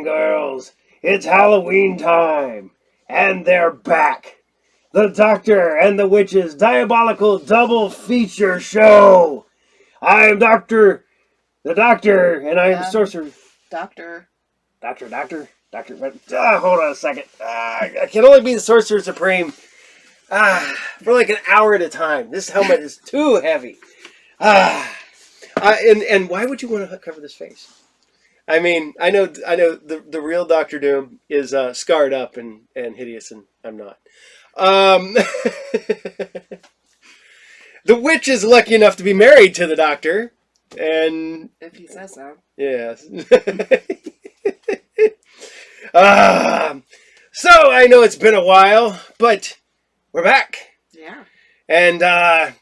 and girls, it's Halloween time, and they're back. The Doctor and the Witch's Diabolical Double Feature Show. I am the Doctor, and I am the Sorcerer. Doctor. Doctor. Hold on a second. I can only be the Sorcerer Supreme for like an hour at a time. This helmet is too heavy. And why would you want to cover this face? I mean, I know the real Doctor Doom is scarred up and hideous, and I'm not. The witch is lucky enough to be married to the Doctor, and if he says so. Yes. So I know it's been a while, but we're back. Yeah. And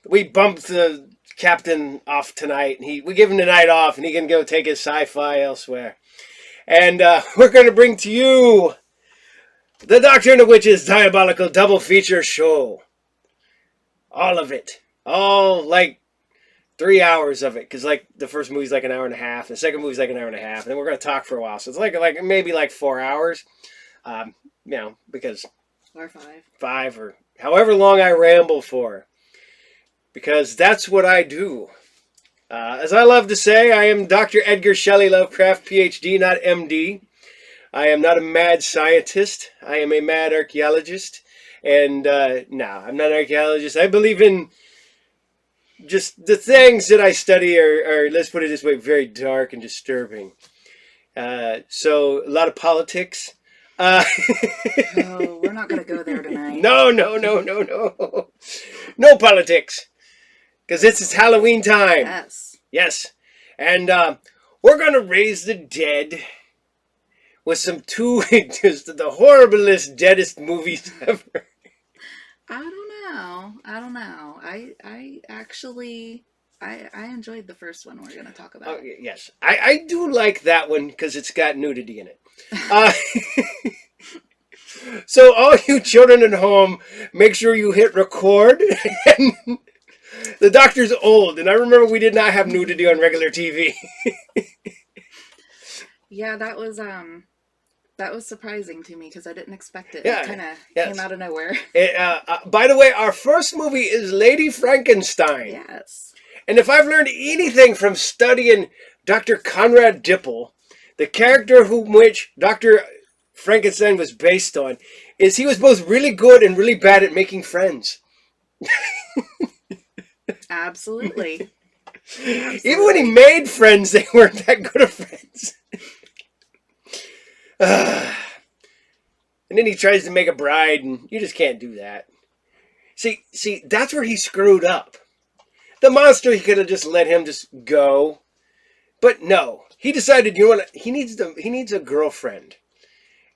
we bumped the captain off tonight. We give him the night off, and he can go take his sci-fi elsewhere. And we're going to bring to you the Doctor and the Witch's Diabolical Double Feature Show. All of it. All, like, 3 hours of it. Because, like, the first movie's like an hour and a half. The second movie's like an hour and a half. And then we're going to talk for a while. So it's like maybe like 4 hours. Because... Or 5. 5 or however long I ramble for. Because that's what I do. As I love to say, I am Dr. Edgar Shelley Lovecraft, PhD, not MD. I am not a mad scientist. I am a mad archaeologist. And, no, I'm not an archaeologist. I believe in just the things that I study are, let's put it this way, very dark and disturbing. So, a lot of politics. Oh, we're not going to go there tonight. No. No politics. Because this is Halloween time. Yes. And we're going to raise the dead with some just the horriblest, deadest movies ever. I don't know. I actually enjoyed the first one we're going to talk about. Oh, yes. I do like that one because it's got nudity in it. So all you children at home, make sure you hit record. The Doctor's old, and I remember we did not have nudity on regular TV. Yeah, that was surprising to me because I didn't expect it. Yeah, it kind of came out of nowhere. By the way, our first movie is Lady Frankenstein. Yes. And if I've learned anything from studying Dr. Conrad Dippel, the character which Dr. Frankenstein was based on, is he was both really good and really bad at making friends. Absolutely. Even when he made friends, they weren't that good of friends. And then he tries to make a bride, and you just can't do that. See, that's where he screwed up. The monster, he could have just let him just go. But no, he decided, you know what, he needs a girlfriend.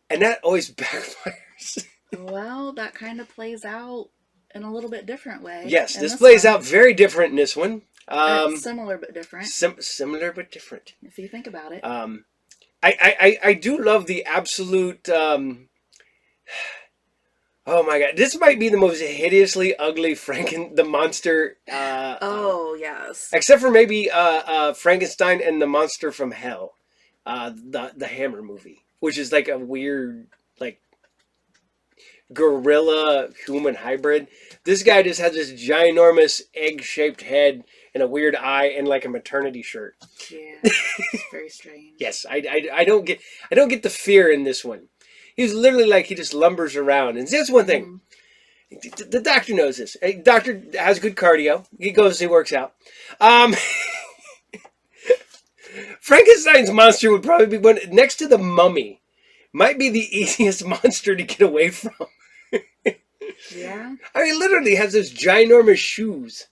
And that always backfires. Well, that kind of plays out in a little bit different way. Yes, this plays out very different in this one. Similar but different. Similar but different. If you think about it. I do love the absolute... oh my god, this might be the most hideously ugly the monster... oh, yes. Except for maybe Frankenstein and the Monster from Hell. The Hammer movie. Which is like a weird, like, gorilla human hybrid. This guy just has this ginormous egg-shaped head and a weird eye and like a maternity shirt. Yeah, it's very strange. Yes, I don't get the fear in this one. He's literally like he just lumbers around. And that's one thing. The Doctor knows this. The Doctor has good cardio. He goes, he works out. Frankenstein's monster would probably be one next to the Mummy. Might be the easiest monster to get away from. Yeah. I mean, literally has those ginormous shoes.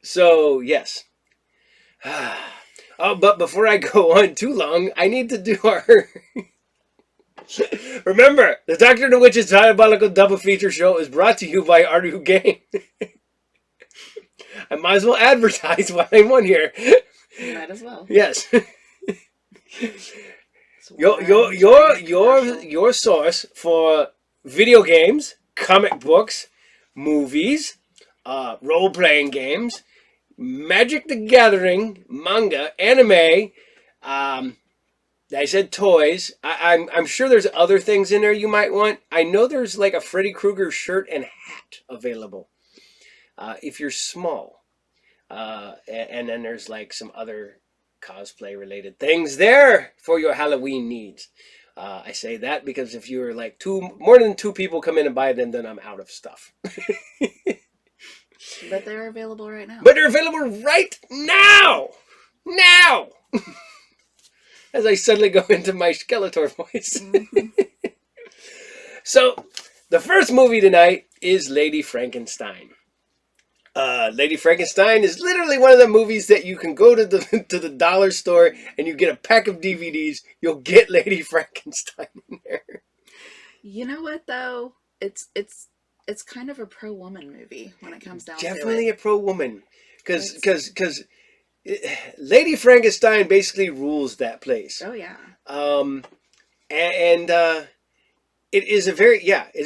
So, yes. Oh, but before I go on too long, I need to do our... Remember, the Doctor and the Witch's Diabolical Double Feature Show is brought to you by Ardu Game. I might as well advertise while I'm on here. Might as well. Yes. Your source for video games, comic books, movies, role-playing games, Magic the Gathering, manga, anime, I said toys. I'm sure there's other things in there you might want. I know there's like a Freddy Krueger shirt and hat available if you're small. And then there's like some other cosplay related things there for your Halloween needs. I say that because if you're like more than two people come in and buy them, then I'm out of stuff. But they're available right now. But they're available right now! Now! As I suddenly go into my Skeletor voice. Mm-hmm. So, the first movie tonight is Lady Frankenstein. Lady Frankenstein is literally one of the movies that you can go to the dollar store and you get a pack of DVDs. You'll get Lady Frankenstein in there. You know what though? It's kind of a pro-woman movie when it comes down to it. Definitely a pro-woman, because Lady Frankenstein basically rules that place. Oh yeah. It is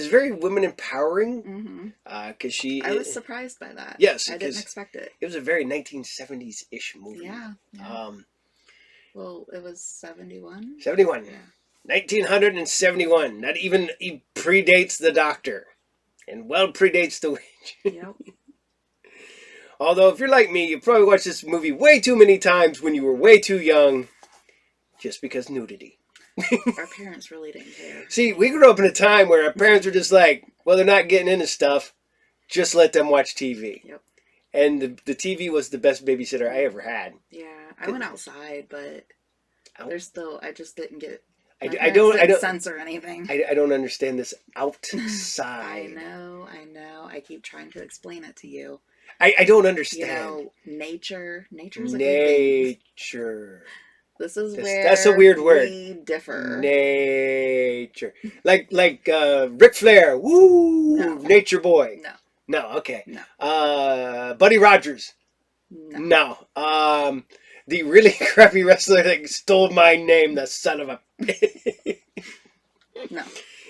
very women empowering. Mm-hmm. Because I was surprised by that. Yes, I didn't expect it. It was a very 1970s-ish movie. Yeah. Well, it was 71. 71. Yeah. 1971. Not even predates the Doctor, and well predates the Witch. Yep. Although, if you're like me, you probably watched this movie way too many times when you were way too young, just because nudity. Our parents really didn't care. See, we grew up in a time where our parents were just like, well, they're not getting into stuff, just let them watch TV. Yep. And the TV was the best babysitter I ever had. Yeah, I went outside, but there's still, I just didn't get. I don't censor anything. I don't understand this outside. I know. I keep trying to explain it to you. I don't understand. You know, nature's a good thing. Nature. This is where that's a weird word. We differ. Nature. Like Ric Flair. Woo! No. Nature boy. No, okay. No. Buddy Rogers. No. The really crappy wrestler that stole my name, the son of a... No.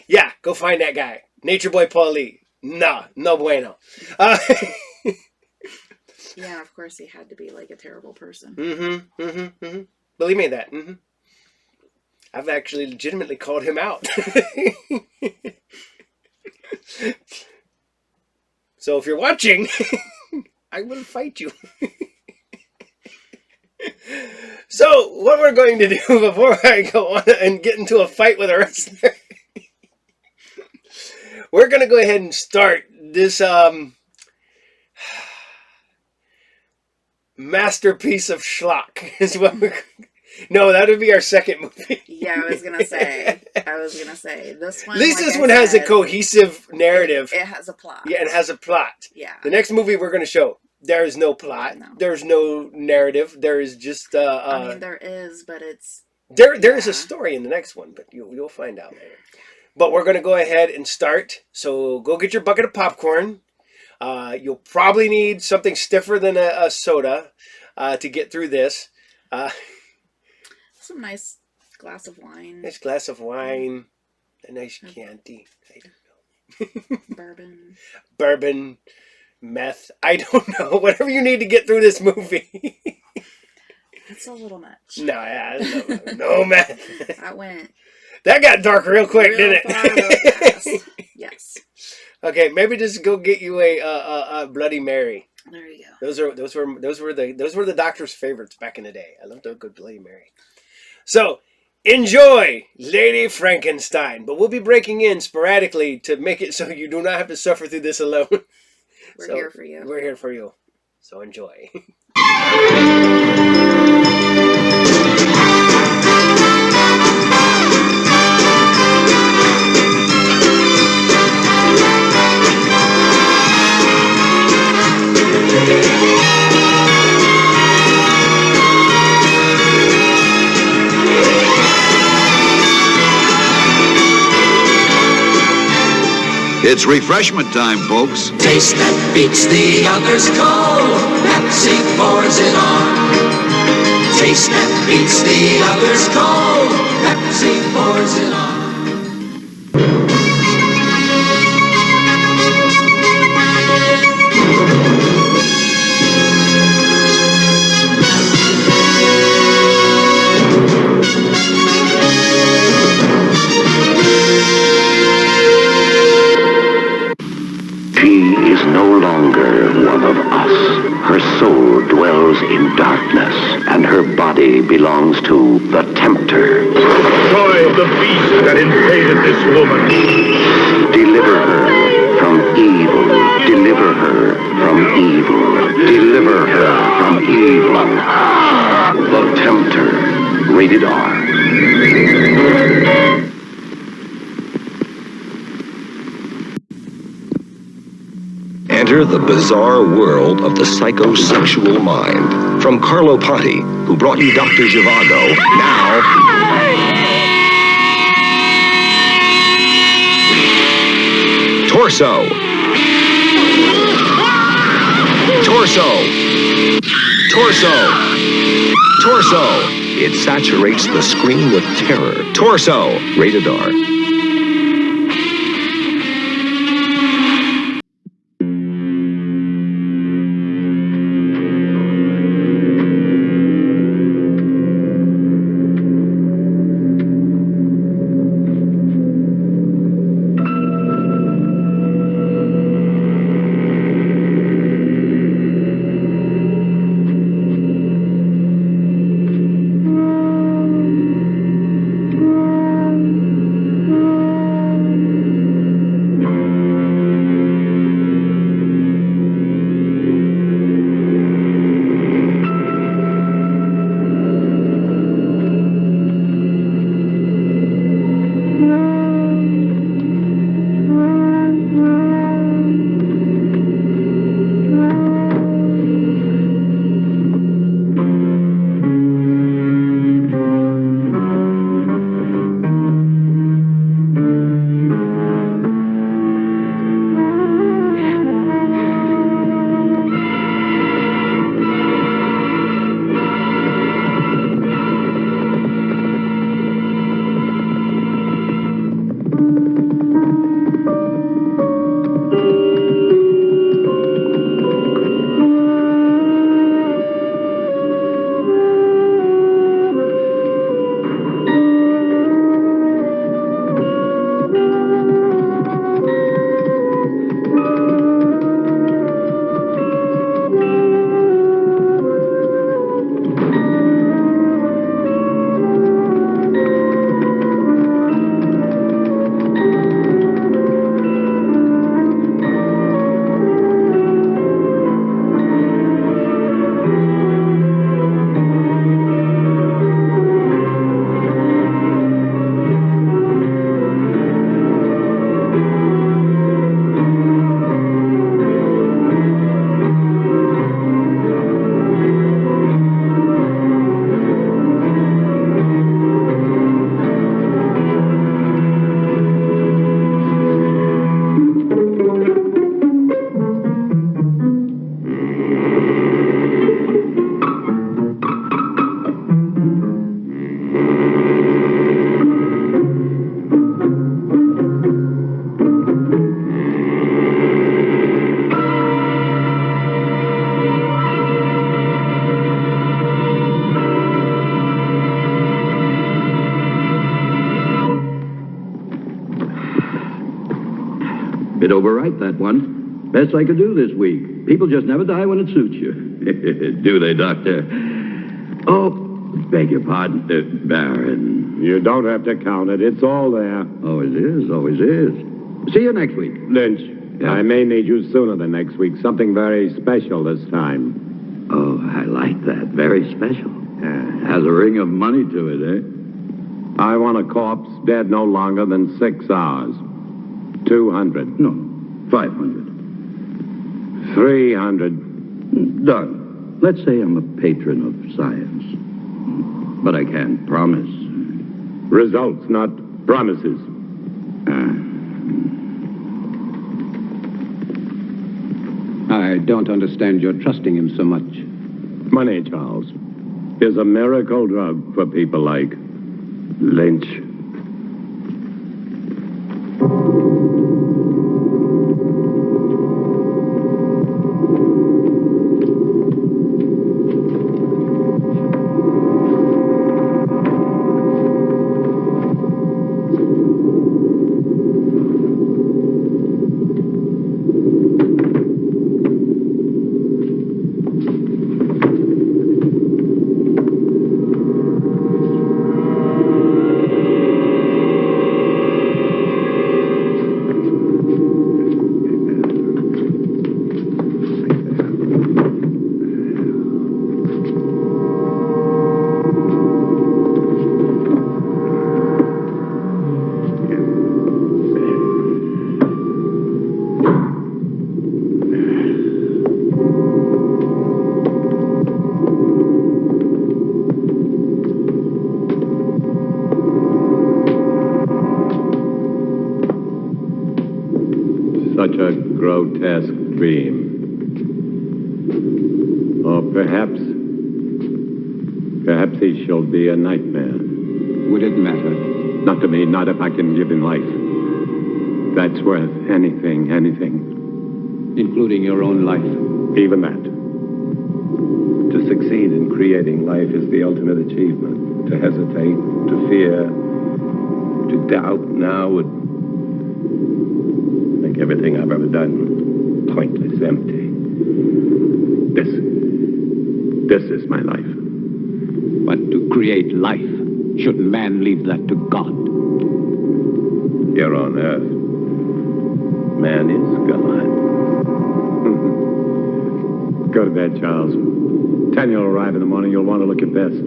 Yeah, go find that guy. Nature boy Paul Lee. No bueno. Yeah, of course he had to be like a terrible person. Mm-hmm. Believe me that. Mm-hmm. I've actually legitimately called him out. So if you're watching, I will fight you. So what we're going to do before I go on and get into a fight with a wrestler, we're going to go ahead and start this masterpiece of schlock is what we're... No, that would be our second movie. Yeah, I was gonna say this one. At least this one has a cohesive narrative. It has a plot. Yeah, it has a plot. Yeah. The next movie we're going to show, there is no plot. No. There's no narrative. There is just. I mean, there is, but it's. There is a story in the next one, but you'll find out later. But we're going to go ahead and start. So go get your bucket of popcorn. You'll probably need something stiffer than a soda to get through this. Some nice glass of wine. Nice glass of wine. A nice Chianti. I don't know. Bourbon. Meth. I don't know. Whatever you need to get through this movie. That's a little much. No meth. That got dark real quick, didn't it? Real fast. Yes. Okay, maybe just go get you a Bloody Mary. There you go. Those were the doctor's favorites back in the day. I loved a good Bloody Mary. So enjoy Lady Frankenstein, but we'll be breaking in sporadically to make it so you do not have to suffer through this alone. We're here for you. We're here for you. So enjoy. It's refreshment time, folks. Taste that beats the others cold. Pepsi pours it on. Taste that beats the others cold. Pepsi pours it on. no longer one of us. Her soul dwells in darkness, and her body belongs to the Tempter. Destroy the beast that invaded this woman. Deliver her from evil. Deliver her from evil. Deliver her from evil. The Tempter. Rated R. Enter the bizarre world of the psychosexual mind. From Carlo Ponti, who brought you Dr. Zhivago, now... Torso. Torso. Torso. Torso. It saturates the screen with terror. Torso. Rated R. Bit overripe, that one. Best I could do this week. People just never die when it suits you. Do they, Doctor? Oh, beg your pardon, Baron. You don't have to count it. It's all there. Always is, always is. See you next week. Lynch, Yeah? I may need you sooner than next week. Something very special this time. Oh, I like that. Very special. Has a ring of money to it, eh? I want a corpse dead no longer than 6 hours. 200. No, 500. 300. Done. Let's say I'm a patron of science. But I can't promise. Results, not promises. I don't understand your trusting him so much. Money, Charles, is a miracle drug for people like Lynch. such a grotesque dream. Or perhaps he shall be a nightmare. Would it matter? Not to me, not if I can give him life. That's worth anything. Including your own life? Even that. To succeed in creating life is the ultimate achievement. To hesitate, to fear, to doubt now would make everything I've ever done pointless, empty. This is my life. But to create life, shouldn't man leave that to God? Here on Earth, man is God. Go to bed, Charles. 10 you'll arrive in the morning. You'll want to look your best.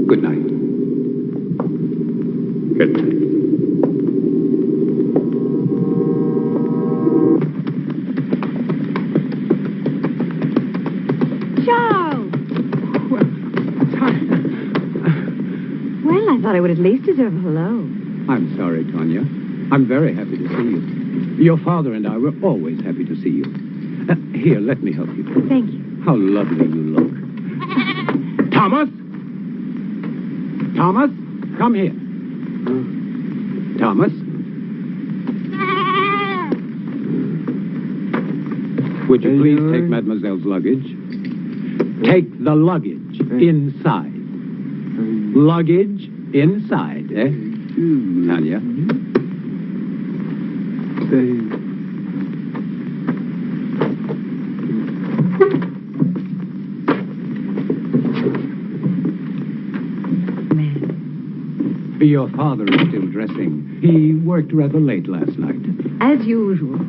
Good night. Good night. Charles! Well, I thought I would at least deserve a hello. I'm sorry, Tonya. I'm very happy to see you. Your father and I were always happy to see you. Here, let me help you. Thank you. How lovely you look. Thomas! Thomas, come here. Thomas? Would you please take Mademoiselle's luggage? Take the luggage inside. Luggage inside, eh? Tanya? Your father is still dressing. He worked rather late last night. As usual.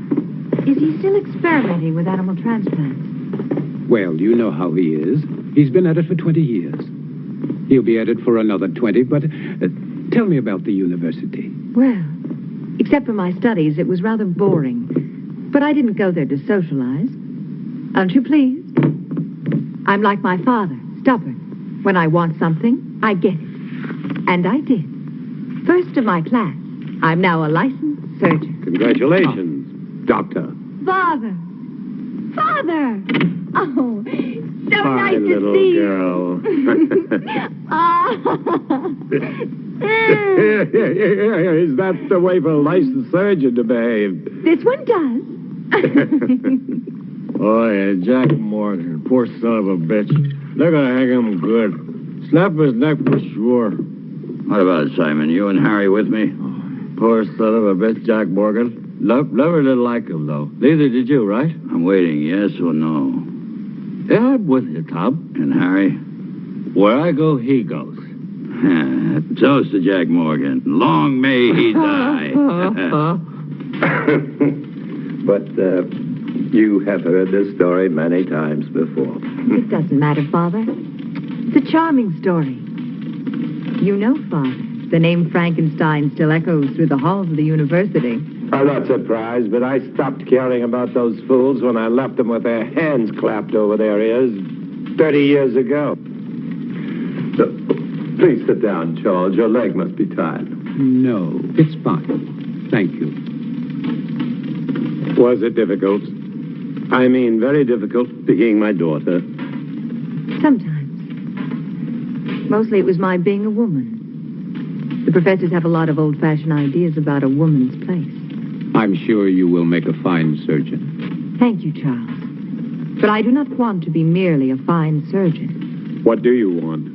Is he still experimenting with animal transplants? Well, you know how he is. He's been at it for 20 years. He'll be at it for another 20, but tell me about the university. Well, except for my studies, it was rather boring. But I didn't go there to socialize. Aren't you pleased? I'm like my father, stubborn. When I want something, I get it. And I did. First of my class. I'm now a licensed surgeon. Congratulations, Doctor. Father! Father! Oh, so Hi, nice to little see girl. you. Is that the way for a licensed surgeon to behave? This one does. Oh, yeah, Jack Morgan. Poor son of a bitch. They're gonna hang him good. Snap his neck for sure. What about it, Simon? You and Harry with me? Poor son of a bitch, Jack Morgan. Never did like him, though. Neither did you, right? I'm waiting, yes or no? Yeah, I'm with you, Tom. And Harry? Where I go, he goes. Toast to Jack Morgan. Long may he die. But, you have heard this story many times before. It doesn't matter, Father. It's a charming story. You know, Father, the name Frankenstein still echoes through the halls of the university. I'm not surprised, but I stopped caring about those fools when I left them with their hands clapped over their ears 30 years ago. So, please sit down, Charles. Your leg must be tired. No, it's fine. Thank you. Was it difficult? I mean, very difficult being my daughter. Sometimes. Mostly it was my being a woman. The professors have a lot of old-fashioned ideas about a woman's place. I'm sure you will make a fine surgeon. Thank you, Charles. But I do not want to be merely a fine surgeon. What do you want?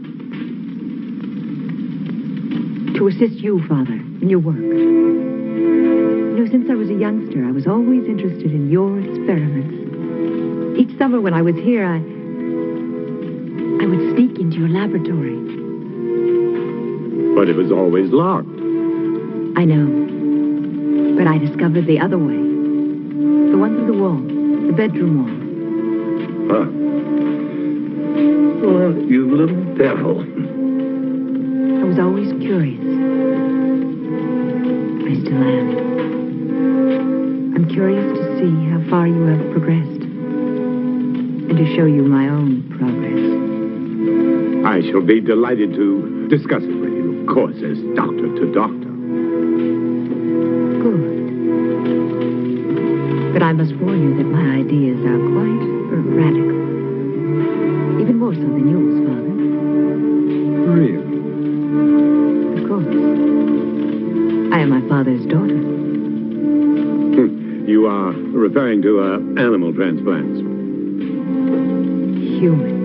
To assist you, Father, in your work. You know, since I was a youngster, I was always interested in your experiments. Each summer when I was here, I would sneak into your laboratory. But it was always locked. I know. But I discovered the other way. The one through the wall. The bedroom wall. Huh. Well, you little devil. I was always curious. I still am. I'm curious to see how far you have progressed. And to show you my own progress. I shall be delighted to discuss it with you, of course, as doctor to doctor. Good. I must warn you that my ideas are quite radical. Even more so than yours, Father. Really? Of course. I am my father's daughter. You are referring to animal transplants. Human.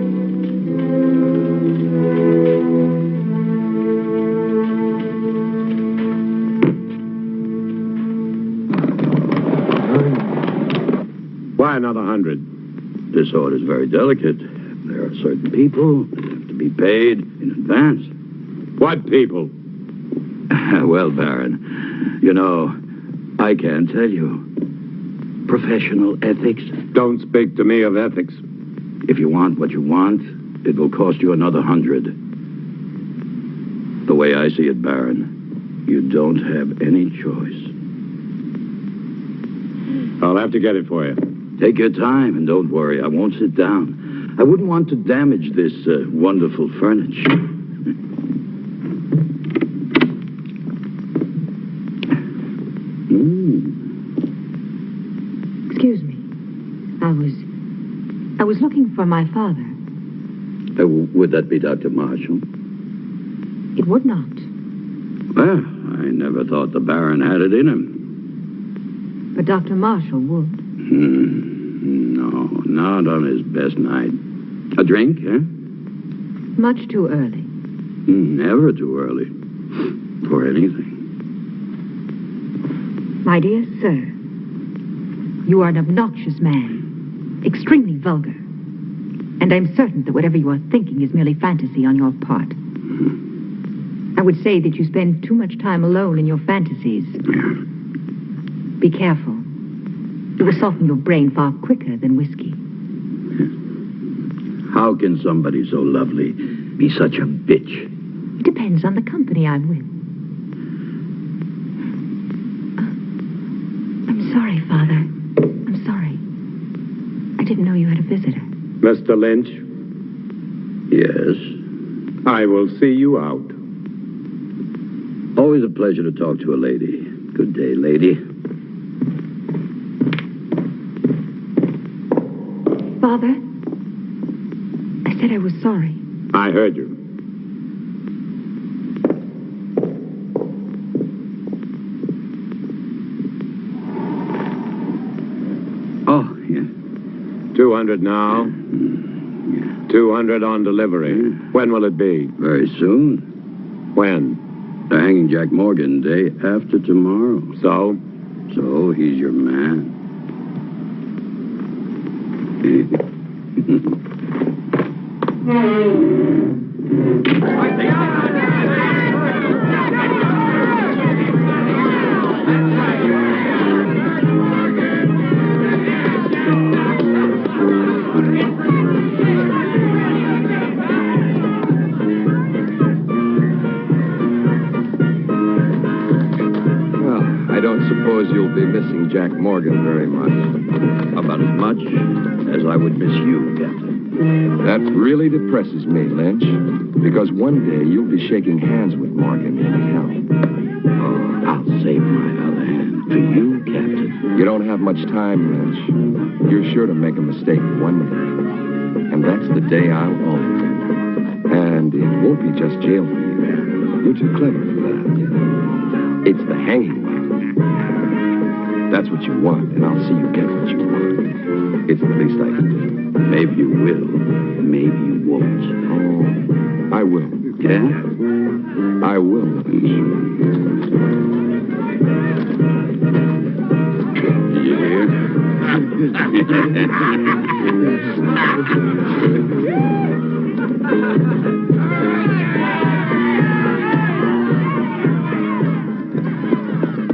Why another 100? This order is very delicate. There are certain people that have to be paid in advance. What people? Well, Baron, you know, I can't tell you. Professional ethics. Don't speak to me of ethics. If you want what you want, it will cost you another 100. The way I see it, Baron, you don't have any choice. I'll have to get it for you. Take your time and don't worry. I won't sit down. I wouldn't want to damage this wonderful furniture. Excuse me. I was looking for my father. Would that be Dr. Marshall? It would not. Well, I never thought the Baron had it in him. But Dr. Marshall would. No, not on his best night. A drink, eh? Much too early. Never too early. For anything. My dear sir, you are an obnoxious man. Extremely vulgar. And I'm certain that whatever you are thinking is merely fantasy on your part. I would say that you spend too much time alone in your fantasies. Be careful. You will soften your brain far quicker than whiskey. How can somebody so lovely be such a bitch? It depends on the company I'm with. I'm sorry, Father. I'm sorry. I didn't know you had a visitor. Mr. Lynch? Yes? I will see you out. Always a pleasure to talk to a lady. Good day, lady. Father, I said I was sorry. I heard you. Oh, yeah. 200 now. 200 on delivery. When will it be? Very soon. When? The hanging Jack Morgan day after tomorrow. So? So he's your man. I don't suppose you'll be missing Jack Morgan very much. About as much as I would miss you, Captain. That really depresses me, Lynch, because one day you'll be shaking hands with Morgan in hell. Oh, I'll save my other hand for you, Captain. You don't have much time, Lynch. You're sure to make a mistake one day. And that's the day I'll own you. And it won't be just jail for you. You're too clever for that. It's the hanging one. That's what you want, and I'll see you get what you want. It's the least I can do. Maybe you will, maybe you won't. Oh, I will. Yeah? I will.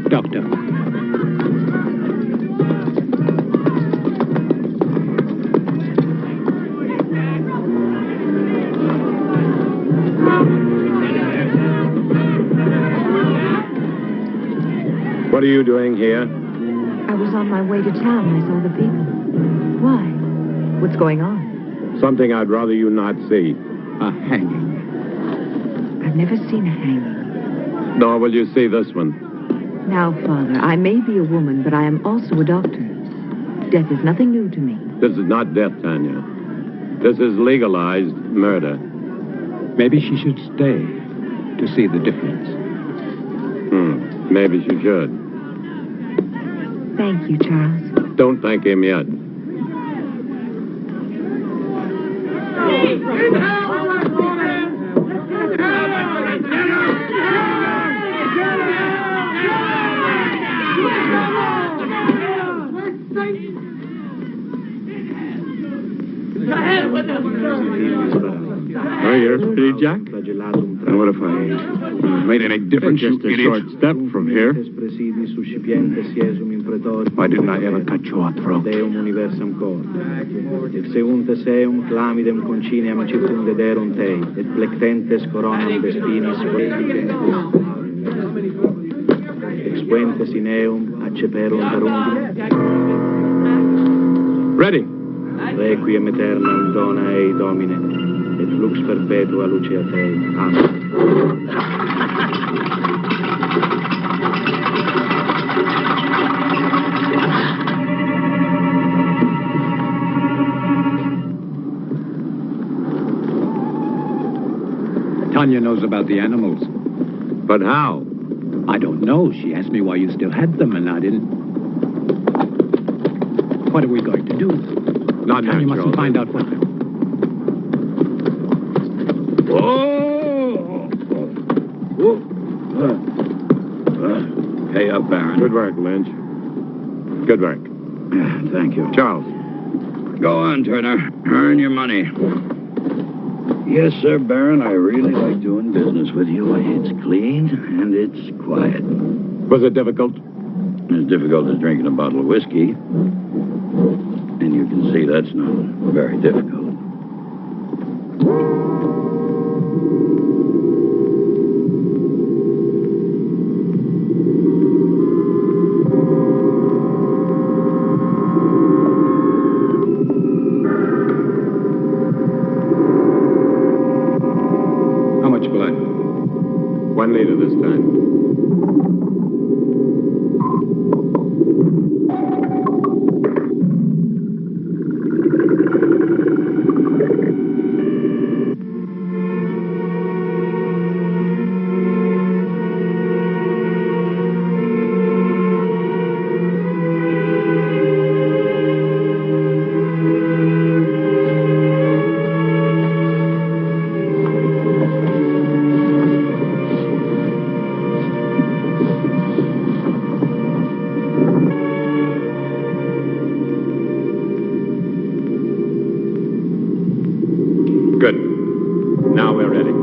Doctor. What are you doing here? I was on my way to town and I saw the people. Why? What's going on? Something I'd rather you not see. A hanging. I've never seen a hanging. Nor will you see this one. Now, Father, I may be a woman, but I am also a doctor. Death is nothing new to me. This is not death, Tanya. This is legalized murder. Maybe she should stay to see the difference. Maybe she should. Thank you, Charles. Don't thank him yet. Oh, you're pretty, Jack? And what if I made any difference? Just a short step from here. Why didn't I ever cut your throat? Seunte seum clamidem conciniam circumdederum tei, et plectentes coronam vespinis expuentes in eum acceperum perundum. Ready. Requiem aeternam dona ei, Domine, et lux perpetua luce a Te. Amen. Tanya knows about the animals. But how? I don't know. She asked me why you still had them, and I didn't. What are we going to do? Not Tanya now, mustn't Charles. find out what... Pay up, Baron. Good work, Lynch. Good work. Thank you. Charles. Go on, Turner. Earn your money. Yes, sir, Baron. I really like doing business with you. It's clean and it's quiet. Was it difficult? As difficult as drinking a bottle of whiskey. And you can see that's not very difficult. How much blood? 1 liter this time. Good. Now we're ready.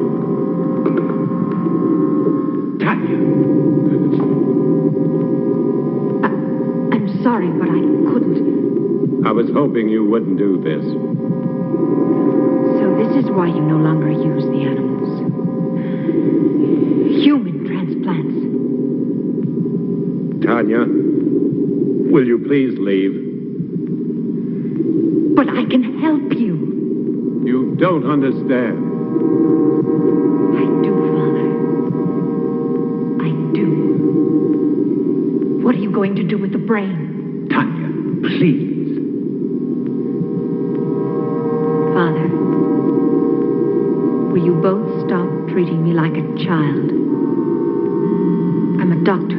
Tanya! I'm sorry, but I couldn't. I was hoping you wouldn't do this. So this is why you no longer use the animals. Human transplants. Tanya, will you please leave? But I can help you. You don't understand. I do, Father. I do. What are you going to do with the brain? Tanya, please. Father, will you both stop treating me like a child? I'm a doctor,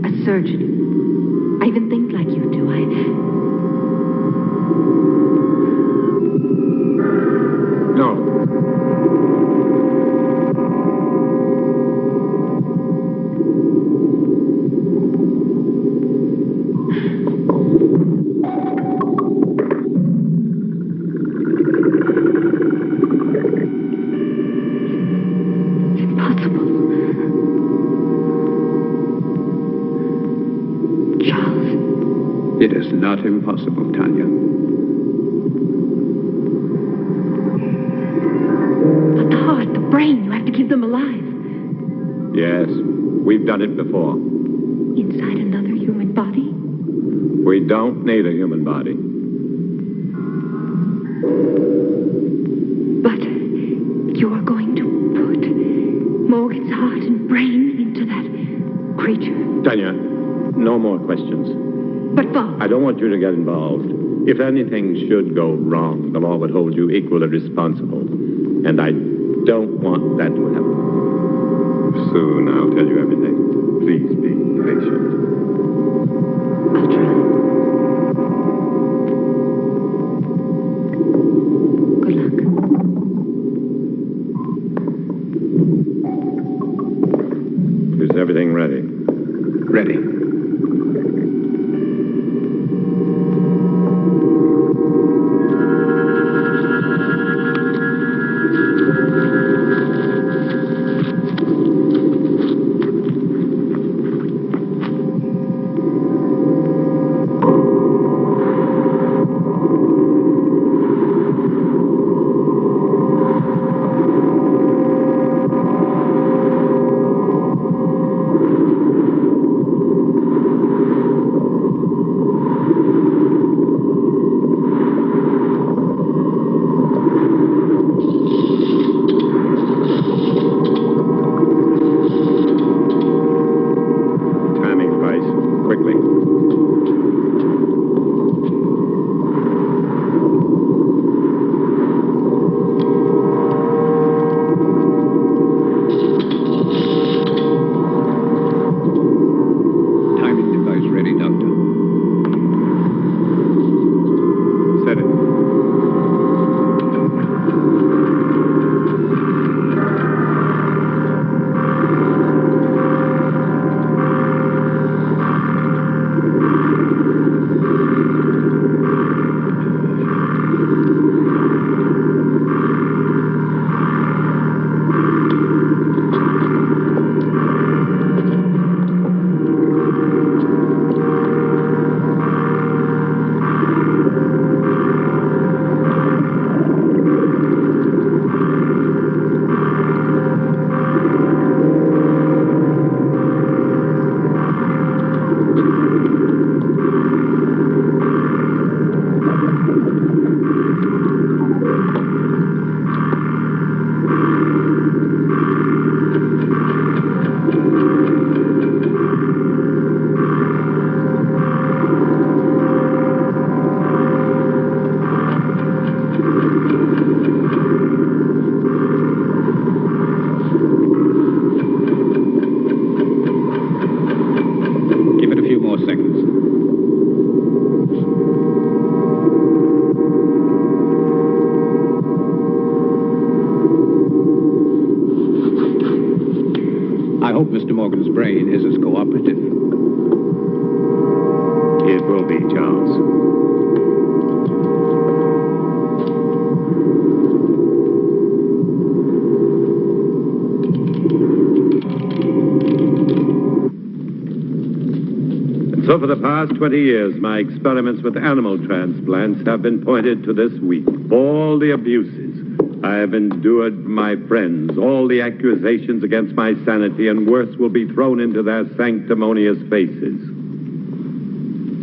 a surgeon. I even think like you do. No. It's impossible. Charles. It is not impossible, Tanya. But the heart, the brain, you have to keep them alive. Yes, we've done it before. Inside another human body? We don't need a human body. But you are going to put Morgan's heart and brain into that creature. Tanya, no more questions. But, Father... I don't want you to get involved. If anything should go wrong, the law would hold you equally responsible. And I don't want that to happen. Soon I'll tell you everything. Please be patient. I'll try. Good luck. Is everything ready? Ready. hope Mr. Morgan's brain is as cooperative. It will be, Charles. So for the past 20 years, my experiments with animal transplants have been pointed to this week. All the abuses I have endured from my friends, all the accusations against my sanity, and worse will be thrown into their sanctimonious faces.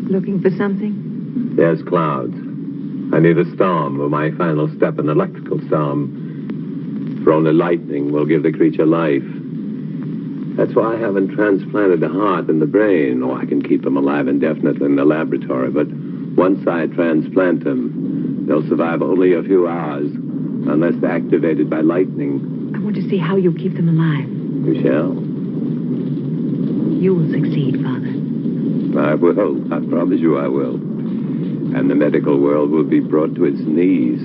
Looking for something? Yes, clouds. I need a storm for my final step, an electrical storm. For only lightning will give the creature life. That's why I haven't transplanted the heart and the brain. Oh, I can keep them alive indefinitely in the laboratory, but once I transplant them, they'll survive only a few hours, unless they're activated by lightning. I want to see how you keep them alive. You shall? You will succeed, Father. I will. I promise you I will. And the medical world will be brought to its knees.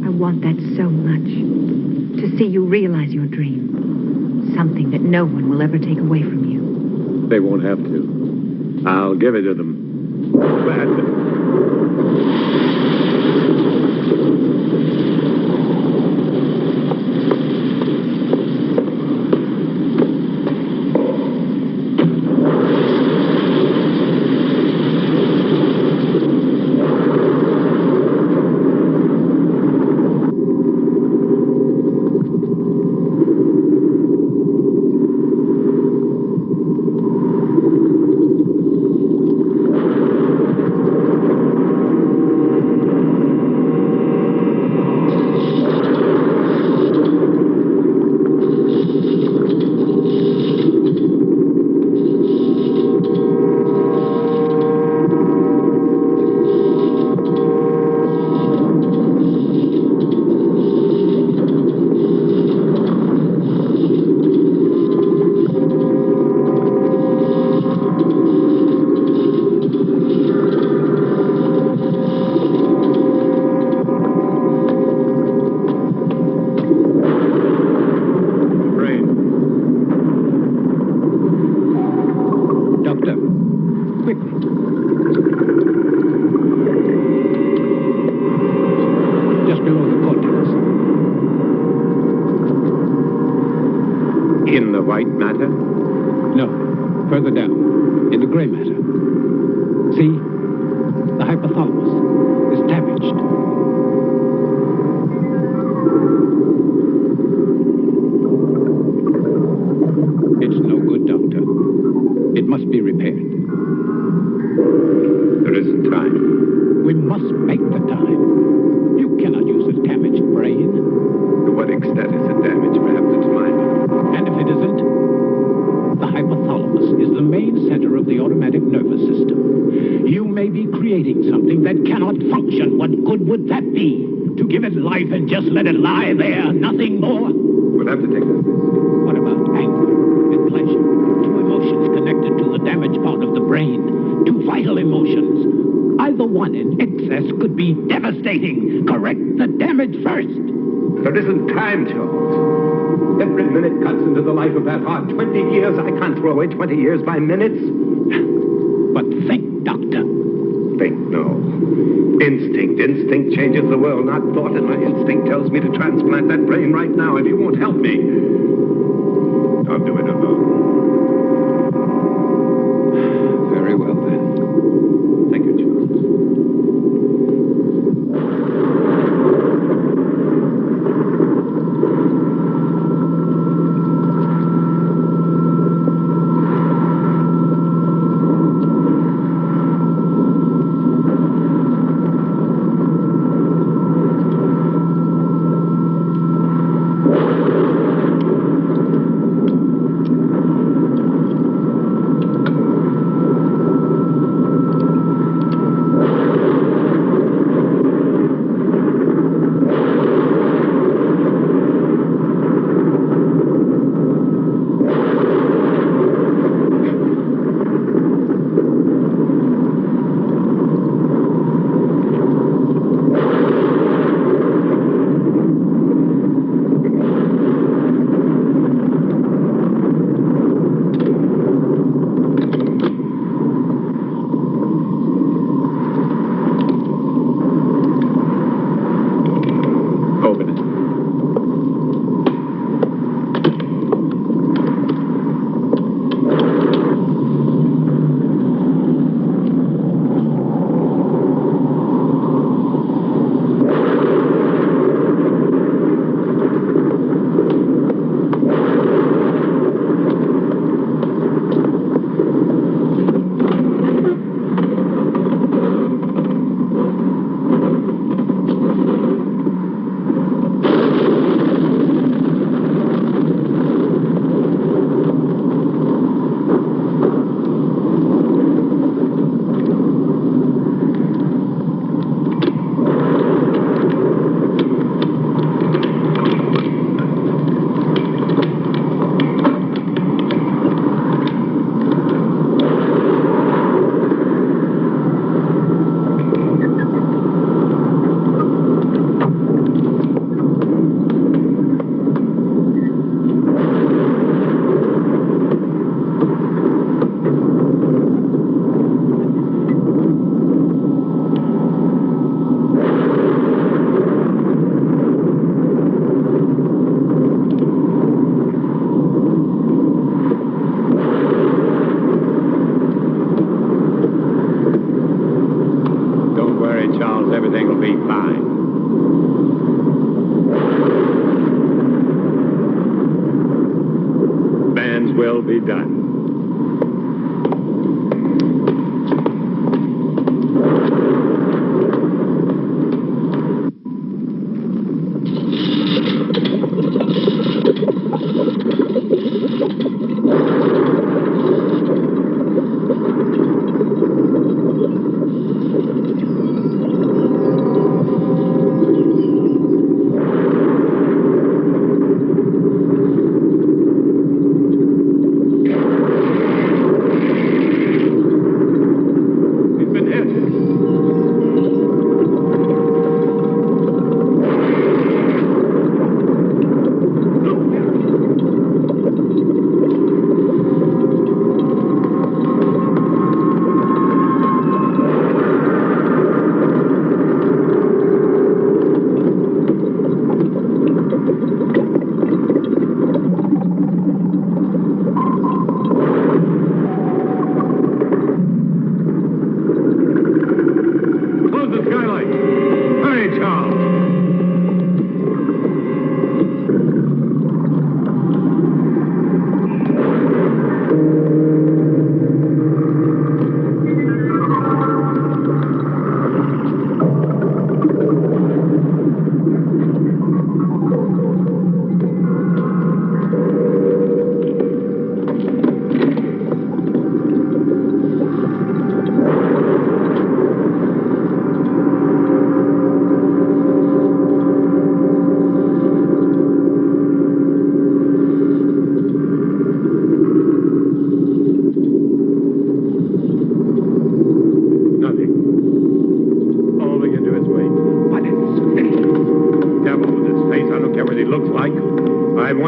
I want that so much. To see you realize your dream. Something that no one will ever take away from you. They won't have to. I'll give it to them. Gladly. quickly. Just below the cortex. In the white matter? No, further down, in the gray matter. See? The hypothalamus is damaged. It's no good, Doctor. It must be repaired. There isn't time. We must make the time. You cannot use a damaged brain. To what extent is it damaged? Perhaps it's mine. And if it isn't, the hypothalamus is the main center of the automatic nervous system. You may be creating something that cannot function. What good would that be? To give it life and just let it lie there, nothing more? We'll have to take this. What about anger and pleasure? Two emotions connected to the damaged part of the brain. Two vital emotions. Either one in excess could be devastating. Correct the damage first. There isn't time, Charles. Every minute cuts into the life of that heart. 20 years. I can't throw away 20 years by minutes. But think, Doctor. Think, no. Instinct. Instinct changes the world, not thought. And my instinct tells me to transplant that brain right now. If you won't help me, I'll do it alone. Very well, then. Thank you, Charles.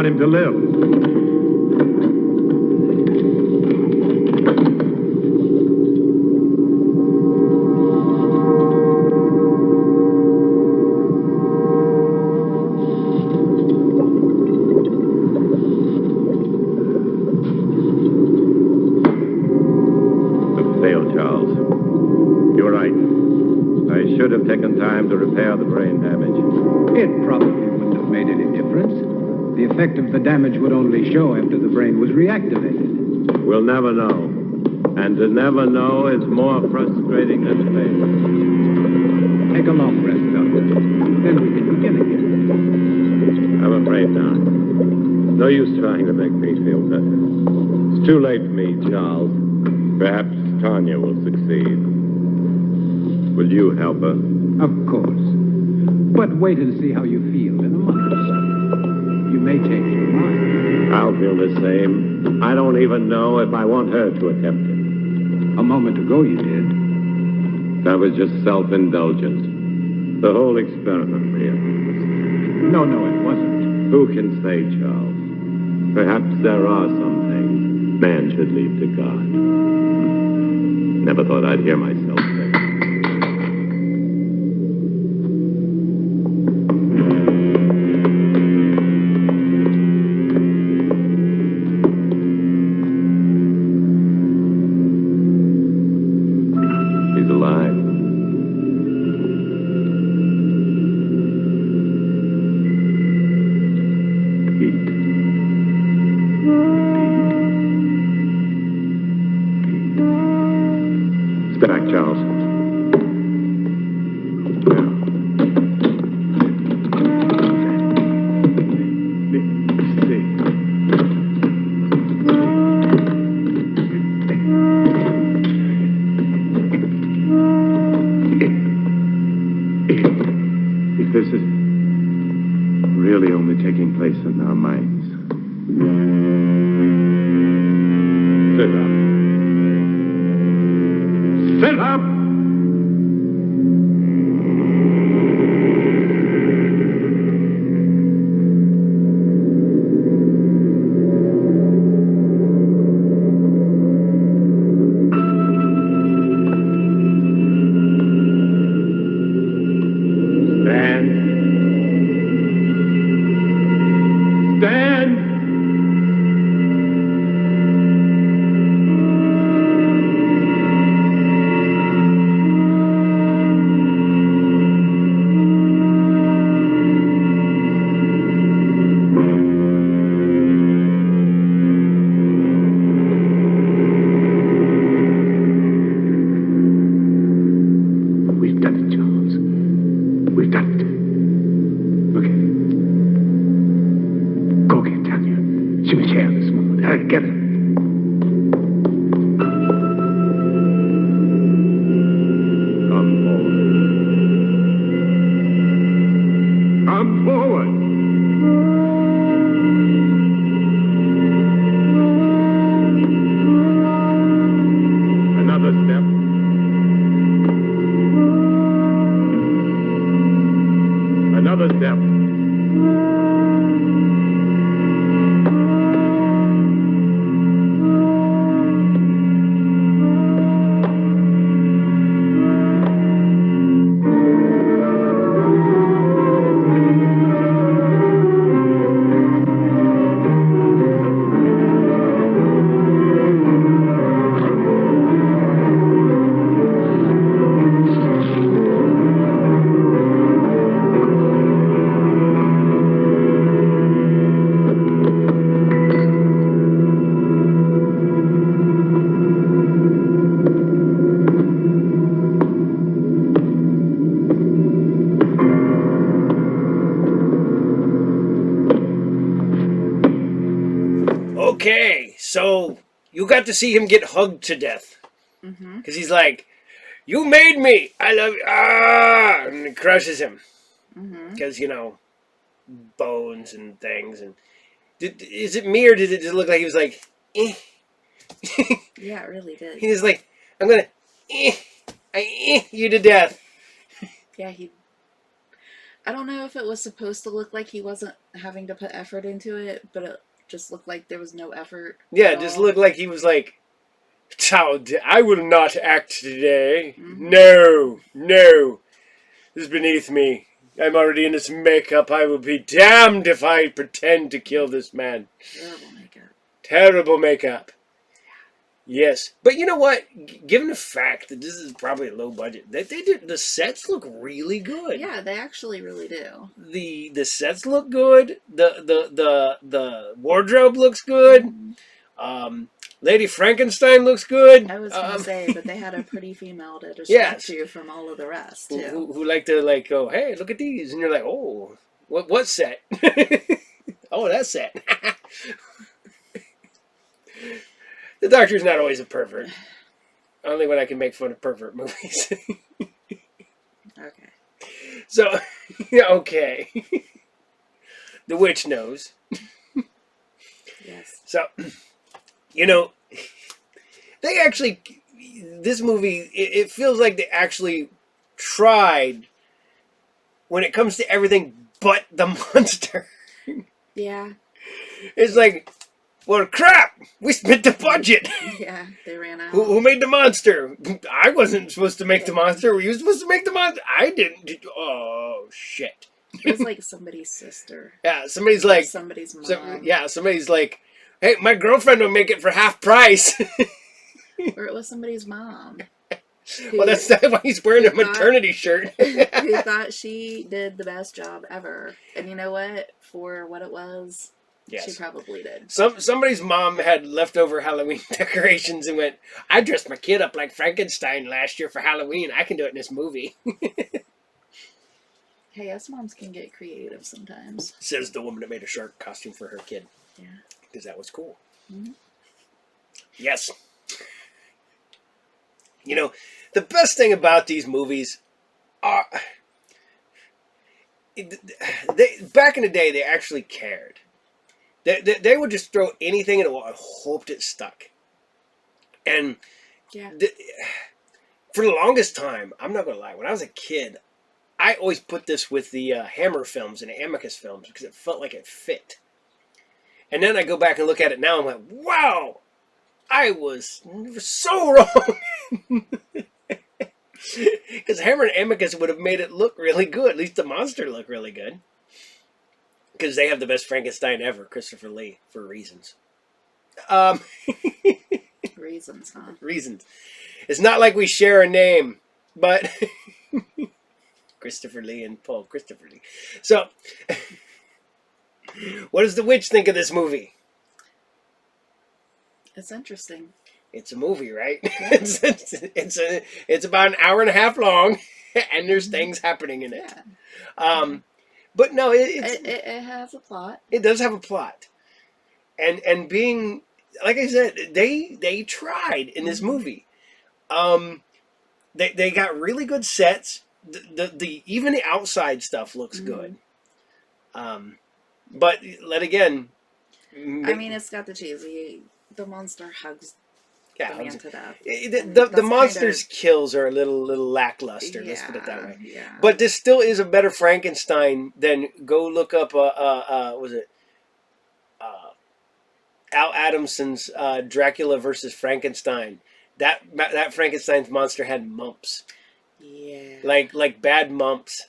him to live. Failed, Charles. You're right. I should have taken time to repair the brain damage. It probably wouldn't have made any difference. The effect of the damage would only show after the brain was reactivated. We'll never know. And to never know is more frustrating than failure. Take a long rest, Doctor. Then we can begin again. I'm afraid not. No use trying to make me feel better. It's too late for me, Charles. Perhaps Tanya will succeed. Will you help her? Of course. But wait and see how you feel in a month or so. You may change your mind. I'll feel the same. I don't even know if I want her to attempt it. A moment ago you did. That was just self-indulgence. The whole experiment, really. No, it wasn't. Who can say, Charles? Perhaps there are some things man should leave to God. Never thought I'd hear myself say. He's alive. Step back, Charles. If this is really only taking place in our minds. Sit up. Sit up! Get it. Come forward. Come forward. Another step. Another step. Okay, so you got to see him get hugged to death. Because he's like, you made me! I love you! Ah! And it crushes him. Because, you know, bones and things. And is it me or did it just look like he was like, eh? Yeah, it really did. He was like, I'm gonna, you to death. Yeah, I don't know if it was supposed to look like he wasn't having to put effort into it, but it just looked like there was no effort. Yeah, it just looked like he was like, "Child, I will not act today. No, no. This is beneath me. I'm already in this makeup. I will be damned if I pretend to kill this man." Terrible makeup. Terrible makeup. Yes. But you know what? Given the fact that this is probably a low budget, they did, the sets look really good. Yeah, they actually really do. The sets look good. The wardrobe looks good. Lady Frankenstein looks good. I was gonna say, but they had a pretty female to distract Yes. you from all of the rest too. Who like to like go, hey, look at these, and you're like, oh, what set? Oh, that set. The Doctor's not always a pervert. Only when I can make fun of pervert movies. Okay. So, yeah, okay. The witch knows. Yes. So, you know, they actually, this movie, it feels like they actually tried when it comes to everything but the monster. Yeah. It's like, well, crap! We spent the budget! Yeah, they ran out. Who made the monster? I wasn't supposed to make the monster. Were you supposed to make the monster? I didn't. Oh, shit. It was like somebody's sister. Yeah, somebody's like... Somebody's mom. Somebody's like, hey, my girlfriend will make it for half price. Or it was somebody's mom. Well, that's why he's wearing a maternity shirt. Who thought she did the best job ever. And you know what? For what it was... Yes. She probably did. Somebody's mom had leftover Halloween decorations and went, I dressed my kid up like Frankenstein last year for Halloween. I can do it in this movie. Hey, us moms can get creative sometimes. Says the woman that made a shark costume for her kid. Yeah. Because that was cool. Mm-hmm. Yes. You know, the best thing about these movies are... back in the day, they actually cared. They would just throw anything in a wall and hoped it stuck. And yeah. For the longest time, I'm not going to lie, when I was a kid, I always put this with the Hammer films and the Amicus films because it felt like it fit. And then I go back and look at it now and I'm like, wow, I was so wrong. Because Hammer and Amicus would have made it look really good. At least the monster looked really good. Because they have the best Frankenstein ever, Christopher Lee, for reasons. Reasons, huh? Reasons. It's not like we share a name, but Christopher Lee and Christopher Lee. So, what does the witch think of this movie? It's interesting. It's a movie, right? It's about an hour and a half long, and there's things happening in it. Yeah. But no, it has a plot. It does have a plot, and being like I said, they tried in this movie. They got really good sets. The even the outside stuff looks good. But again, I mean, it's got the cheesy. The monster hugs the man to death. The monster's kills are a little lackluster. Let's put it that way. Yeah. But this still is a better Frankenstein than go look up. Was it Al Adamson's Dracula versus Frankenstein? That Frankenstein's monster had mumps. Yeah. Like bad mumps.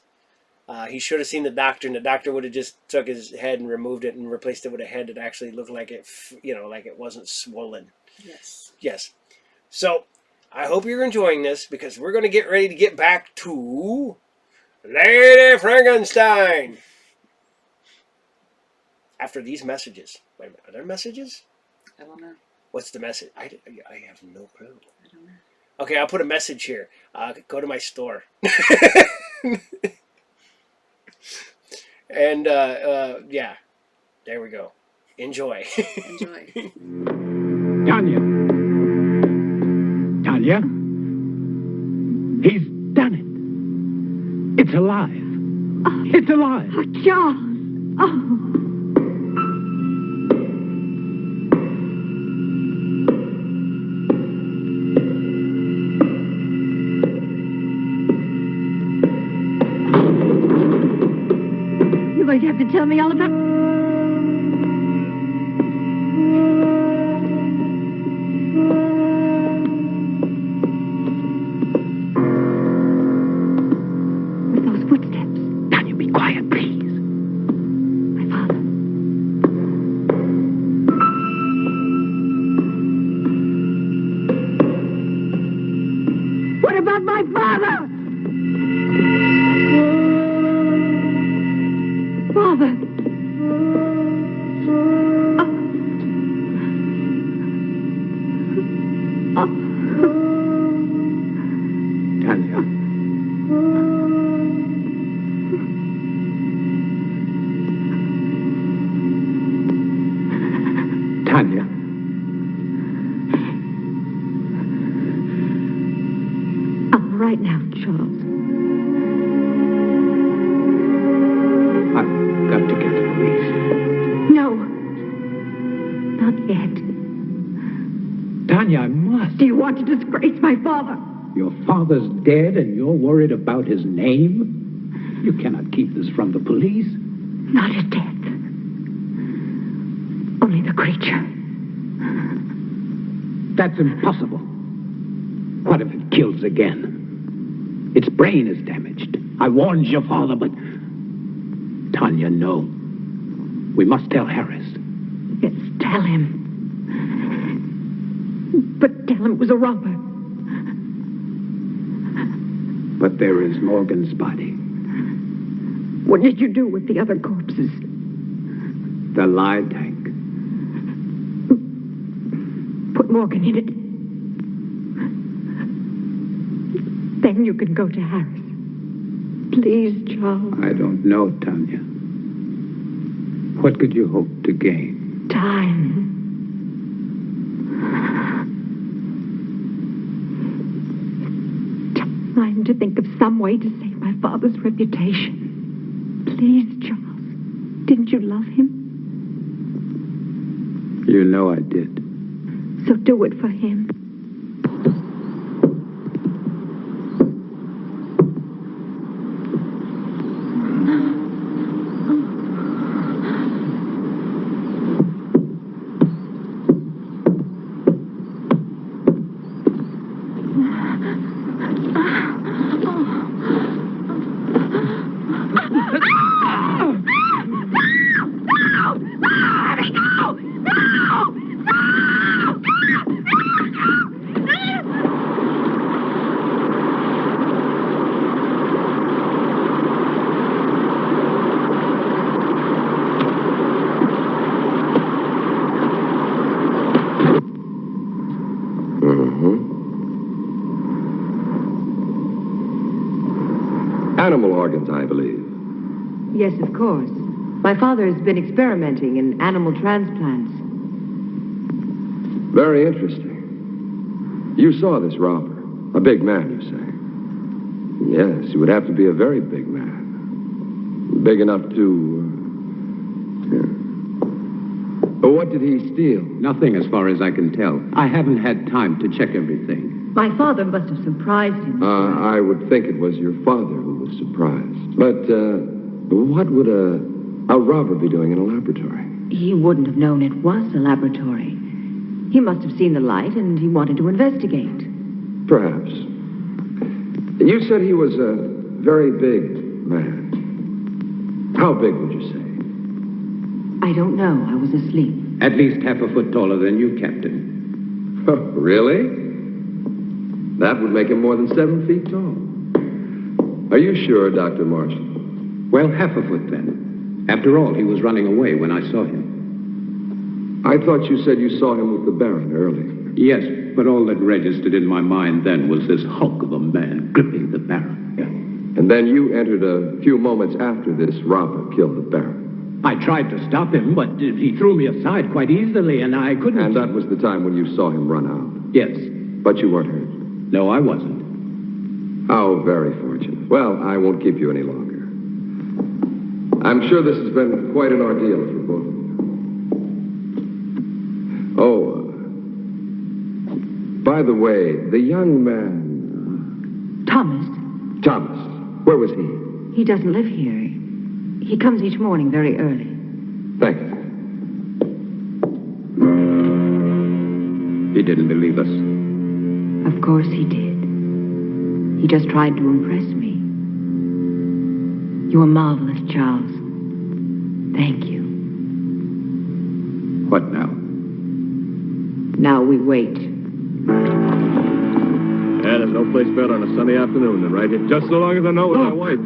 He should have seen the doctor, and the doctor would have just took his head and removed it and replaced it with a head that actually looked like it, like it wasn't swollen. Yes. Yes. So, I hope you're enjoying this, because we're going to get ready to get back to Lady Frankenstein. After these messages. Wait a minute, are there messages? I don't know. What's the message? I have no clue. I don't know. Okay, I'll put a message here. Go to my store. And, yeah. There we go. Enjoy. Enjoy. Tanya. Tanya? He's done it. It's alive. It's alive. Oh, Charles. Oh. always have to tell me all about... Those footsteps. Tanya, be quiet, please. My father. What about my father? Father. Tanya. Tanya. I'm all right now, Charles. I've got to get the police. No. Not yet. Tanya, I must. Do you want to disgrace my father? Your father's dead and you're worried about his name? You cannot keep this from the police. Not his death. Only the creature. That's impossible. What if it kills again? Its brain is damaged. I warned your father, but... Tanya, no. We must tell Harris. Yes, tell him. But tell him it was a robber. But there is Morgan's body. What did you do with the other corpses? The lie tank. Put Morgan in it. Then you can go to Harris. Please, Charles. I don't know, Tanya. What could you hope to gain? Time. Time to think of some way to save my father's reputation. Please, Charles. Didn't you love him? You know I did. So do it for him. Animal organs, I believe. Yes, of course. My father has been experimenting in animal transplants. Very interesting. You saw this robber. A big man, you say? Yes, he would have to be a very big man. Big enough to... But what did he steal? Nothing as far as I can tell. I haven't had time to check everything. My father must have surprised him. I would think it was your father who was surprised. But, what would a robber be doing in a laboratory? He wouldn't have known it was a laboratory. He must have seen the light and he wanted to investigate. Perhaps. You said he was a very big man. How big would you say? I don't know. I was asleep. At least half a foot taller than you, Captain. Really? That would make him more than 7 feet tall. Are you sure, Dr. Marshall? Well, half a foot then. After all, he was running away when I saw him. I thought you said you saw him with the Baron earlier. Yes, but all that registered in my mind then was this hulk of a man gripping the Baron. Yeah. And then you entered a few moments after this robber killed the Baron. I tried to stop him, but he threw me aside quite easily, and I couldn't... And that was the time when you saw him run out? Yes. But you weren't hurt? No, I wasn't. How very fortunate. Well, I won't keep you any longer. I'm sure this has been quite an ordeal for both of you. Oh, by the way, the young man... Thomas. Thomas. Where was he? He doesn't live here. He comes each morning very early. Thank you. He didn't believe us. Of course he did. He just tried to impress me. You are marvelous, Charles. Thank you. What now? Now we wait. Yeah, there's no place better on a sunny afternoon than right here. Just so long as I know with my wife.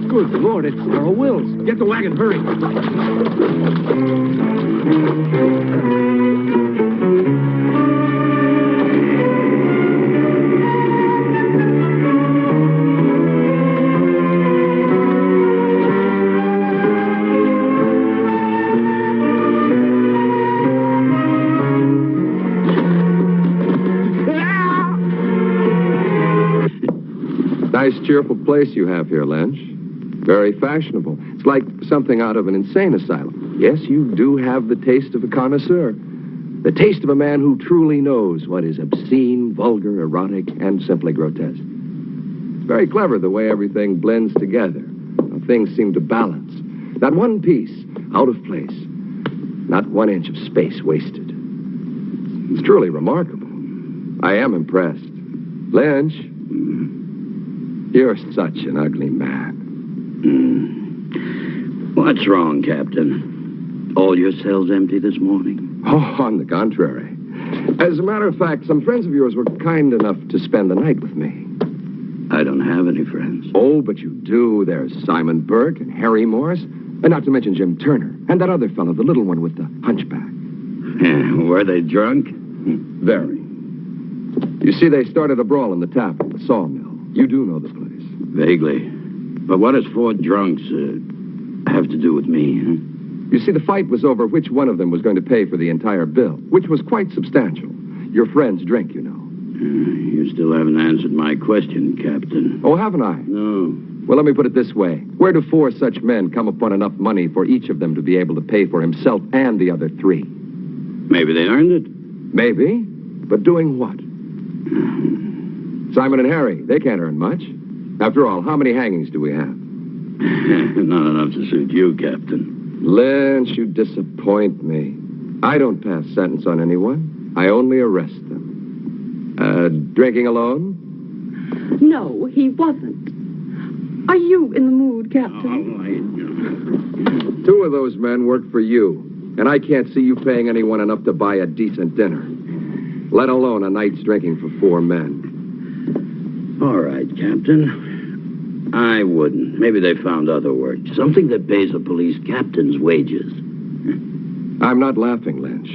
Good Lord, it's Earl Wills. Get the wagon, hurry. Nice, cheerful place you have here, Lynch. Very fashionable. It's like something out of an insane asylum. Yes, you do have the taste of a connoisseur. The taste of a man who truly knows what is obscene, vulgar, erotic, and simply grotesque. It's very clever the way everything blends together. How things seem to balance. Not one piece out of place. Not 1 inch of space wasted. It's truly remarkable. I am impressed. Lynch, you're such an ugly man. What's wrong, Captain? All your cells empty this morning? Oh, on the contrary. As a matter of fact, some friends of yours were kind enough to spend the night with me. I don't have any friends. Oh, but you do. There's Simon Burke and Harry Morris, and not to mention Jim Turner, and that other fellow, the little one with the hunchback. Were they drunk? Very. You see, they started a brawl in the tap at the sawmill. You do know the place. Vaguely. But what does 4 drunks have to do with me, huh? You see, the fight was over which one of them was going to pay for the entire bill, which was quite substantial. Your friend's drink, you know. You still haven't answered my question, Captain. Oh, haven't I? No. Well, let me put it this way. Where do 4 such men come upon enough money for each of them to be able to pay for himself and the other 3? Maybe they earned it. Maybe. But doing what? Simon and Harry, they can't earn much. After all, how many hangings do we have? Not enough to suit you, Captain. Lynch, you disappoint me. I don't pass sentence on anyone. I only arrest them. Drinking alone? No, he wasn't. Are you in the mood, Captain? 2 of those men work for you, and I can't see you paying anyone enough to buy a decent dinner, let alone a night's drinking for 4 men. All right, Captain. I wouldn't. Maybe they found other work. Something that pays a police captain's wages. I'm not laughing, Lynch.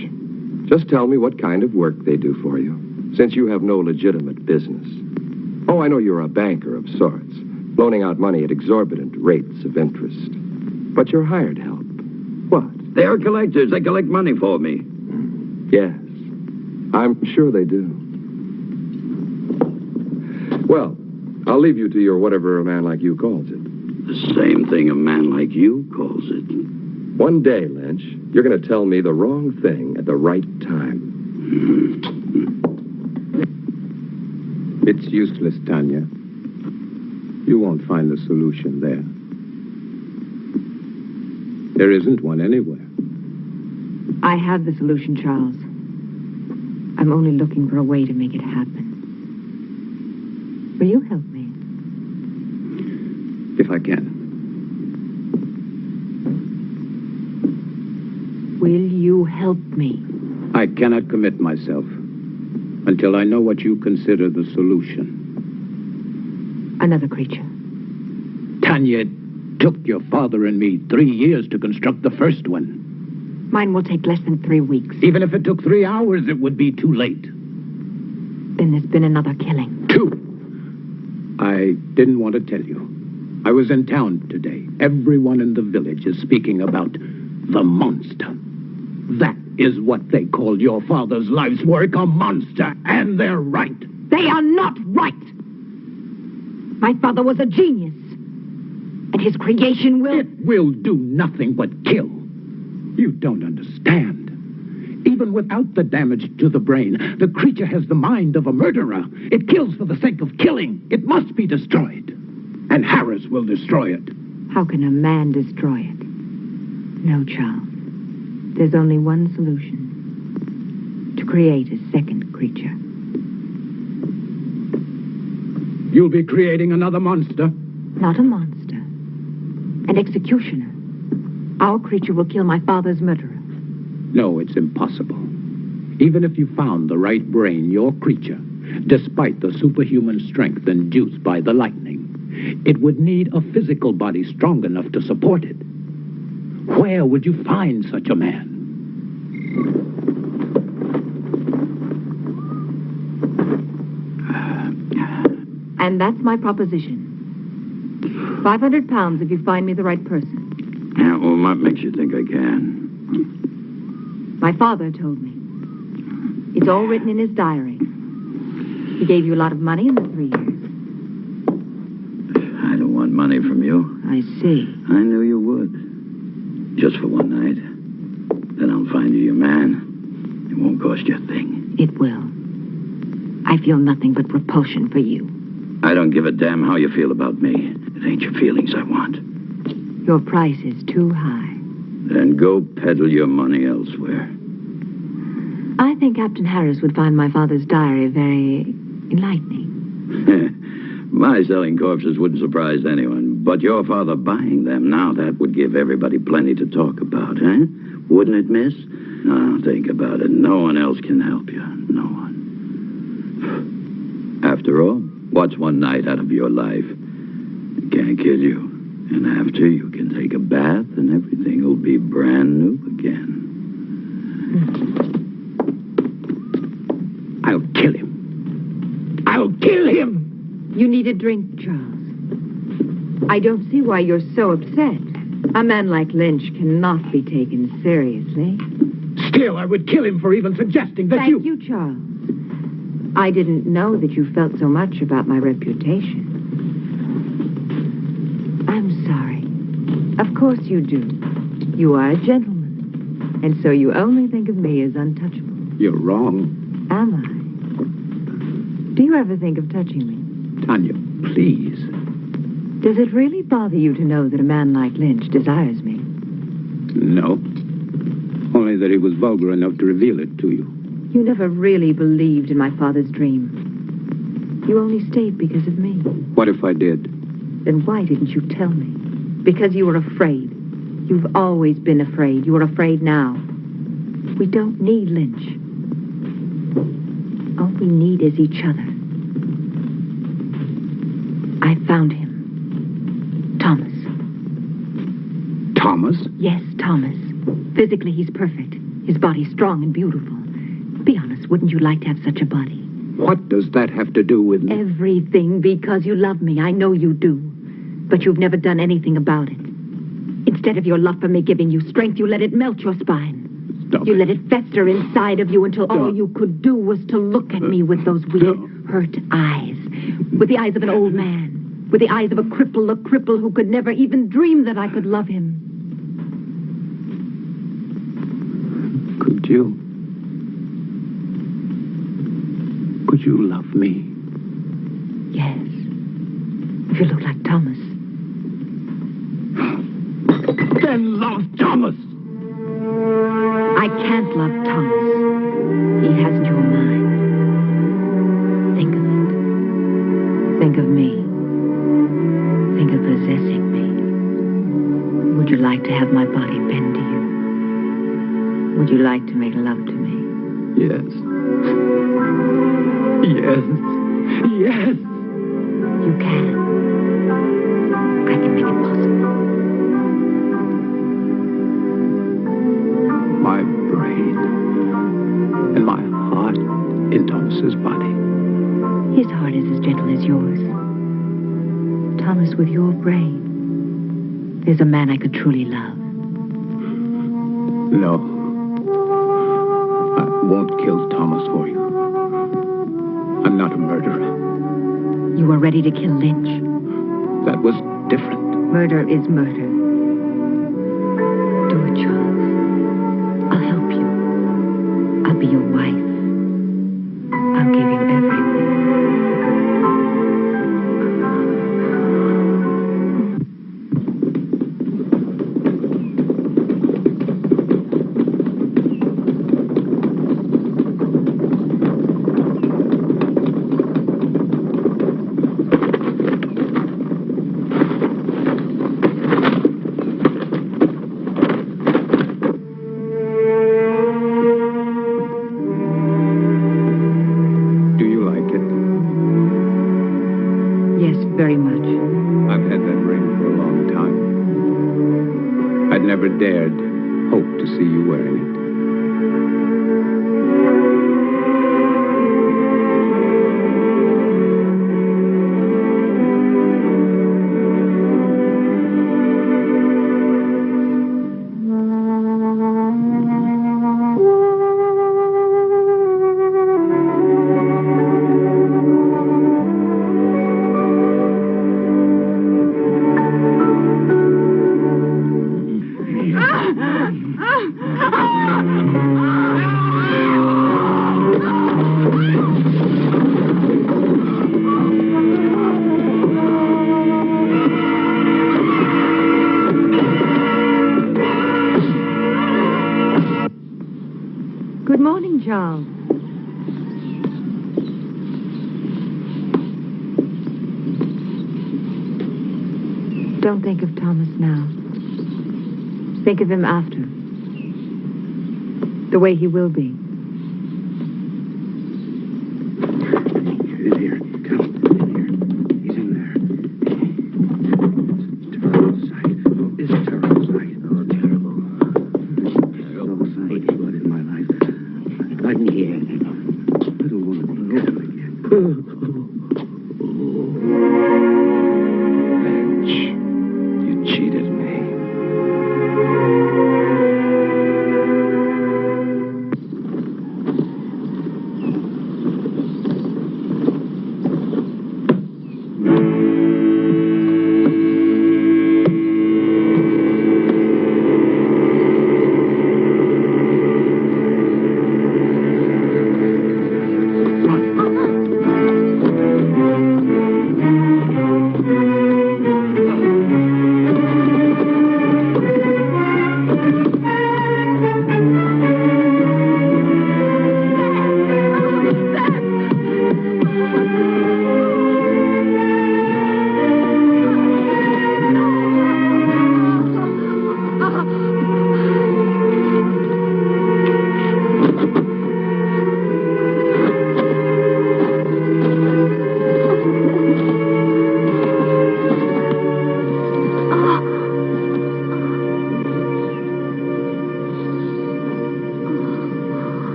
Just tell me what kind of work they do for you, since you have no legitimate business. Oh, I know you're a banker of sorts, loaning out money at exorbitant rates of interest. But you're hired help. What? They are collectors. They collect money for me. Yes, I'm sure they do. Well, I'll leave you to your whatever a man like you calls it. The same thing a man like you calls it. One day, Lynch, you're going to tell me the wrong thing at the right time. It's useless, Tanya. You won't find the solution there. There isn't one anywhere. I have the solution, Charles. I'm only looking for a way to make it happen. Will you help me? If I can. Will you help me? I cannot commit myself until I know what you consider the solution. Another creature. Tanya, it took your father and me 3 years to construct the first one. Mine will take less than 3 weeks. Even if it took 3 hours, it would be too late. Then there's been another killing. 2. I didn't want to tell you. I was in town today. Everyone in the village is speaking about the monster. That is what they called your father's life's work, a monster, and they're right. They are not right! My father was a genius, and his creation will... It will do nothing but kill. You don't understand. It Even without the damage to the brain, the creature has the mind of a murderer. It kills for the sake of killing. It must be destroyed. And Harris will destroy it. How can a man destroy it? No, Charles. There's only one solution. To create a second creature. You'll be creating another monster? Not a monster. An executioner. Our creature will kill my father's murderer. No, it's impossible. Even if you found the right brain, your creature, despite the superhuman strength induced by the lightning, it would need a physical body strong enough to support it. Where would you find such a man? And that's my proposition. 500 pounds if you find me the right person. Yeah, well, what makes you think I can? My father told me. It's all written in his diary. He gave you a lot of money in the 3 years. I don't want money from you. I see. I knew you would. Just for one night. Then I'll find you your man. It won't cost you a thing. It will. I feel nothing but repulsion for you. I don't give a damn how you feel about me. It ain't your feelings I want. Your price is too high. Then go peddle your money elsewhere. I think Captain Harris would find my father's diary very enlightening. My selling corpses wouldn't surprise anyone. But your father buying them, now that would give everybody plenty to talk about, eh? Wouldn't it, miss? Now, think about it. No one else can help you. No one. After all, what's one night out of your life? It can't kill you. And after, you can take a bath and everything will be brand new again. I'll kill him. I'll kill him! You need a drink, Charles. I don't see why you're so upset. A man like Lynch cannot be taken seriously. Still, I would kill him for even suggesting that Thank you, Charles. I didn't know that you felt so much about my reputation. I'm sorry. Of course you do. You are a gentleman. And so you only think of me as untouchable. You're wrong. Am I? Do you ever think of touching me? Tanya, please. Does it really bother you to know that a man like Lynch desires me? No. Only that he was vulgar enough to reveal it to you. You never really believed in my father's dream. You only stayed because of me. What if I did? Then why didn't you tell me? Because you were afraid. You've always been afraid. You are afraid now. We don't need Lynch. All we need is each other. I found him. Thomas. Thomas? Yes, Thomas. Physically, he's perfect. His body's strong and beautiful. Be honest, wouldn't you like to have such a body? What does that have to do with... Everything, because you love me. I know you do. But you've never done anything about it. Instead of your love for me giving you strength, you let it melt your spine. You let it fester inside of you until all you could do was to look at me with those weird, hurt eyes. With the eyes of an old man. With the eyes of a cripple who could never even dream that I could love him. Could you? Could you love me? Yes. If you look like Thomas. Then love Thomas! I can't love Thomas. He hasn't your mind. Think of it. Think of me. Think of possessing me. Would you like to have my body bend to you? Would you like to make love to me? Yes. Yes. Yes. You can. I can make it possible. My brain and my heart in Thomas's body. His heart is as gentle as yours. Thomas, with your brain, there's a man I could truly love. No. I won't kill Thomas for you. I'm not a murderer. You were ready to kill Lynch. That was different. Murder is murder. Do it, Charles. I'll help you. you wearing it. Good morning, Charles. Don't think of Thomas now. Think of him after. The way he will be. In here. Come. In here. He's in there. Terrible sight. Oh, it's a terrible sight. Oh, terrible. Terrible sight. Blood in my life. Blood in here. I don't want to blow again. Bench. You cheated me.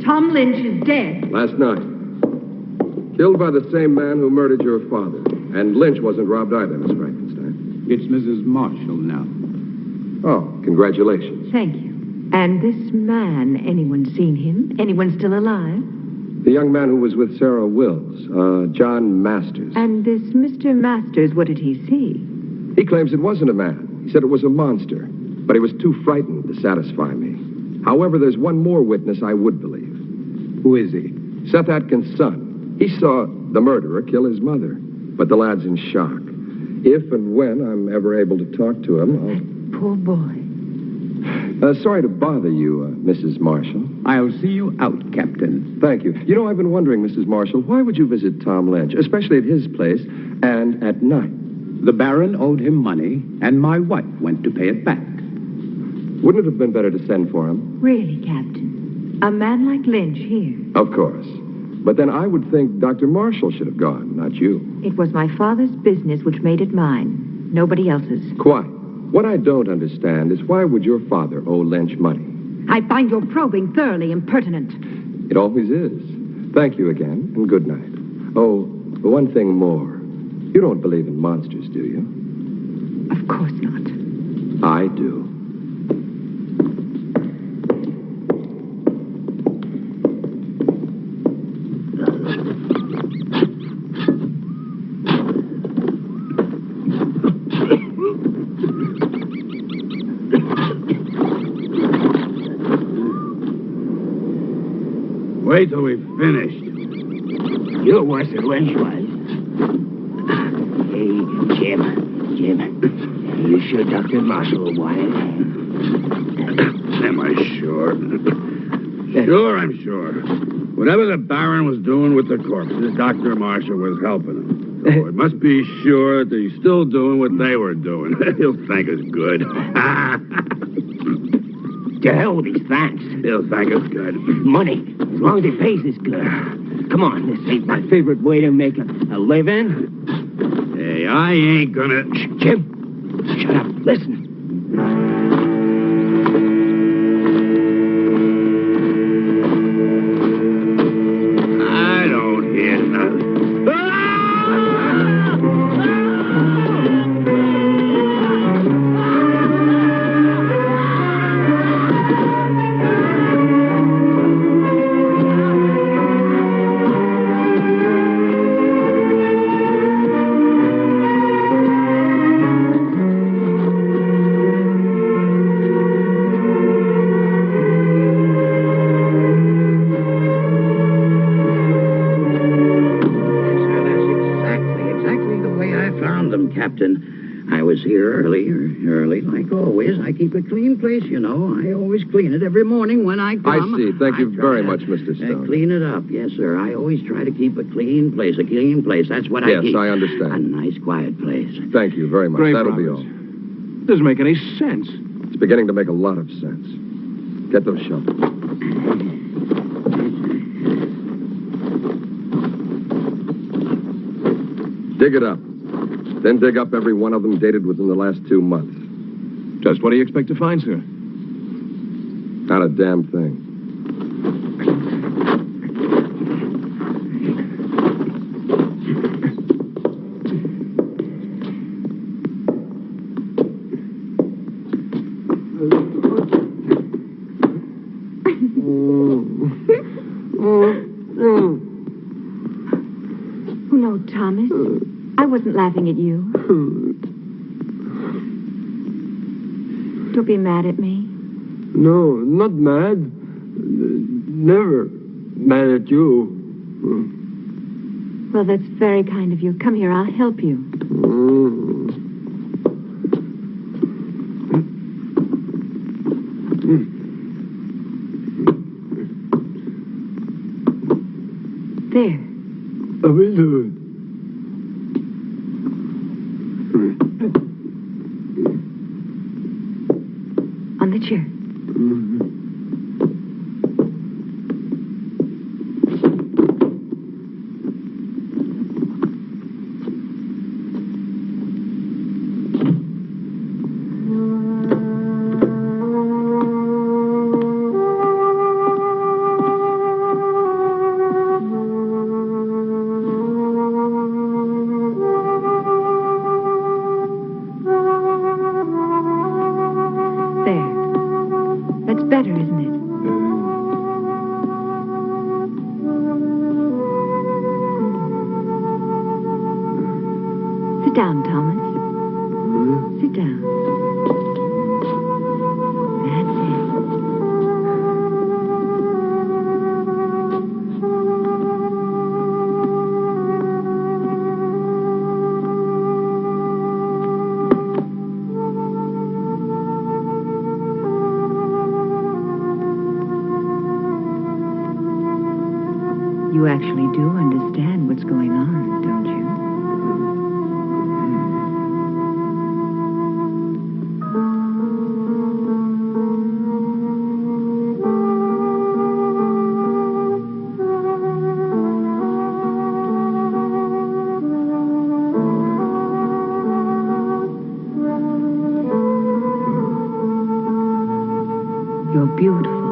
Tom Lynch is dead. Last night. Killed by the same man who murdered your father. And Lynch wasn't robbed either, Miss Frankenstein. It's Mrs. Marshall now. Oh, congratulations. Thank you. And this man, anyone seen him? Anyone still alive? The young man who was with Sarah Wills, John Masters. And this Mr. Masters, what did he see? He claims it wasn't a man. He said it was a monster. But he was too frightened to satisfy me. However, there's one more witness I would believe. Who is he? Seth Atkins' son. He saw the murderer kill his mother. But the lad's in shock. If and when I'm ever able to talk to him, Poor boy. sorry to bother you, Mrs. Marshall. I'll see you out, Captain. Thank you. You know, I've been wondering, Mrs. Marshall, why would you visit Tom Lynch, especially at his place, and at night? The Baron owed him money, and my wife went to pay it back. Wouldn't it have been better to send for him? Really, Captain? A man like Lynch here. Of course. But then I would think Dr. Marshall should have gone, not you. It was my father's business which made it mine. Nobody else's. Quite. What I don't understand is why would your father owe Lynch money? I find your probing thoroughly impertinent. It always is. Thank you again, and good night. Oh, one thing more. You don't believe in monsters, do you? Of course not. I do. Wait till we've finished. You're worse than Lynch was. Hey, Jim. You sure Dr. Marshall wanted? Am I sure? Sure, I'm sure. Whatever the Baron was doing with the corpses, Dr. Marshall was helping him. So it must be sure that he's still doing what they were doing. He'll thank us good. To hell with his thanks. He'll thank us good. Money, as long as he pays us good. come on. This ain't my favorite way to make a living. Hey, I ain't gonna... Shh, Jim, shut up. Listen. I don't hear nothing. Captain. I was here early, like always. I keep a clean place, you know. I always clean it every morning when I come. I see. Thank you very much, Mr. Stone. Clean it up, yes, sir. I always try to keep a clean place. That's what I keep. Yes, I understand. A nice, quiet place. Thank you very much. Great That'll be promise. all. Doesn't make any sense. It's beginning to make a lot of sense. Get those shovels. Dig it up. Then dig up every one of them dated within the last 2 months. Just what do you expect to find, sir? Not a damn thing. Oh, no, Thomas. I wasn't laughing at you. Don't be mad at me. No, not mad. Never mad at you. Well, that's very kind of you. Come here, I'll help you. There. I will do it. On the chair. Better, isn't it? Sit down, Thomas. Sit down. That's You actually do understand what's going on, don't you? You're beautiful.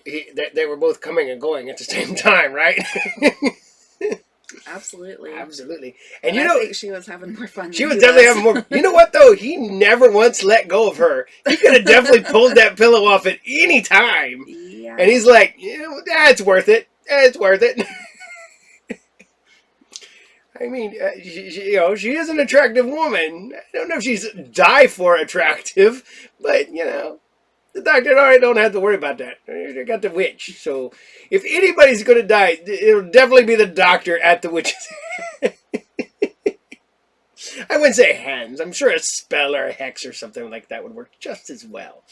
know, they were both coming and going at the same time, right? Absolutely. Absolutely. And you I know, think she was having more fun. she than was he definitely having more. You know what, though? He never once let go of her. He could have definitely pulled that pillow off at any time. Yeah. And he's like, it's worth it. It's worth it. I mean, she is an attractive woman. I don't know if she's die for attractive, but, the doctor don't have to worry about that. They got the witch. So if anybody's going to die, it'll definitely be the doctor at the witch's. I wouldn't say hands. I'm sure a spell or a hex or something like that would work just as well.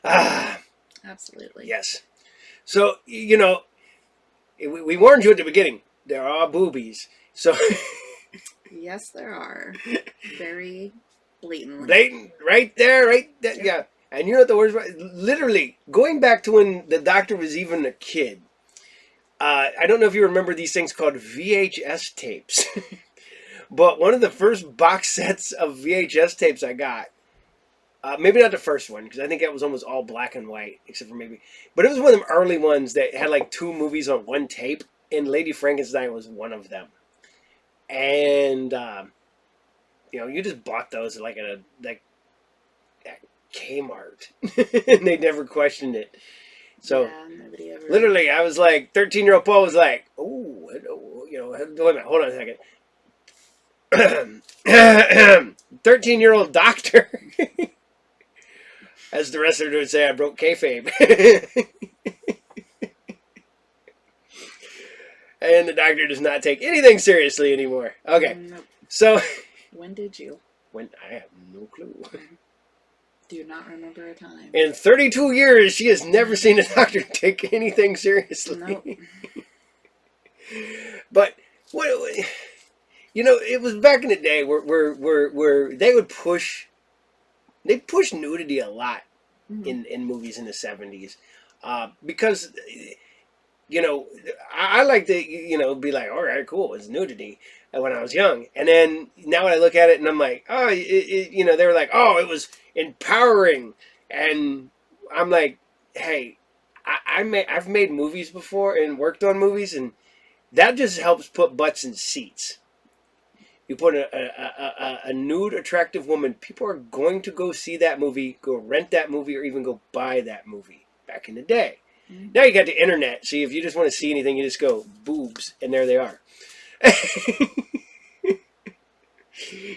Absolutely. Yes. So, we warned you at the beginning. There are boobies. So... Yes, there are. Very blatantly. Blatant. Right there. Yeah. And you know what the worst part? Literally, going back to when the doctor was even a kid. I don't know if you remember these things called VHS tapes. But one of the first box sets of VHS tapes I got, maybe not the first one, because I think that was almost all black and white, except for maybe. But it was one of them early ones that had like 2 movies on one tape, and Lady Frankenstein was one of them. And, you just bought those at at Kmart. And they never questioned it. So, nobody ever... literally, I was like, 13-year-old Paul was like, oh, wait a minute, hold on a second. 13-year-old doctor. As the rest of it would say, I broke kayfabe. And the doctor does not take anything seriously anymore. Okay. Nope. So. When did you? I have no clue. Do not remember a time. In 32 years, she has never seen a doctor take anything seriously. Nope. But, it was back in the day where they would push nudity a lot in movies in the 70s. Because... I like to, be like, all right, cool, it's nudity when I was young. And then now when I look at it and I'm like, oh, they were like, oh, it was empowering. And I'm like, hey, I've made movies before and worked on movies, and that just helps put butts in seats. You put a nude, attractive woman, people are going to go see that movie, go rent that movie, or even go buy that movie back in the day. Now you got the internet, so if you just want to see anything, you just go, boobs, and there they are.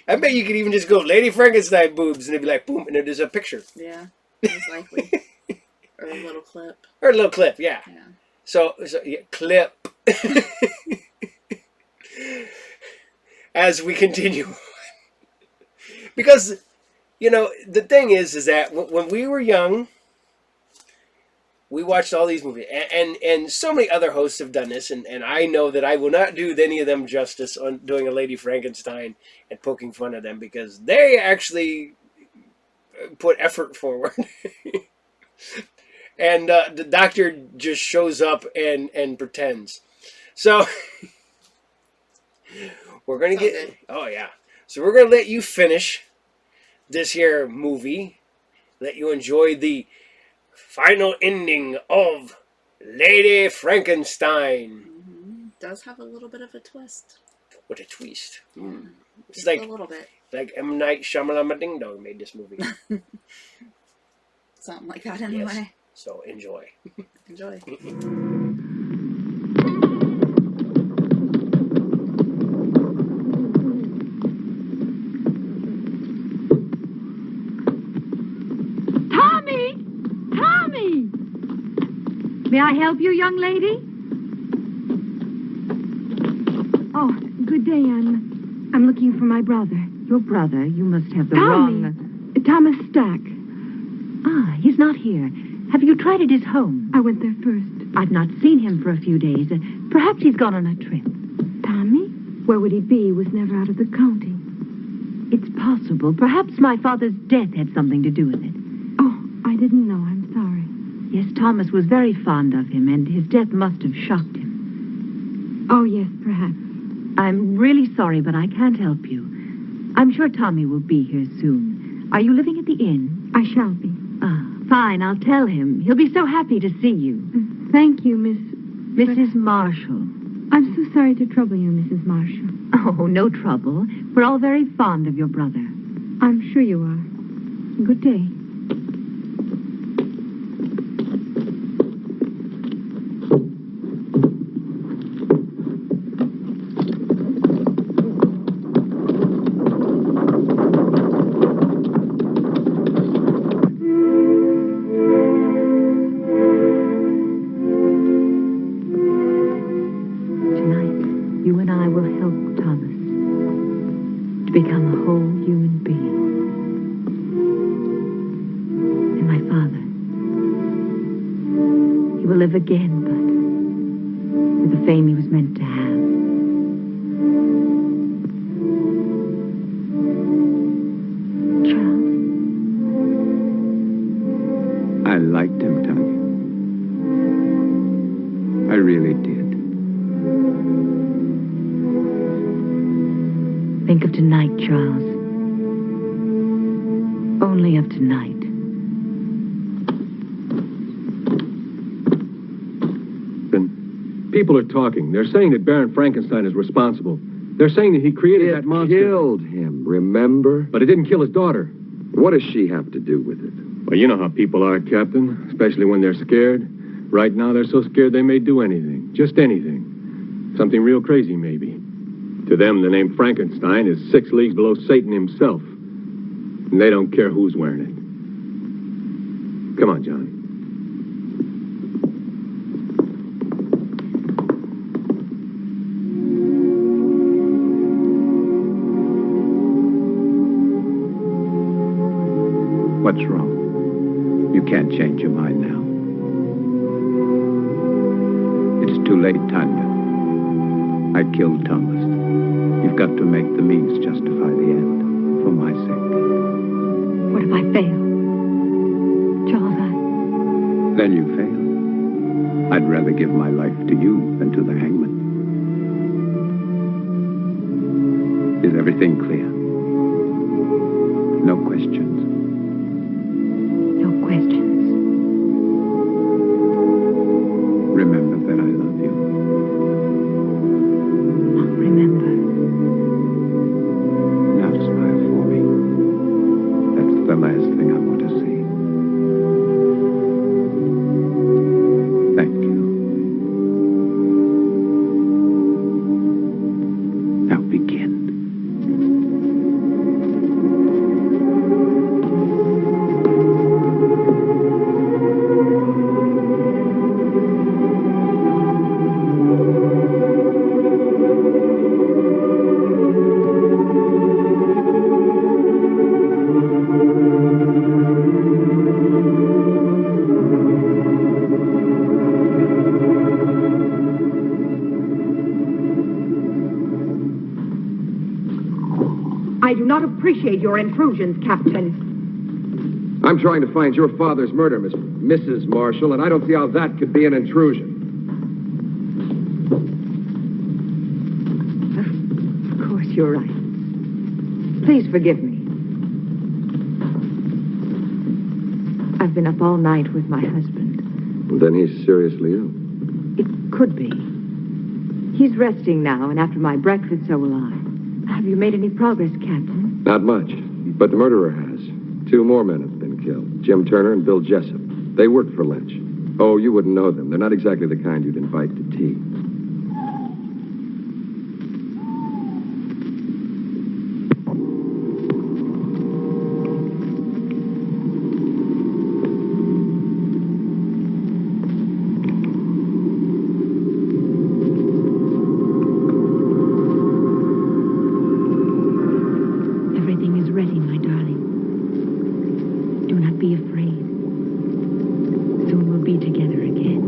I bet you could even just go, Lady Frankenstein boobs, and it'd be like, boom, and there's a picture. Yeah, most likely. Or a little clip. Or a little clip, yeah. So yeah, clip. As we continue. Because, the thing is that when we were young, we watched all these movies, and so many other hosts have done this, and I know that I will not do any of them justice on doing a Lady Frankenstein and poking fun at them, because they actually put effort forward. And the doctor just shows up and pretends. So, we're going to get... Oh, yeah. So we're going to let you finish this here movie, let you enjoy the final ending of Lady Frankenstein. Does have a little bit of a twist. What a twist. It's Just like a little bit. Like M. Night Shyamalan Ding Dong made this movie. Something like that anyway. Yes. So enjoy. Enjoy. May I help you, young lady? Oh, good day. I'm looking for my brother. Your brother? You must have the wrong... Thomas Stack. Ah, he's not here. Have you tried at his home? I went there first. I've not seen him for a few days. Perhaps he's gone on a trip. Tommy? Where would he be? He was never out of the county. It's possible. Perhaps my father's death had something to do with it. Oh, I didn't know. I'm sorry. Yes, Thomas was very fond of him, and his death must have shocked him. Oh, yes, perhaps. I'm really sorry, but I can't help you. I'm sure Tommy will be here soon. Are you living at the inn? I shall be. Ah, fine. I'll tell him. He'll be so happy to see you. Thank you, Mrs. Marshall. I'm so sorry to trouble you, Mrs. Marshall. Oh, no trouble. We're all very fond of your brother. I'm sure you are. Good day. You and I will help Thomas to become a whole human being. And my father, he will live again, but with the fame he was meant to have. Charles. I liked him, Tanya. I really did. Think of tonight, Charles. Only of tonight. People are talking. They're saying that Baron Frankenstein is responsible. They're saying that he created that monster. Killed him, remember? But it didn't kill his daughter. What does she have to do with it? Well, you know how people are, Captain, especially when they're scared. Right now, they're so scared they may do anything. Just anything. Something real crazy, maybe. To them, the name Frankenstein is 6 leagues below Satan himself. And they don't care who's wearing it. Come on, Johnny. What's wrong? You can't change your mind now. It's too late, Tanya. I killed Thomas. You've got to make the means justify the end, for my sake. What if I fail? Charles, Then you fail. I'd rather give my life to you than to the hangman. Is everything clear? No questions. No questions. Remember that I love you. I'll remember. Now smile for me. That's the last thing I want to see. Thank you. Now begin. I do not appreciate your intrusions, Captain. I'm trying to find your father's murder, Mrs. Marshall, and I don't see how that could be an intrusion. Of course, you're right. Please forgive me. I've been up all night with my husband. Then he's seriously ill. It could be. He's resting now, and after my breakfast, so will I. Have you made any progress, Captain? Not much, but the murderer has. 2 more men have been killed. Jim Turner and Bill Jessup. They worked for Lynch. Oh, you wouldn't know them. They're not exactly the kind you'd invite to tea. Everything is ready, my darling. Do not be afraid. Soon we'll be together again.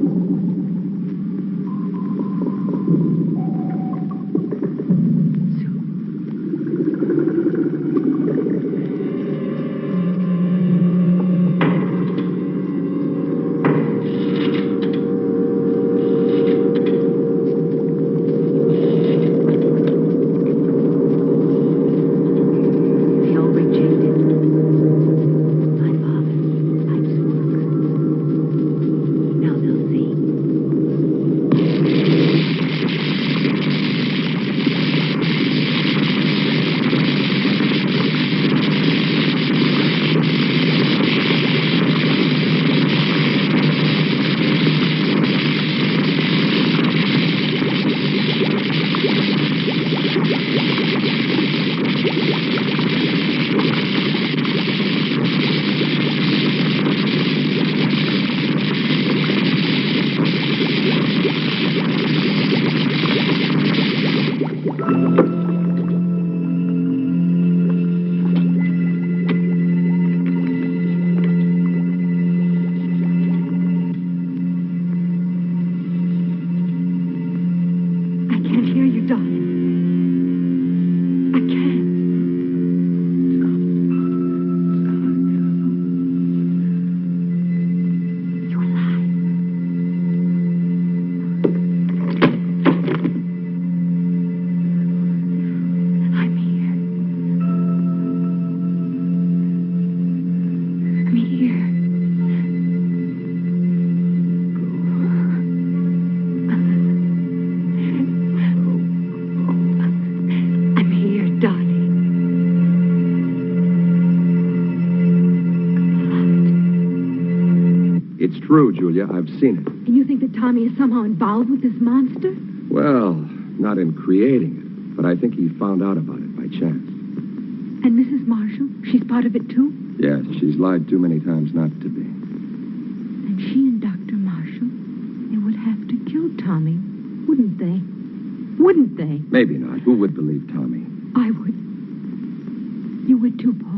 can't hear you, darling. I can't. You're alive. I'm here. I'm here. I'm here, darling. It's true, Julia. I've seen it. And you think that Tommy is somehow involved with this monster? Well, not in creating it, but I think he found out about it by chance. And Mrs. Marshall? She's part of it, too? Yes, she's lied too many times not to be. And she and Dr. Marshall, they would have to kill Tommy, wouldn't they? Wouldn't they? Maybe not. Who would believe Tommy? I would. You would too, Paul.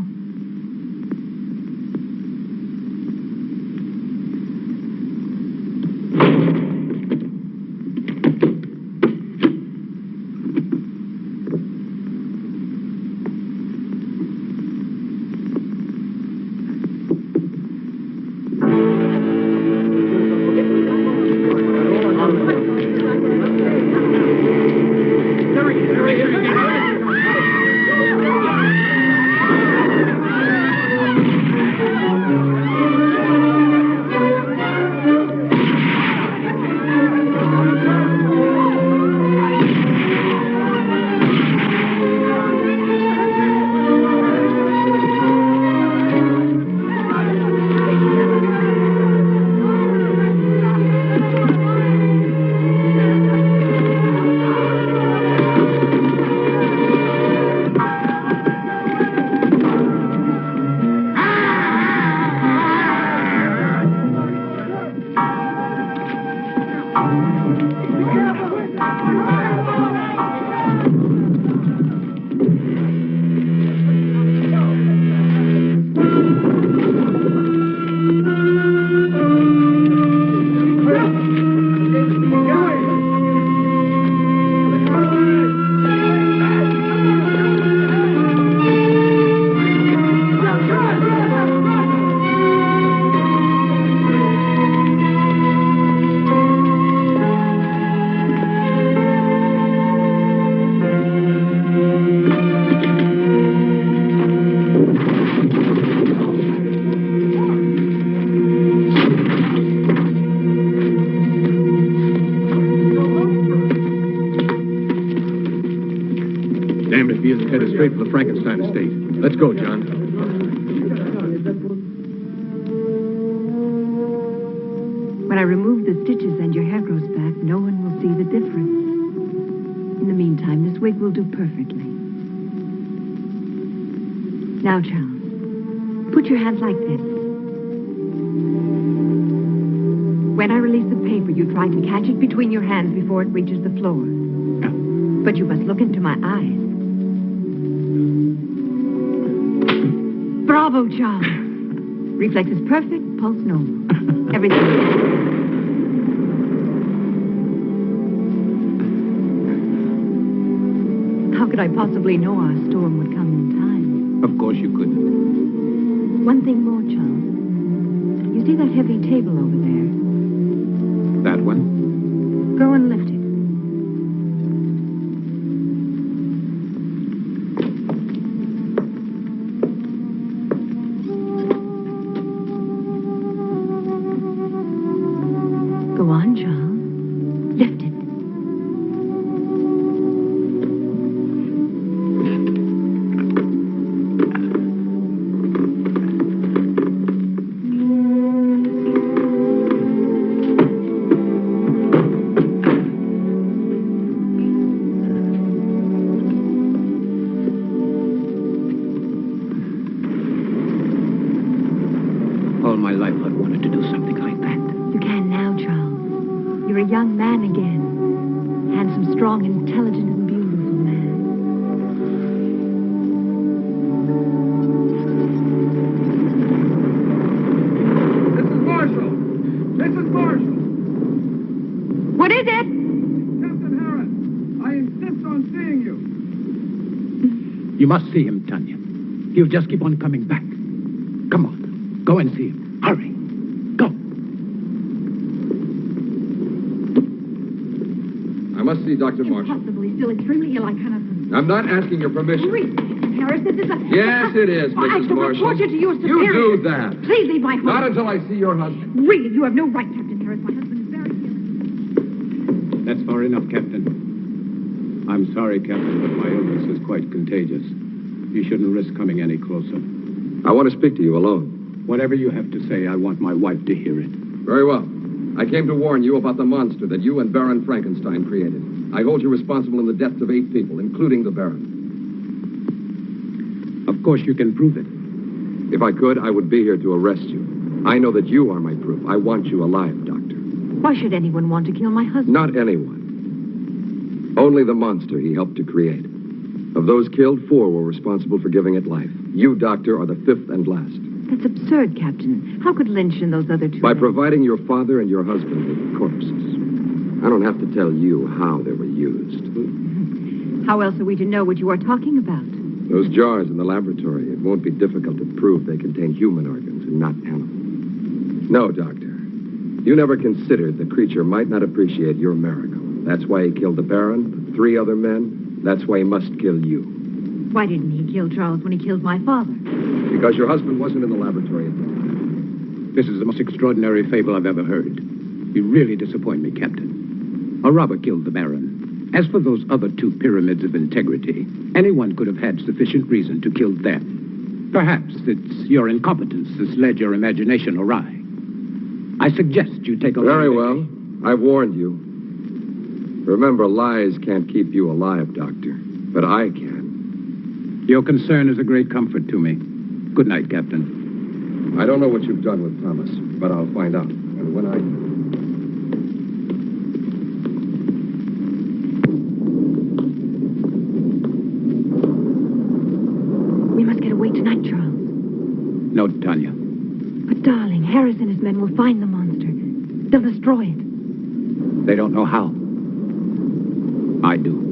Damned if he isn't headed straight for the Frankenstein estate. Let's go, John. When I remove the stitches and your hair grows back, no one will see the difference. In the meantime, this wig will do perfectly. Now, Charles, put your hands like this. When I release the paper, you try to catch it between your hands before it reaches the floor. But you must look into my eyes. Bravo, Charles. Reflex is perfect, pulse normal. Everything. How could I possibly know our storm would come in time? Of course you couldn't. One thing more, Charles. You see that heavy table over there? That one? Go and lift it. Go on, Charles. Lift it. All my life I've wanted to do something like that. You can now, Charles. You're a young man again. Handsome, strong, intelligent, and beautiful man. Mrs. Marshall! Mrs. Marshall! What is it? Captain Harris! I insist on seeing you. You must see him, Tanya. He'll just keep on coming back. Come on. Go and see him. Hurry. Go. I must see Dr. Marshall. Possibly still extremely ill. I cannot. I'm not asking your permission. Read, Mrs. Harris. This is a... Yes, it is, I Mrs. shall Marshall. report you to your You superiors. do that. Please leave my home. Not until I see your husband. Read, you have no right, Captain Harris. My husband is very ill. That's far enough, Captain. I'm sorry, Captain, but my illness is quite contagious. You shouldn't risk coming any closer. I want to speak to you alone. Whatever you have to say, I want my wife to hear it. Very well. I came to warn you about the monster that you and Baron Frankenstein created. I hold you responsible in the deaths of 8 people, including the Baron. Of course you can prove it. If I could, I would be here to arrest you. I know that you are my proof. I want you alive, Doctor. Why should anyone want to kill my husband? Not anyone. Only the monster he helped to create. Of those killed, 4 were responsible for giving it life. You, Doctor, are the 5th and last. That's absurd, Captain. How could Lynch and those other 2 By men- providing your father and your husband with corpses. I don't have to tell you how they were used. How else are we to know what you are talking about? Those jars in the laboratory, it won't be difficult to prove they contain human organs and not animal. No, Doctor. You never considered the creature might not appreciate your miracle. That's why he killed the Baron, 3 other men. That's why he must kill you. Why didn't he kill Charles when he killed my father? Because your husband wasn't in the laboratory at the time. This is the most extraordinary fable I've ever heard. You really disappoint me, Captain. A robber killed the Baron. As for those other 2 pyramids of integrity, anyone could have had sufficient reason to kill them. Perhaps it's your incompetence that's led your imagination awry. I suggest you take a look. Very well. I've warned you. Remember, lies can't keep you alive, Doctor. But I can. Your concern is a great comfort to me. Good night, Captain. I don't know what you've done with Thomas, but I'll find out. And when I... We must get away tonight, Charles. No, Tanya. But, darling, Harris and his men will find the monster. They'll destroy it. They don't know how. I do.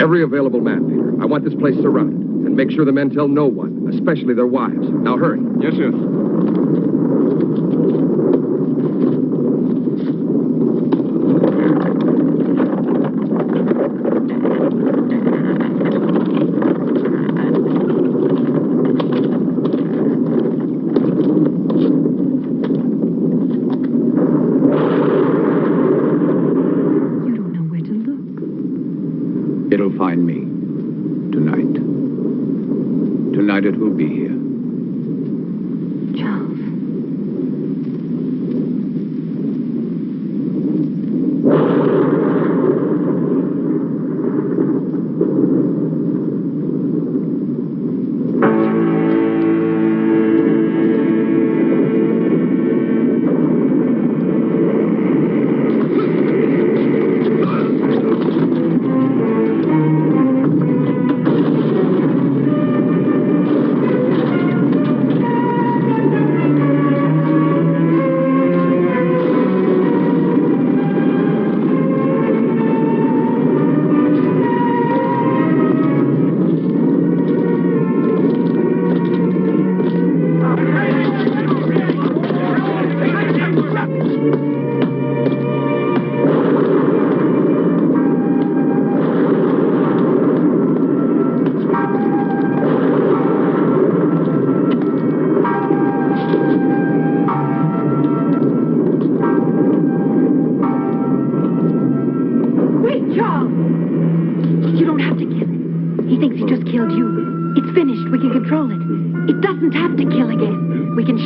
Every available man, Peter. I want this place surrounded. And make sure the men tell no one, especially their wives. Now hurry. Yes, sir. It'll find me. Tonight. Tonight it will be here. Charles.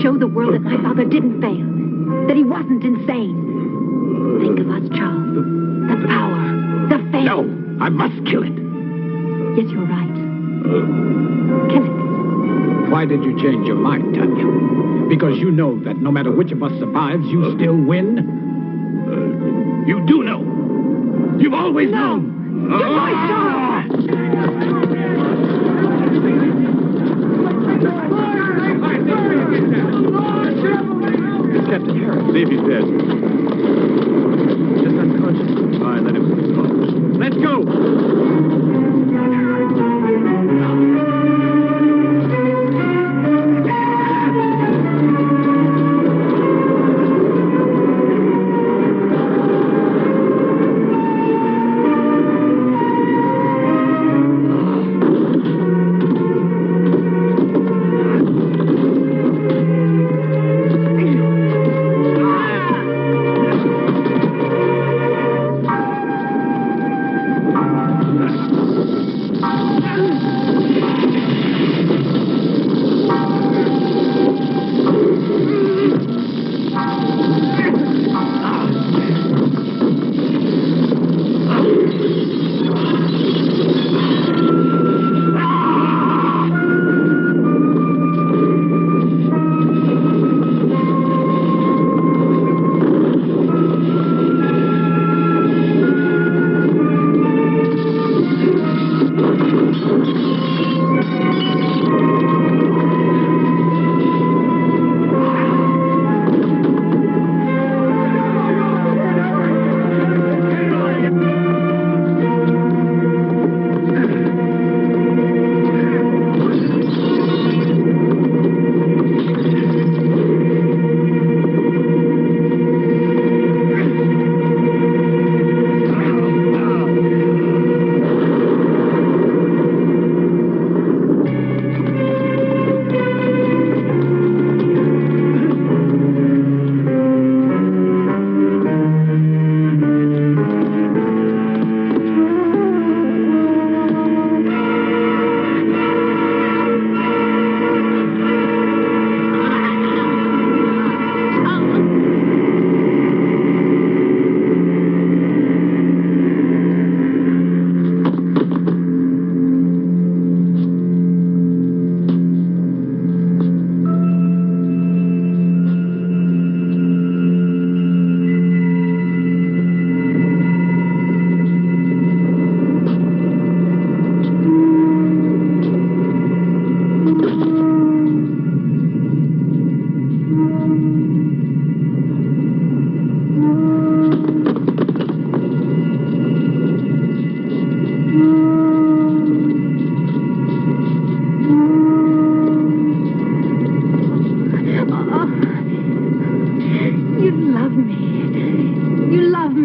Show the world that my father didn't fail, that he wasn't insane. Think of us, Charles. The power, the fame. No, I must kill it. Yes, you're right. Kill it. Why did you change your mind, Tanya? Because you know that no matter which of us survives, you still win? You do know. You've always known. You're right, Charles. Captain Harris. See if he's dead. Just unconscious. All right, let him sleep.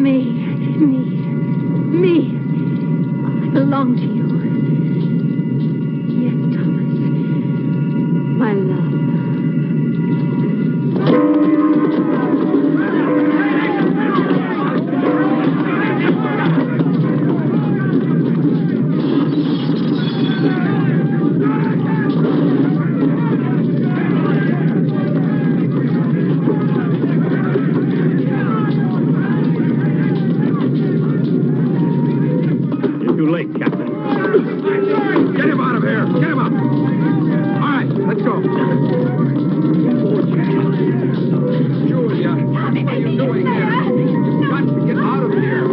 Me. I belong to you. Yes, Thomas. My love. Too late, Captain. Get him out of here! Get him up! All right, let's go. Julia, what are you doing here? You've got to get out of here.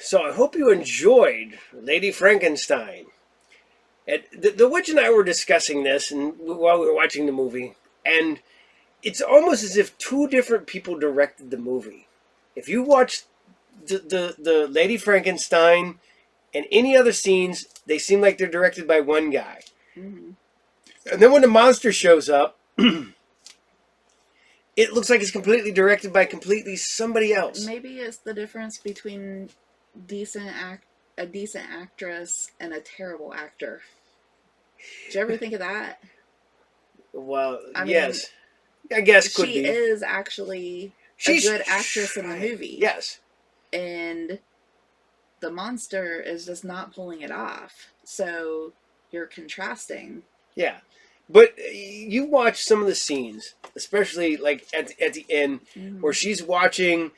So I hope you enjoyed Lady Frankenstein. And the witch and I were discussing this and while we were watching the movie, and it's almost as if two different people directed the movie. If you watch the Lady Frankenstein and any other scenes, they seem like they're directed by one guy. Mm-hmm. And then when the monster shows up, it looks like it's completely directed by somebody else. Maybe it's the difference between a decent actress and a terrible actor. Did you ever think of that? Well, I mean, yes. I guess could be. She is actually a good actress in the movie. Yes. And the monster is just not pulling it off. So you're contrasting. Yeah. But you watch some of the scenes, especially like at the end, Mm-hmm. where she's watching,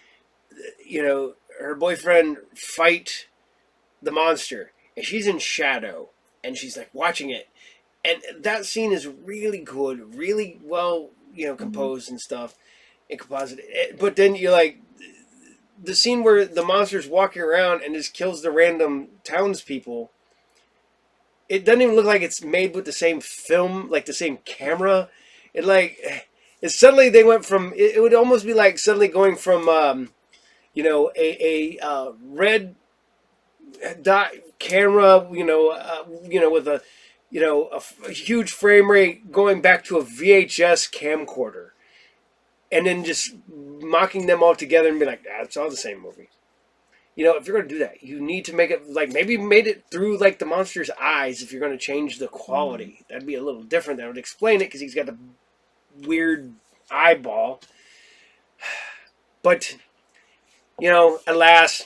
her boyfriend fight the monster, and she's in shadow, and she's like watching it, and that scene is really good, really well, composed and stuff, and composited. But then you're like, the scene where the monster's walking around and just kills the random townspeople. It doesn't even look like it's made with the same film, like the same camera. It's suddenly they went from. It would almost be like suddenly going from, a red dot camera, with a huge frame rate going back to a VHS camcorder, and then just mocking them all together and be like, it's all the same movie. If you're going to do that, you need to make it, like, maybe made it through, like, the monster's eyes if you're going to change the quality. That'd be a little different. That would explain it, because he's got the weird eyeball. But, alas,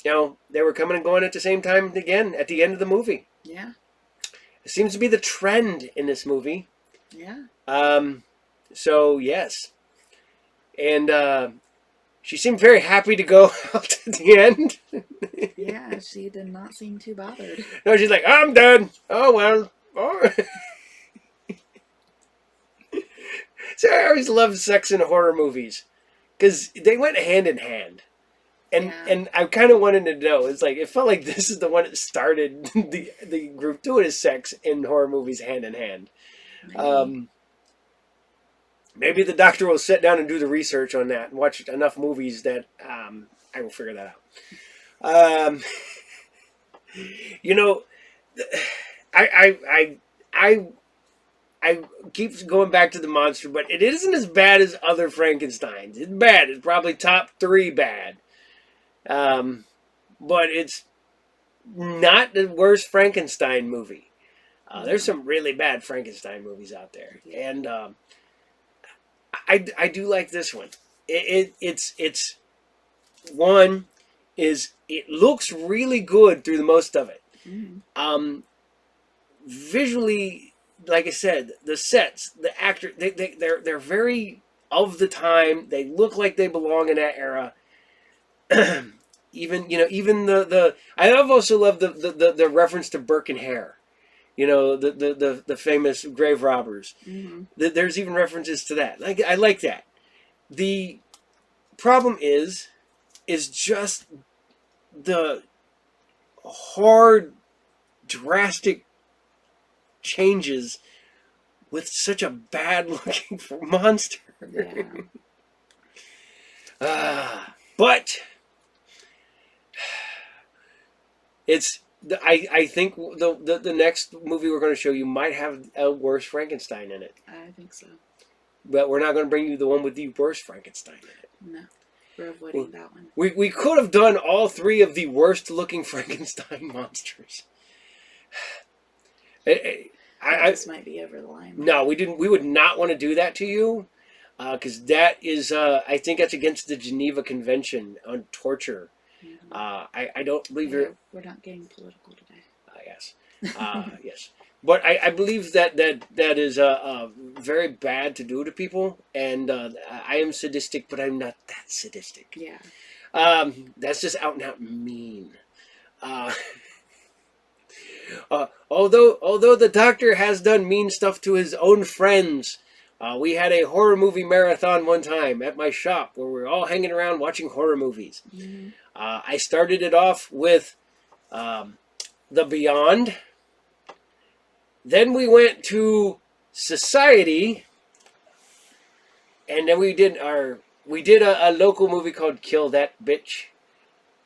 they were coming and going at the same time again at the end of the movie. Yeah. It seems to be the trend in this movie. Yeah. So, yes. And, she seemed very happy to go out at the end. Yeah, she did not seem too bothered. No, she's like, I'm done. Oh, well. Oh. So I always loved sex in horror movies, because they went hand in hand. And I kind of wanted to know. It's like, it felt like this is the one that started the group doing sex in horror movies hand in hand. Maybe the doctor will sit down and do the research on that and watch enough movies that I will figure that out. I keep going back to the monster, but it isn't as bad as other Frankensteins. It's bad. It's probably top 3 bad. But it's not the worst Frankenstein movie. There's some really bad Frankenstein movies out there, and I do like this one. It's one is it looks really good through the most of it. Mm-hmm. Visually, like I said, the sets, the actor, they're very of the time. They look like they belong in that era. even the I also love the reference to Burke and Hare. The famous grave robbers. Mm-hmm. There's even references to that. Like, I like that. The problem is just the hard, drastic changes with such a bad-looking monster. Yeah. But I think the next movie we're going to show you might have a worse Frankenstein in it. I think so. But we're not going to bring you the one with the worst Frankenstein in it. No. We're avoiding that one. We could have done all three of the worst looking Frankenstein monsters. This might be over the line. No, we didn't. We would not want to do that to you, because that is, I think that's against the Geneva Convention on torture. I don't believe we're not getting political today. Yes, yes. But I believe that is very bad to do to people, and I am sadistic, but I'm not that sadistic. Yeah. That's just out and out mean. Although the Doctor has done mean stuff to his own friends, we had a horror movie marathon one time at my shop where we were all hanging around watching horror movies. Mm-hmm. I started it off with The Beyond. Then we went to Society, and then we did a local movie called Kill That Bitch,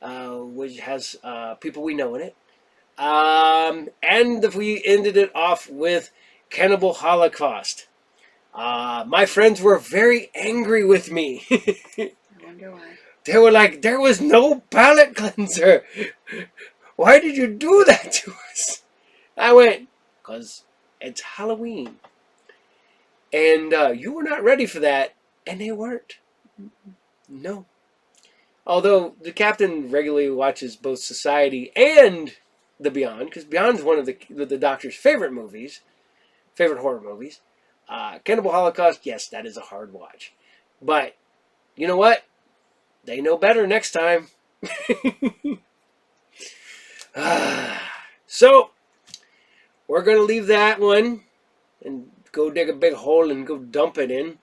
which has people we know in it. And we ended it off with Cannibal Holocaust. My friends were very angry with me. I wonder why. They were like, there was no palate cleanser. Why did you do that to us? I went, because it's Halloween. And you were not ready for that, and they weren't. No. Although the captain regularly watches both Society and The Beyond, because Beyond is one of the Doctor's favorite horror movies. Cannibal Holocaust, yes, that is a hard watch. But, you know what? They know better next time. So, we're going to leave that one and go dig a big hole and go dump it in.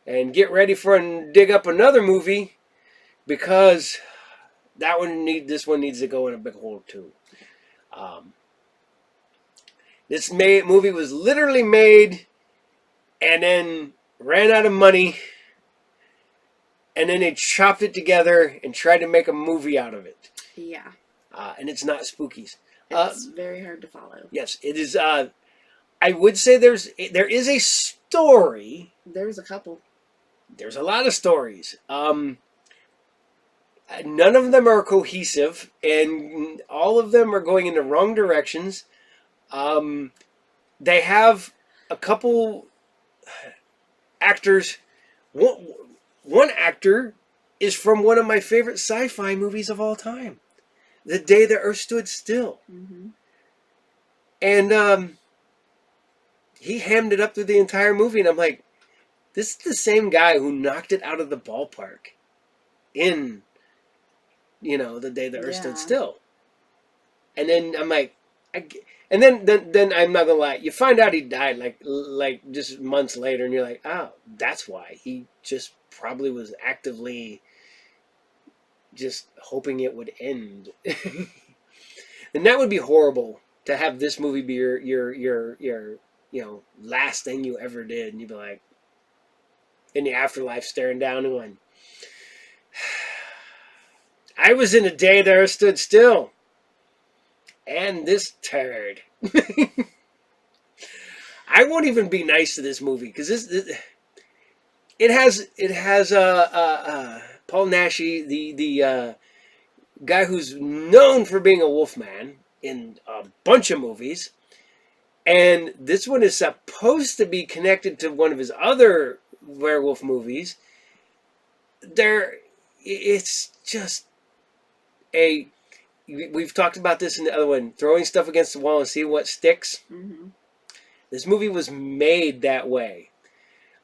And get ready and dig up another movie, because this one needs to go in a big hole too. This movie was literally made and then ran out of money, and then they chopped it together and tried to make a movie out of it. Yeah. And it's not Spookies. It's very hard to follow. Yes, it is. I would say there is a story. There's a couple. There's a lot of stories. None of them are cohesive, and all of them are going in the wrong directions. They have a couple actors. One actor is from one of my favorite sci-fi movies of all time, The Day the Earth Stood Still. Mm-hmm. And he hammed it up through the entire movie, and I'm like, this is the same guy who knocked it out of the ballpark in, The Day the Earth Stood Still. And then I'm like, and then I'm not gonna lie, you find out he died like just months later, and you're like, oh, that's why. He just probably was actively just hoping it would end. And that would be horrible, to have this movie be your last thing you ever did, and you'd be like, in the afterlife, staring down and going, I was in A Day the Earth Stood Still, and this turd. I won't even be nice to this movie, because it has Paul Naschy, the guy who's known for being a wolfman in a bunch of movies, and this one is supposed to be connected to one of his other werewolf movies. It's just we've talked about this in the other one, throwing stuff against the wall and see what sticks. Mm-hmm. This movie was made that way.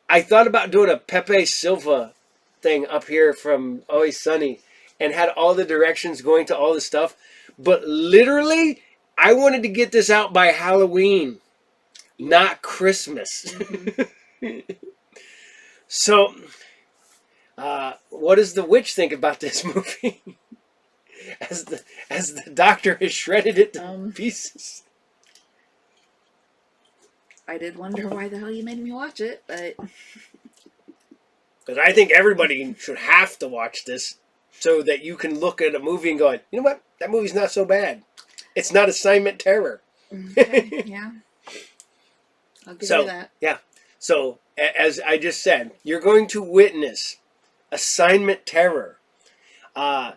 I thought about doing a Pepe Silva thing up here from Always Sunny, and had all the directions going to all the stuff. But literally, I wanted to get this out by Halloween, not Christmas. So, what does the witch think about this movie? as the doctor has shredded it to pieces. I did wonder why the hell you made me watch it, but Because I think everybody should have to watch this so that you can look at a movie and go, you know what? That movie's not so bad. It's not assignment terror. okay, yeah. I'll give you that. Yeah. So, as I just said, you're going to witness assignment terror.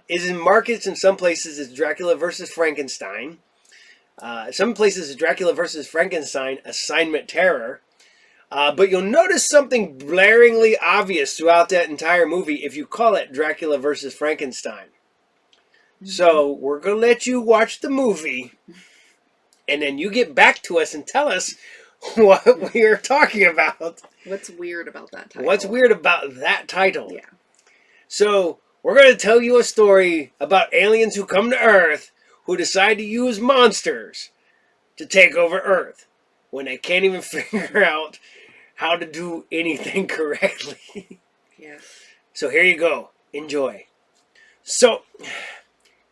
Is in markets in some places it's Dracula versus Frankenstein. Some places it's Dracula versus Frankenstein, assignment terror. But you'll notice something blaringly obvious throughout that entire movie if you call it Dracula versus Frankenstein. So we're going to let you watch the movie, and then you get back to us and tell us what we are talking about. What's weird about that title? What's weird about that title? Yeah. So we're going to tell you a story about aliens who come to Earth who decide to use monsters to take over Earth when they can't even figure out how to do anything correctly. Yeah. So here you go. Enjoy. So,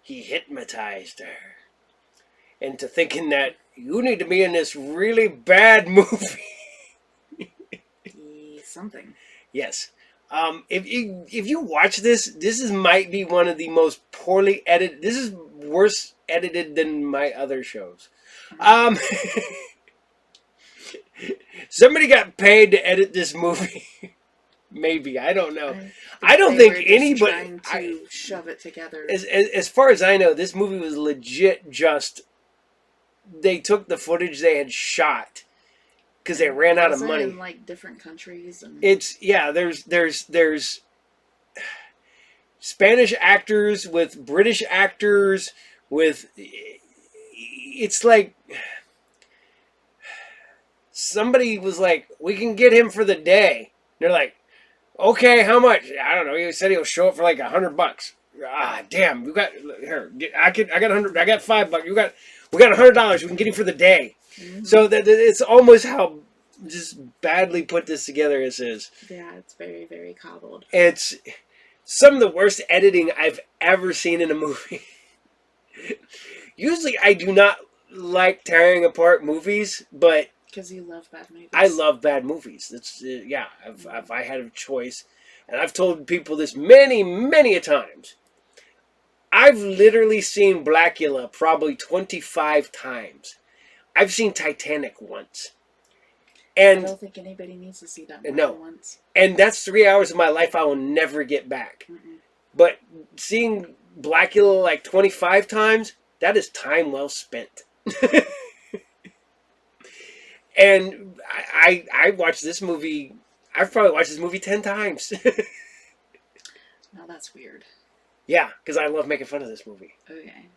he hypnotized her into thinking that you need to be in this really bad movie. Something. Yes. If you watch this might be one of the most poorly edited. This is worse edited than my other shows. Somebody got paid to edit this movie. Maybe, I don't know. I don't think anybody trying to shove it together. As far as I know, this movie was legit. Just they took the footage they had shot because they ran out of money. In like different countries. And... There's Spanish actors with British actors with. It's like somebody was like, "We can get him for the day." They're like, "Okay, how much?" I don't know. He said he'll show up for like $100. Ah, damn! We got here. I got $100. I got $5. We got $100. We can get him for the day. Mm-hmm. So that it's almost how just badly put this together as is. Yeah, it's very, very cobbled. It's some of the worst editing I've ever seen in a movie. Usually, I do not like tearing apart movies, but because you love bad movies. I love bad movies. That's if I had a choice, and I've told people this many a times. I've literally seen Dracula probably 25 times. I've seen Titanic once. And I don't think anybody needs to see that movie once. And that's 3 hours of my life I will never get back. Mm-mm. But seeing Dracula like 25 times, that is time well spent. And I watched this movie, I've probably watched this movie 10 times. Now that's weird. Yeah, because I love making fun of this movie. Okay.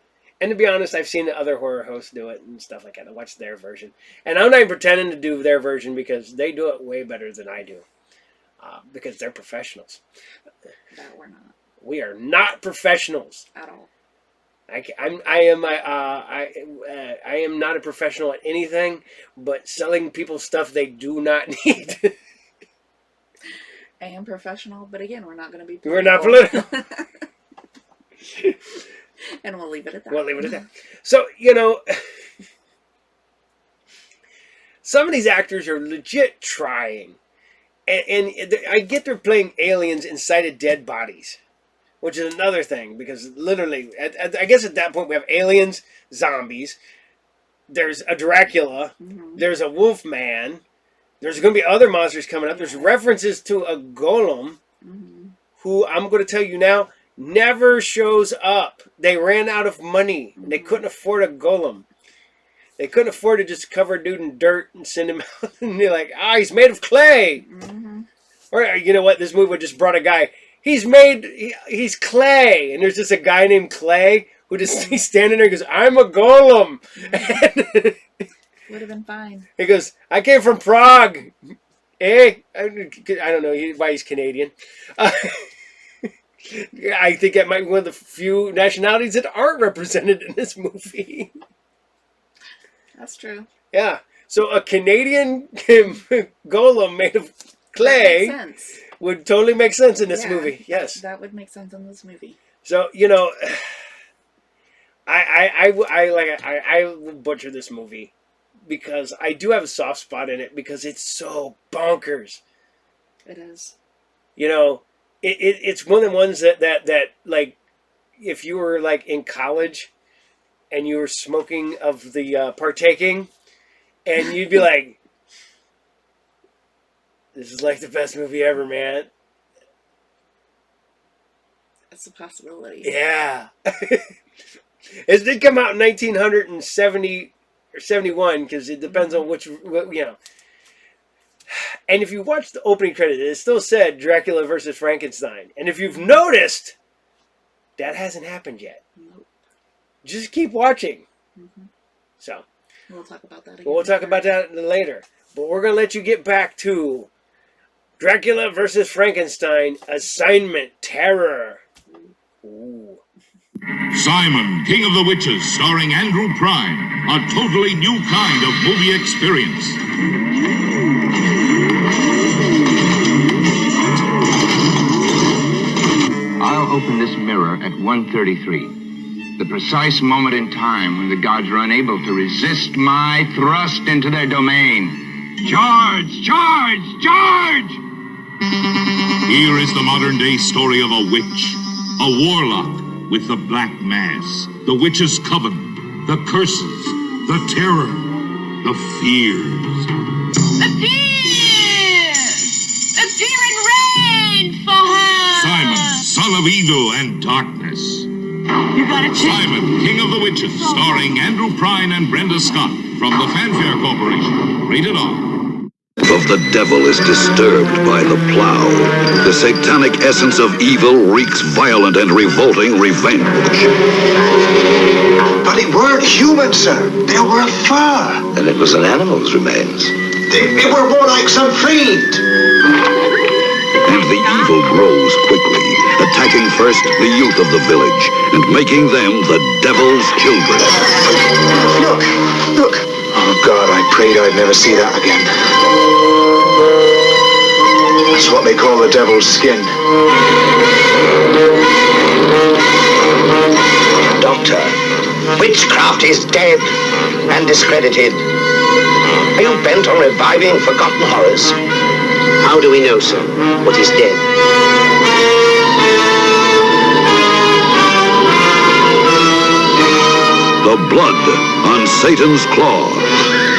And to be honest, I've seen the other horror hosts do it and stuff like that. I watched their version. And I'm not even pretending to do their version because they do it way better than I do. Because they're professionals. No, we're not. We are not professionals. At all. I am not a professional at anything but selling people stuff they do not need. I am professional, but again, we're not going to be political. We're not political. And we'll leave it at that. We'll leave it at that. So, some of these actors are legit trying. And I get they're playing aliens inside of dead bodies. Which is another thing, because literally, I guess at that point we have aliens, zombies, there's a Dracula, there's a Wolfman, there's going to be other monsters coming up, there's references to a golem, who I'm going to tell you now, never shows up. They ran out of money. They couldn't afford a golem. They couldn't afford to just cover a dude in dirt and send him out, and they're like, he's made of clay. Or, you know what, this movie just brought a guy, he's clay, and there's just a guy named Clay who he's standing there and goes, I'm a golem. Would have been fine. He goes, I came from Prague. I don't know why he's Canadian. I think that might be one of the few nationalities that aren't represented in this movie. That's true. Yeah. So a Canadian golem made of That clay makes sense. would totally make sense in this Yeah, movie. Yes. That would make sense in this movie. So, you know, I will butcher this movie because I do have a soft spot in it because it's so bonkers. It is. You know, it's one of the ones that like, if you were like in college and you were smoking of the partaking, and you'd be like, this is like the best movie ever, man. It's a possibility. Yeah. It did come out in 1970 or 71, because it depends on which, you know. And if you watch the opening credits, it still said Dracula versus Frankenstein. And if you've noticed, that hasn't happened yet. Nope. Just keep watching. Mm-hmm. So. We'll talk about that again. We'll talk about that later. But we're going to let you get back to Dracula versus Frankenstein, Assignment Terror. Ooh. Simon, King of the Witches, starring Andrew Prine. A totally new kind of movie experience. I'll open this mirror at 1:33. The precise moment in time when the gods are unable to resist my thrust into their domain. Charge! Charge! Charge! Here is the modern-day story of a witch, a warlock with the black mass, the witch's coven, the curses, the terror, the fears. The fear! The fear and reign for her! Simon, son of evil and darkness. You gotta check. Simon, King of the Witches, starring Andrew Prine and Brenda Scott from the Fanfare Corporation. Rated R. Of the devil is disturbed by the plow. The satanic essence of evil wreaks violent and revolting revenge. But it weren't human, sir. They were fur. And it was an animal's remains. They were more like some fiend. And the evil grows quickly, attacking first the youth of the village and making them the devil's children. Look, look. Oh, God, I prayed I'd never see that again. That's what they call the devil's skin. Doctor, witchcraft is dead and discredited. Are you bent on reviving forgotten horrors? How do we know, sir, what is dead? The blood on Satan's claw.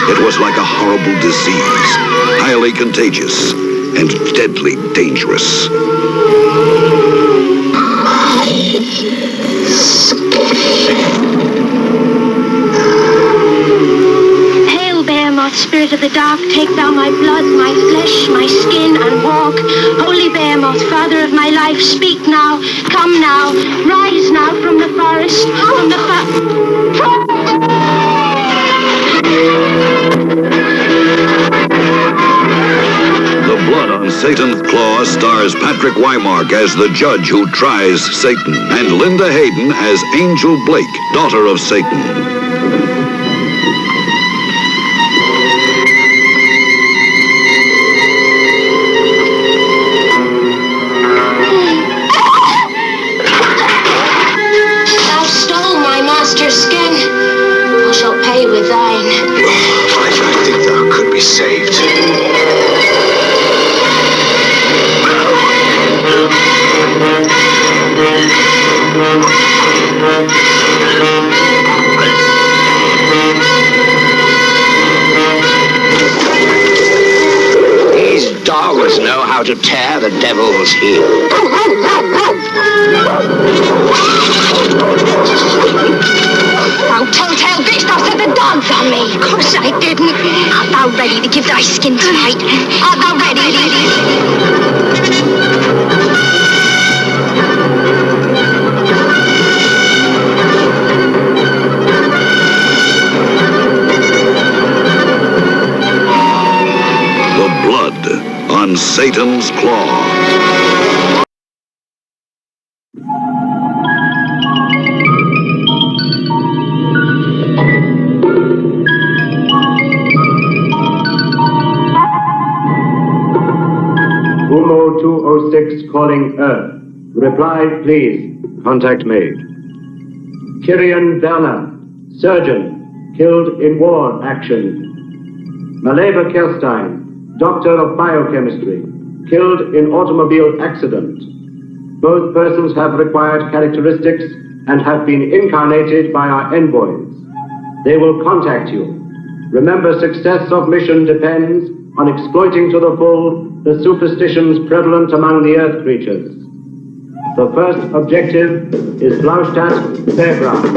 It was like a horrible disease, highly contagious and deadly dangerous. Hail, Behemoth, spirit of the dark, take thou my blood, my flesh, my skin, and walk. Holy Behemoth, father of my life, speak now, come now, rise now from the forest, from the The blood on Satan's claw stars Patrick Wymark as the judge who tries Satan, and Linda Hayden as Angel Blake, daughter of Satan. Thou stole my master's skin. Thou shalt pay with thine. I think thou could be saved. These dogs know how to tear the devil's heel. Thou telltale beast, thou set the dogs on me. Of course I didn't. Art thou ready to give thy skin tonight? Art thou ready? The blood on Satan's claw. calling Earth. Reply, please. Contact made. Kirian Werner, surgeon, killed in war action. Maleva Kerstein, doctor of biochemistry, killed in automobile accident. Both persons have required characteristics and have been incarnated by our envoys. They will contact you. Remember, success of mission depends on exploiting to the full the superstitions prevalent among the Earth creatures. The first objective is Blaustadt Fairground.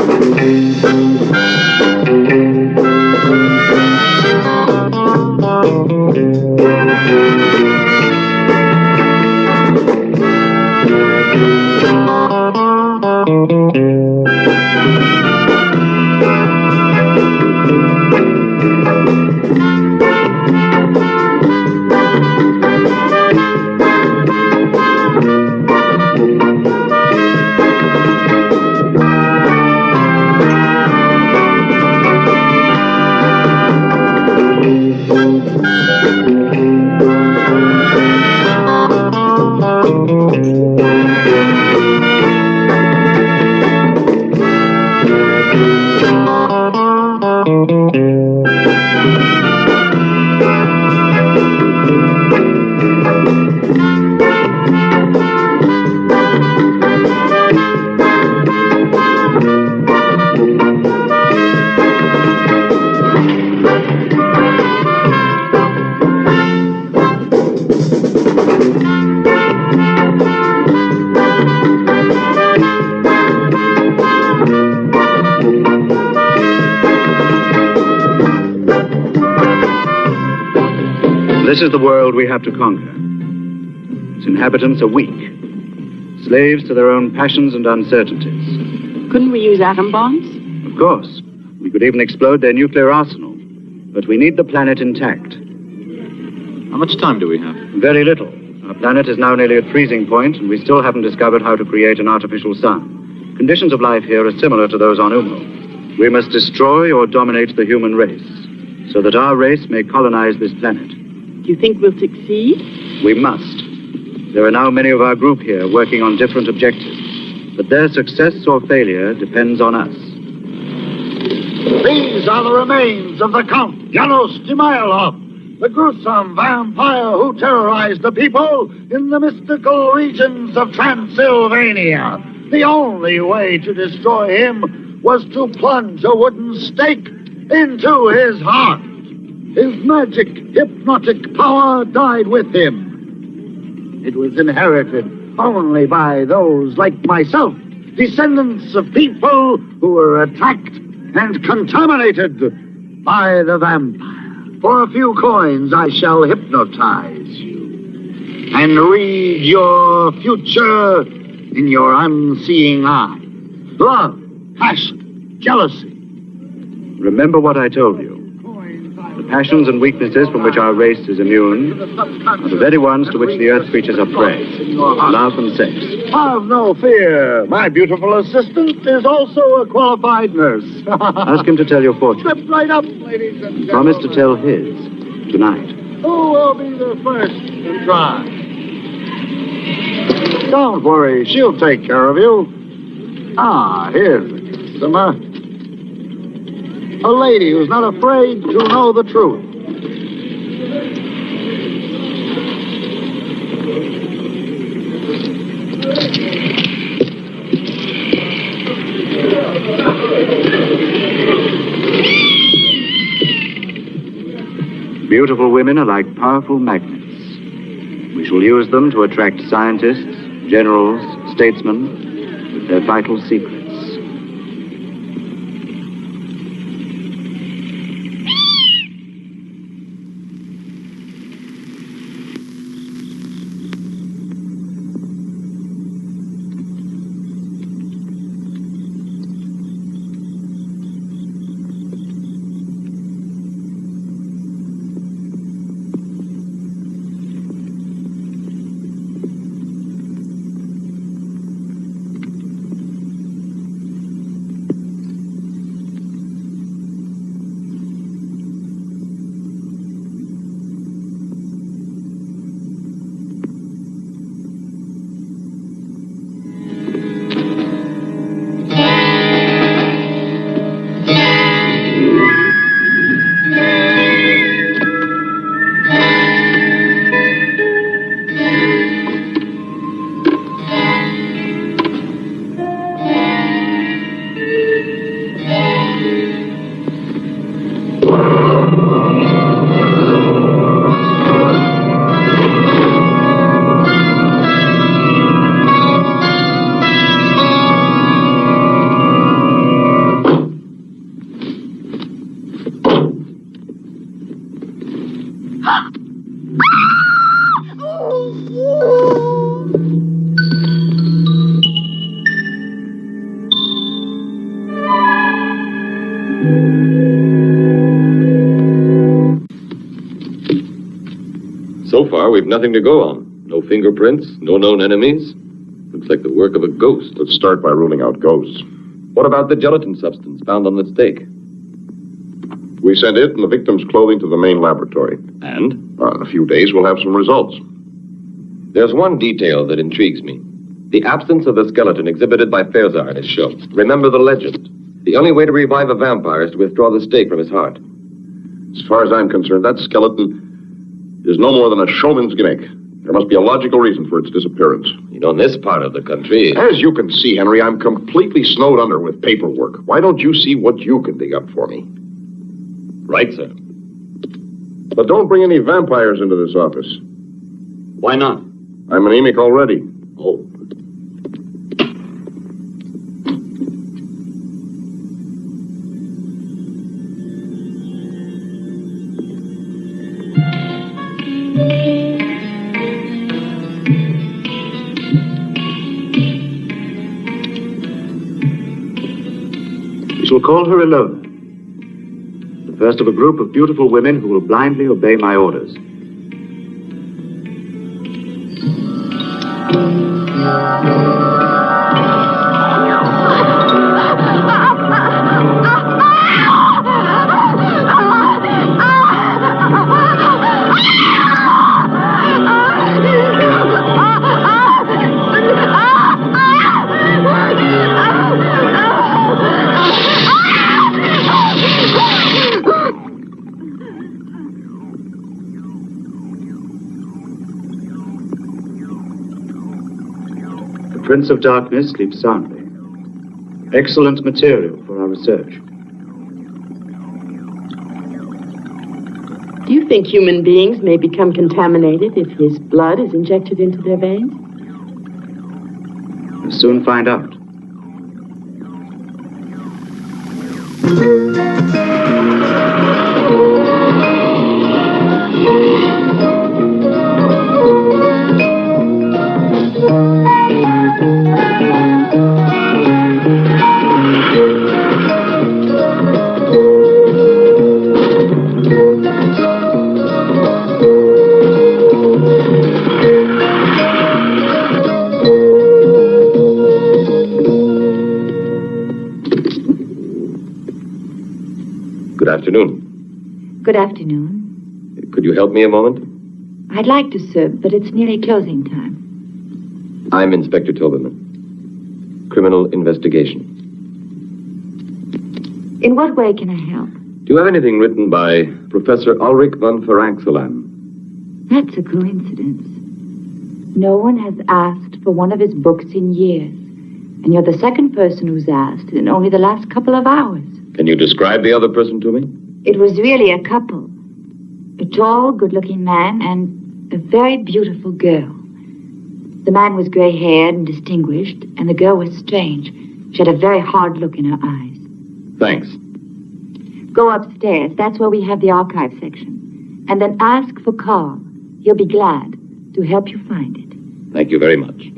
This is the world we have to conquer. Its inhabitants are weak, slaves to their own passions and uncertainties. Couldn't we use atom bombs? Of course, we could even explode their nuclear arsenal, but we need the planet intact. How much time do we have? Very little. Our planet is now nearly at freezing point, and we still haven't discovered how to create an artificial sun. Conditions of life here are similar to those on Umo. We must destroy or dominate the human race, so that our race may colonize this planet. Do you think we'll succeed? We must. There are now many of our group here working on different objectives, but their success or failure depends on us. These are the remains of the Count Janos Dimailov, the gruesome vampire who terrorized the people in the mystical regions of Transylvania. The only way to destroy him was to plunge a wooden stake into his heart. His magic, hypnotic power died with him. It was inherited only by those like myself, descendants of people who were attacked and contaminated by the vampire. For a few coins, I shall hypnotize you and read your future in your unseeing eye. Love, passion, jealousy. Remember what I told you. The passions and weaknesses from which our race is immune are the very ones to which the Earth creatures are prey. Love and sex. Have no fear. My beautiful assistant is also a qualified nurse. Ask him to tell your fortune. Step right up, ladies and gentlemen. Promise to tell his tonight. Who will be the first to try? Don't worry, she'll take care of you. Ah, here's the customer. A lady who's not afraid to know the truth. Beautiful women are like powerful magnets. We shall use them to attract scientists, generals, statesmen with their vital secrets. So far, we've nothing to go on. No fingerprints, no known enemies. Looks like the work of a ghost. Let's start by ruling out ghosts. What about the gelatin substance found on the steak? We sent it and the victim's clothing to the main laboratory. And? In a few days, we'll have some results. There's one detail that intrigues me. The absence of the skeleton exhibited by Fairzar in his show. Remember the legend. The only way to revive a vampire is to withdraw the stake from his heart. As far as I'm concerned, that skeleton is no more than a showman's gimmick. There must be a logical reason for its disappearance. You know, in this part of the country... As you can see, Henry, I'm completely snowed under with paperwork. Why don't you see what you can dig up for me? Right, sir. But don't bring any vampires into this office. Why not? I'm anemic already. Oh. We shall call her Ilona. The first of a group of beautiful women who will blindly obey my orders. The Prince of Darkness sleeps soundly. Excellent material for our research. Do you think human beings may become contaminated if his blood is injected into their veins? We'll soon find out. Good afternoon. Good afternoon. Could you help me a moment? I'd like to, sir, but it's nearly closing time. I'm Inspector Toberman. Criminal investigation. In what way can I help? Do you have anything written by Professor Ulrich von Feranxelan? That's a coincidence. No one has asked for one of his books in years. And you're the second person who's asked in only the last couple of hours. Can you describe the other person to me? It was really a couple. A tall, good-looking man and a very beautiful girl. The man was gray-haired and distinguished, and the girl was strange. She had a very hard look in her eyes. Thanks. Go upstairs. That's where we have the archive section. And then ask for Carl. He'll be glad to help you find it. Thank you very much.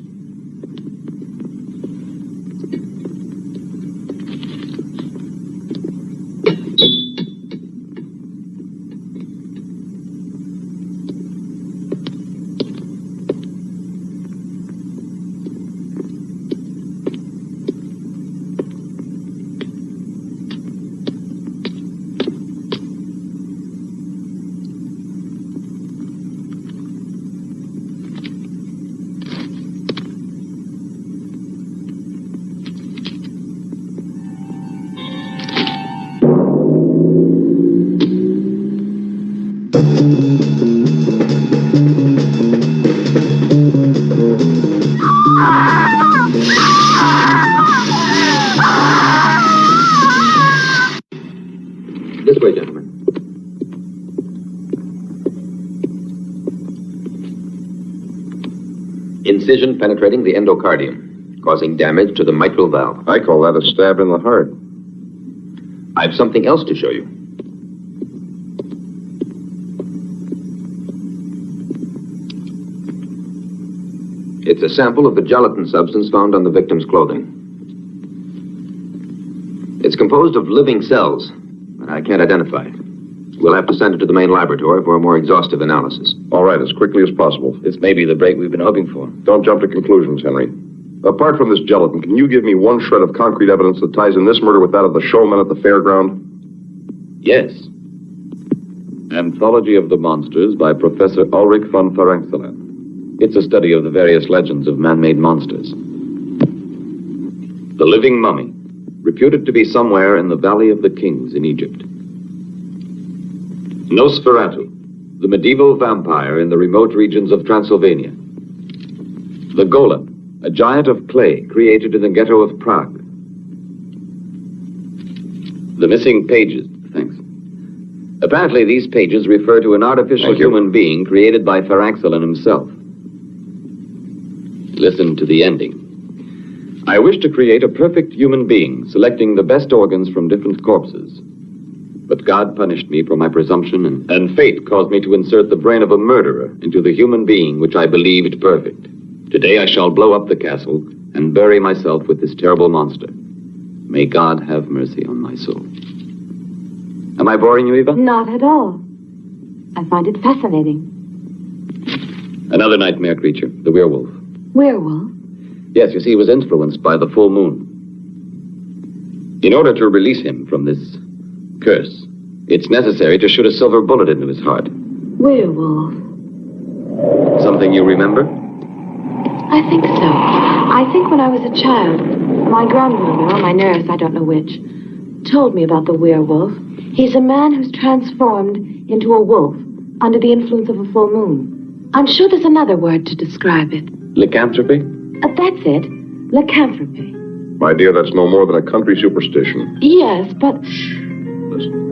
This way, gentlemen. Incision penetrating the endocardium, causing damage to the mitral valve. I call that a stab in the heart. I've something else to show you. It's a sample of the gelatin substance found on the victim's clothing. It's composed of living cells, but I can't identify it. We'll have to send it to the main laboratory for a more exhaustive analysis. All right, as quickly as possible. This may be the break we've been hoping for. Don't jump to conclusions, Henry. Apart from this gelatin, can you give me one shred of concrete evidence that ties in this murder with that of the showman at the fairground? Yes. Anthology of the Monsters by Professor Ulrich von Frankenstein. It's a study of the various legends of man-made monsters. The living mummy, reputed to be somewhere in the Valley of the Kings in Egypt. Nosferatu, the medieval vampire in the remote regions of Transylvania. The Golem, a giant of clay created in the ghetto of Prague. The missing pages. Thanks. Apparently, these pages refer to an artificial human being created by Faraxelin himself. Listen to the ending. I wish to create a perfect human being, selecting the best organs from different corpses. But God punished me for my presumption, and fate caused me to insert the brain of a murderer into the human being which I believed perfect. Today I shall blow up the castle and bury myself with this terrible monster. May God have mercy on my soul. Am I boring you, Eva? Not at all. I find it fascinating. Another nightmare creature, the werewolf. Werewolf? Yes, you see, he was influenced by the full moon. In order to release him from this curse, it's necessary to shoot a silver bullet into his heart. Werewolf. Something you remember? I think so. I think when I was a child, my grandmother, or my nurse, I don't know which, told me about the werewolf. He's a man who's transformed into a wolf under the influence of a full moon. I'm sure there's another word to describe it. Lycanthropy? That's it. Lycanthropy. My dear, that's no more than a country superstition. Yes, but... Listen.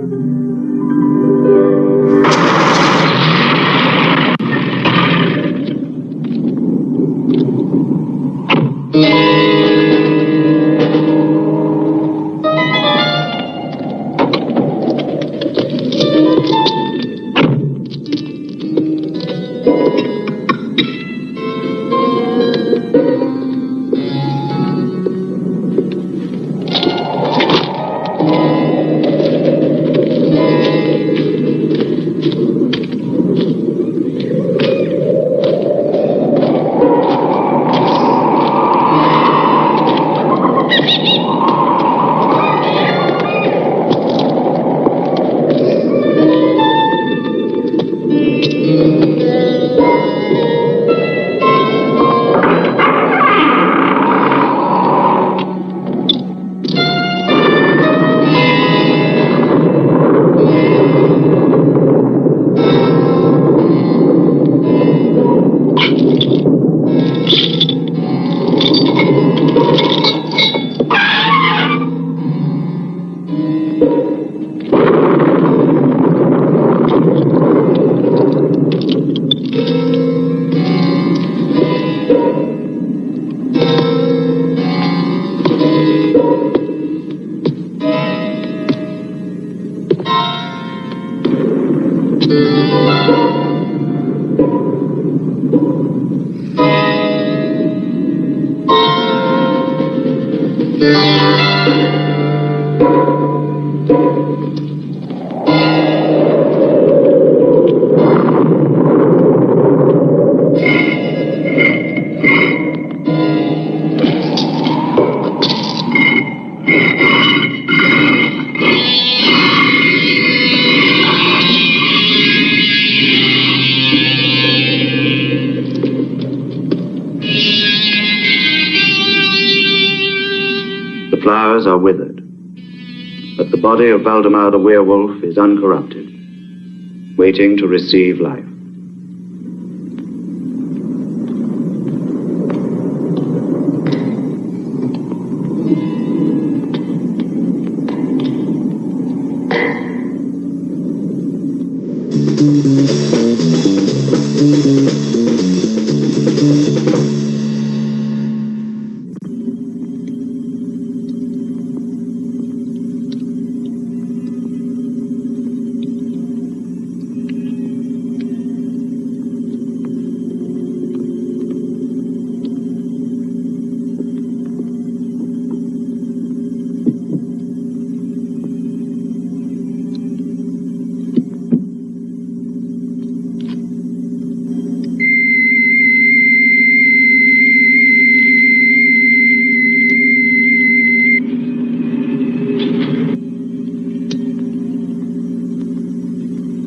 Flowers are withered, but the body of Valdemar the werewolf is uncorrupted, waiting to receive life.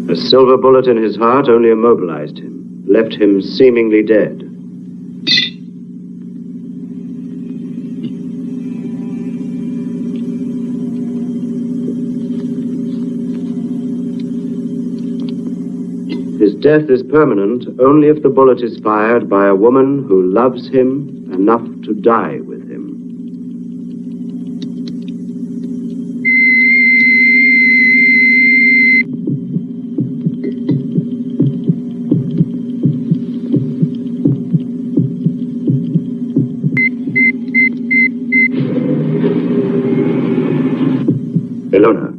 A silver bullet in his heart only immobilized him, left him seemingly dead. His death is permanent only if the bullet is fired by a woman who loves him enough to die with him. Ilona,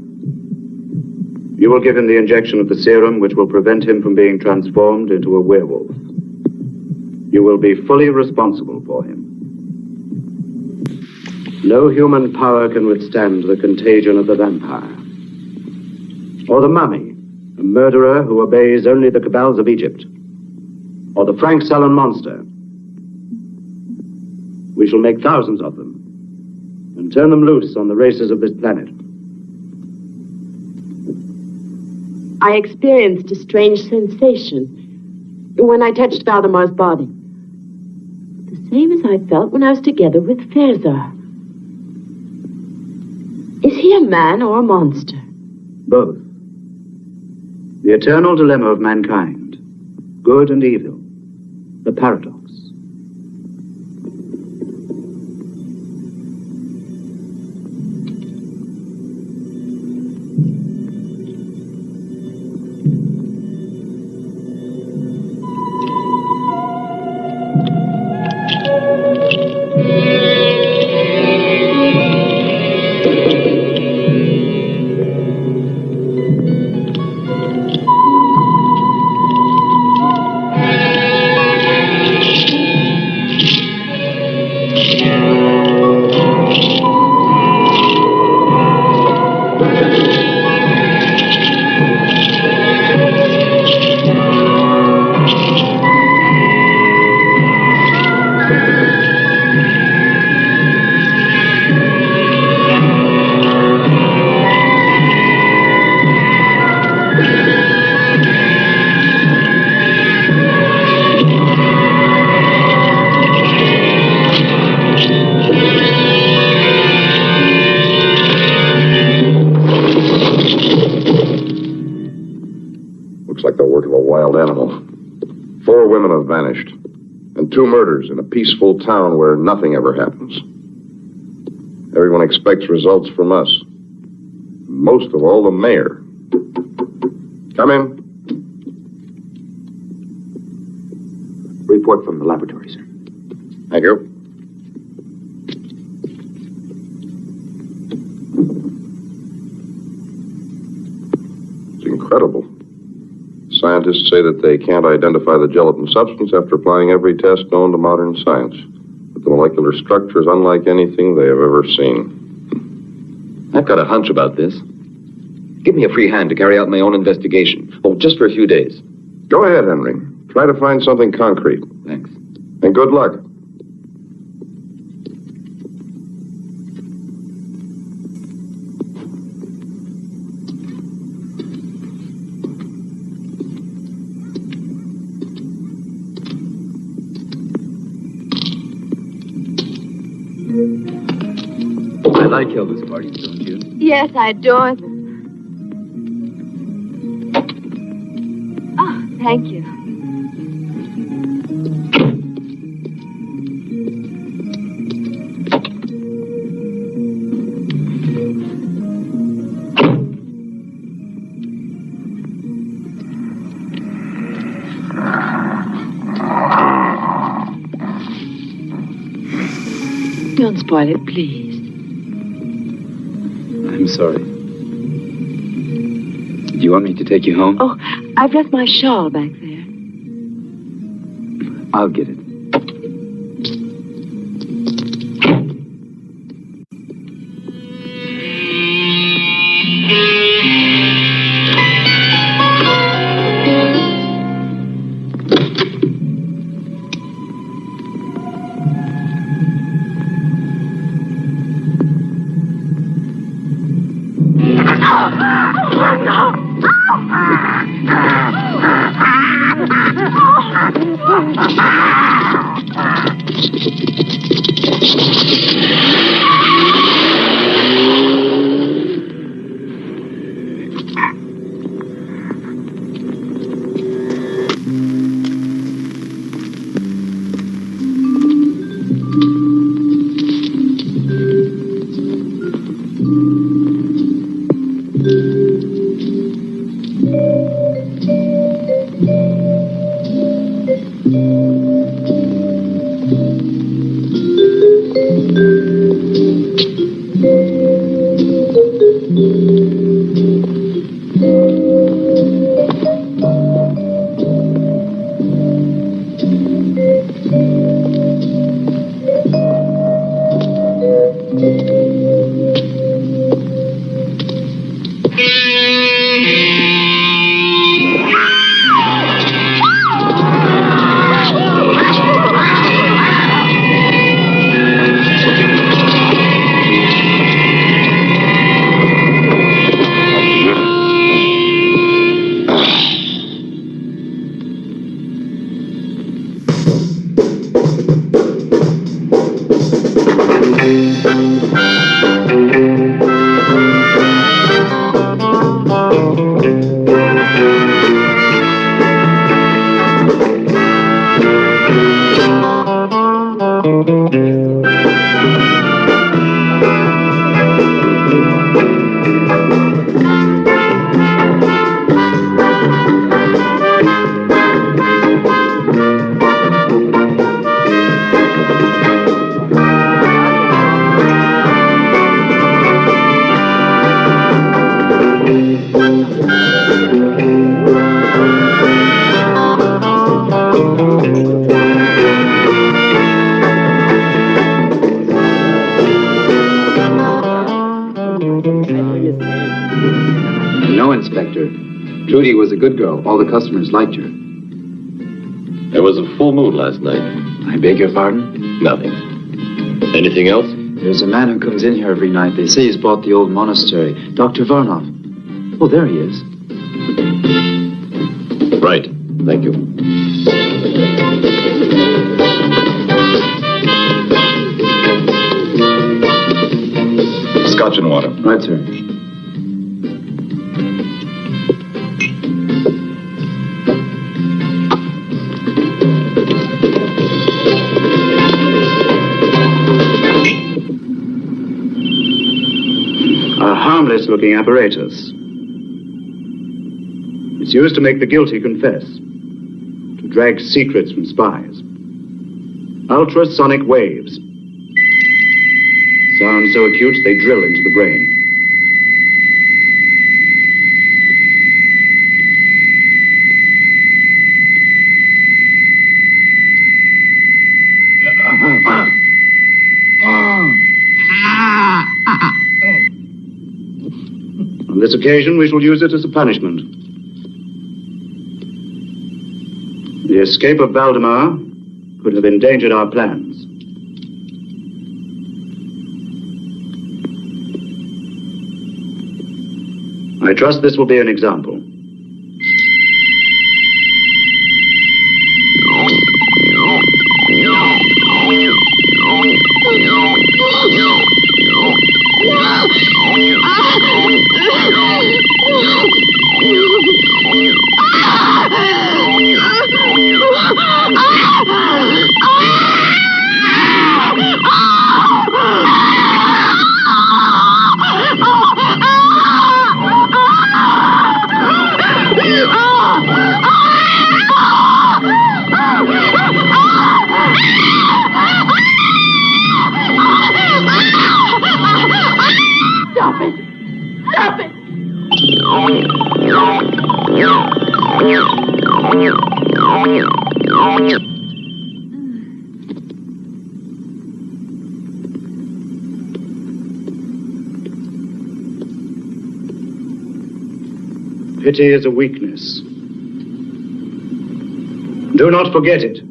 you will give him the injection of the serum which will prevent him from being transformed into a werewolf. You will be fully responsible for him. No human power can withstand the contagion of the vampire. Or the mummy, a murderer who obeys only the cabals of Egypt. Or the Frankenstein monster. We shall make thousands of them and turn them loose on the races of this planet. I experienced a strange sensation when I touched Valdemar's body. The same as I felt when I was together with Ferzar. Is he a man or a monster? Both. The eternal dilemma of mankind. Good and evil. The paradox. Animal. 4 women have vanished, and 2 murders in a peaceful town where nothing ever happens. Everyone expects results from us. Most of all, the mayor. Come in. Report from the laboratory, sir. Thank you. It's incredible. Scientists say that they can't identify the gelatin substance after applying every test known to modern science. But the molecular structure is unlike anything they have ever seen. I've got a hunch about this. Give me a free hand to carry out my own investigation. Oh, just for a few days. Go ahead, Henry. Try to find something concrete. Thanks. And good luck. I like Elvis parties, don't you? Yes, I adore them. Oh, thank you. Don't spoil it, please. I'm sorry. Do you want me to take you home? Oh, I've left my shawl back there. I'll get it. No, Inspector. Trudy was a good girl. All the customers liked her. There was a full moon last night. I beg your pardon? Nothing. Anything else? There's a man who comes in here every night. They say he's bought the old monastery. Dr. Varnov. Oh, there he is. Right. Thank you. Scotch and water. Right, sir. A harmless-looking apparatus. It's used to make the guilty confess, to drag secrets from spies. Ultrasonic waves. Sound so acute they drill into the brain. On this occasion, we shall use it as a punishment. The escape of Valdemar could have endangered our plans. I trust this will be an example. Stop it! Stop it! Pity is a weakness. Do not forget it.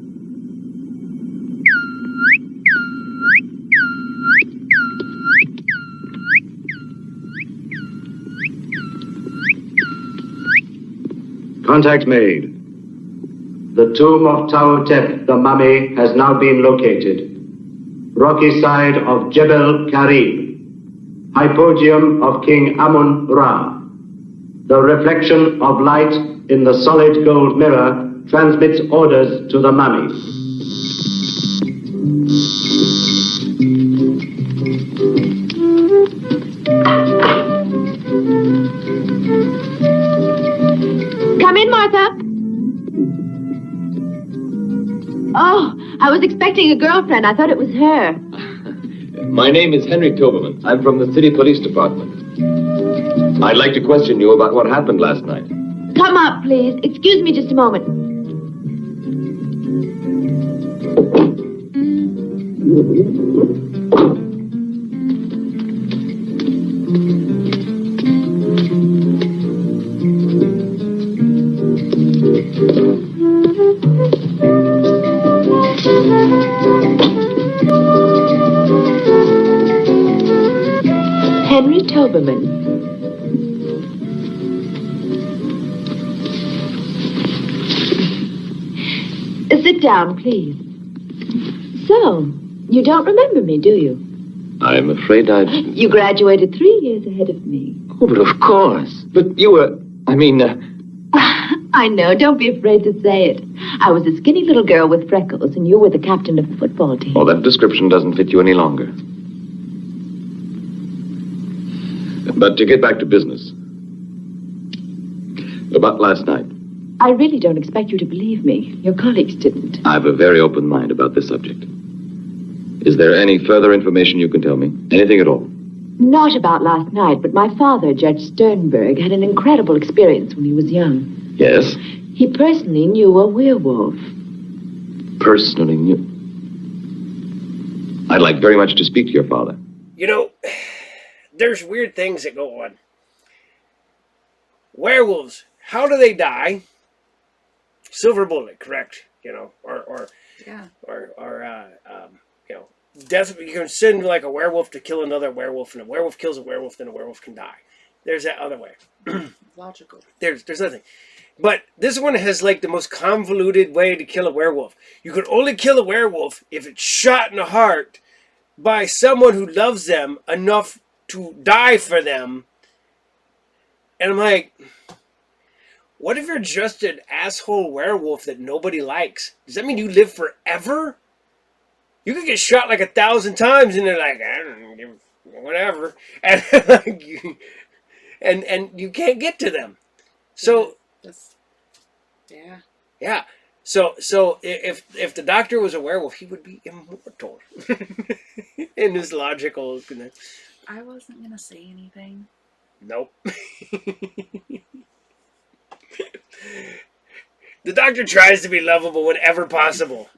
Contact made. The tomb of Taotep, the mummy, has now been located. Rocky side of Jebel Karib. Hypodium of King Amun-Ra. The reflection of light in the solid gold mirror transmits orders to the mummy. Come in, Martha. Oh, I was expecting a girlfriend. I thought it was her. My name is Henry Toberman. I'm from the City Police Department. I'd like to question you about what happened last night. Come up, please. Excuse me just a moment. Henry Toberman. Sit down, please. So, you don't remember me, do you? I'm afraid I... You graduated 3 years ahead of me. Oh, but of course. But you were... I know, don't be afraid to say it. I was a skinny little girl with freckles, and you were the captain of the football team. Oh, that description doesn't fit you any longer. But to get back to business. About last night. I really don't expect you to believe me. Your colleagues didn't. I have a very open mind about this subject. Is there any further information you can tell me? Anything at all? Not about last night, but my father, Judge Sternberg, had an incredible experience when he was young. Yes? He personally knew a werewolf. Personally knew. I'd like very much to speak to your father. You know, there's weird things that go on. Werewolves, how do they die? Silver bullet, correct? You know, or you know, death. You can send like a werewolf to kill another werewolf, and a werewolf kills a werewolf, then a werewolf can die. There's that other way. Logical. There's nothing. But this one has like the most convoluted way to kill a werewolf. You can only kill a werewolf if it's shot in the heart by someone who loves them enough to die for them. And I'm like, what if you're just an asshole werewolf that nobody likes? Does that mean you live forever? You could get shot like 1,000 times and they're like, I don't give whatever. And like and you can't get to them. So yeah. So if the Doctor was a werewolf, he would be immortal. In his logical. I wasn't gonna say anything. Nope. The Doctor tries to be lovable whenever possible,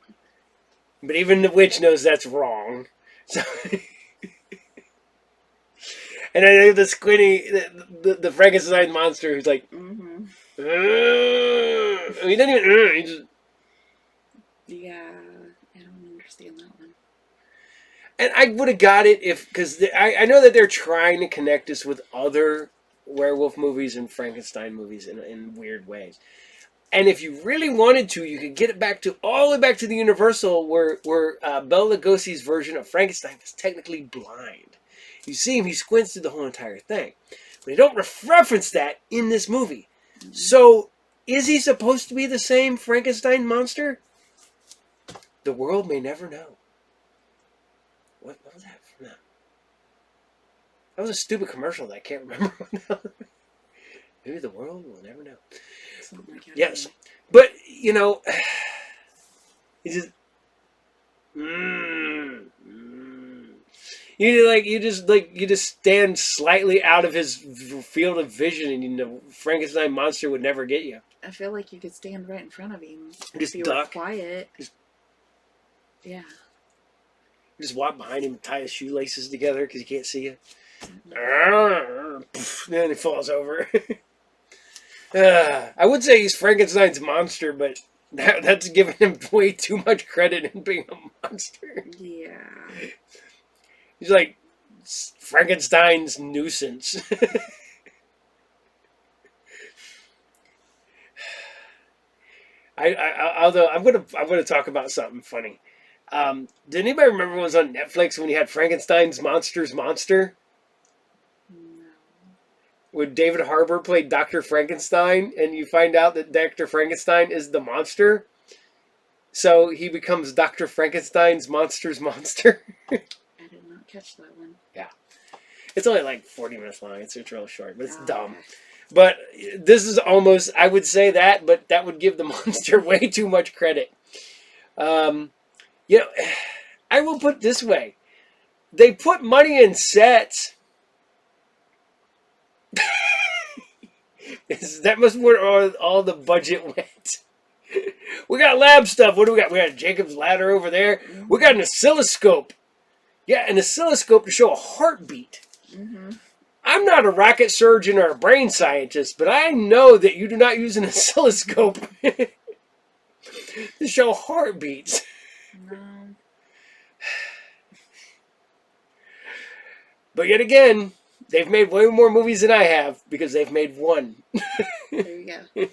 but even the witch knows that's wrong. So, and I think the squinty, the Frankenstein monster, who's like, he doesn't even. He just. Yeah, I don't understand that one. And I would have got it because I know that they're trying to connect us with other werewolf movies and Frankenstein movies in weird ways. And if you really wanted to, you could get it back to all the way back to the Universal where Bela Lugosi's version of Frankenstein was technically blind. You see him, he squints through the whole entire thing. But they don't reference that in this movie. Mm-hmm. So, is he supposed to be the same Frankenstein monster? The world may never know. What was that from that? That was a stupid commercial that I can't remember. Maybe the world will never know. Yes, but you know, he just you just stand slightly out of his field of vision, and you know Frankenstein monster would never get you. I feel like you could stand right in front of him. Just if you duck. were quiet. Yeah. Just walk behind him and tie his shoelaces together because he can't see you. Then he falls over. I would say he's Frankenstein's monster, but that's giving him way too much credit in being a monster. Yeah. He's like Frankenstein's nuisance. Although I'm gonna talk about something funny. Did anybody remember what was on Netflix when you had Frankenstein's Monster? When David Harbour played Dr. Frankenstein, and you find out that Dr. Frankenstein is the monster. So he becomes Dr. Frankenstein's monster. I did not catch that one. Yeah. It's only like 40 minutes long. It's real short, but it's dumb. Okay. But this is almost, I would say that, but that would give the monster way too much credit. I will put it this way. They put money in sets. That must be where all the budget went. We got lab stuff. What do we got? We got a Jacob's ladder over there. We got an oscilloscope. Yeah, an oscilloscope to show a heartbeat. Mm-hmm. I'm not a rocket surgeon or a brain scientist, but I know that you do not use an oscilloscope to show heartbeats. No. But yet again, they've made way more movies than I have because they've made one. There you go.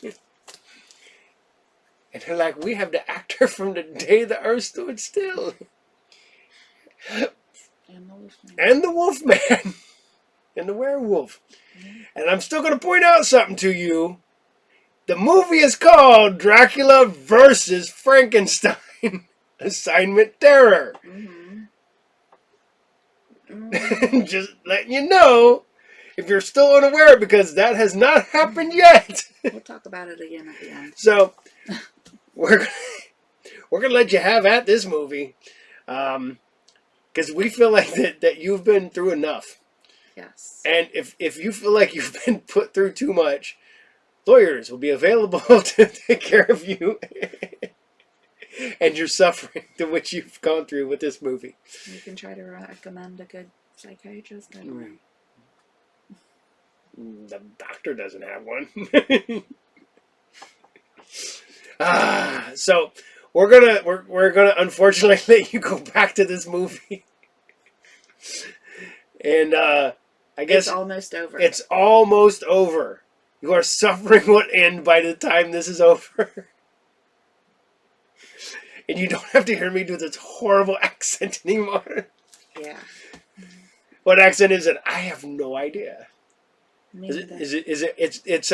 And they're like, we have the actor from the day the earth stood still. And the Wolfman. And the werewolf. Mm-hmm. And I'm still going to point out something to you. The movie is called Dracula versus Frankenstein. Assignment Terror. Mm-hmm. Mm-hmm. Just letting you know, if you're still unaware, because that has not happened yet. We'll talk about it again at the end. So, we're gonna let you have at this movie, because we feel like that you've been through enough. Yes. And if you feel like you've been put through too much, lawyers will be available to take care of you and your suffering to which you've gone through with this movie. You can try to recommend a good psychiatrist. I don't know. The doctor doesn't have one. So we're gonna unfortunately let you go back to this movie, and I guess it's almost over. It's almost over. Your suffering will end by the time this is over, and you don't have to hear me do this horrible accent anymore. Yeah. What accent is it? I have no idea. It's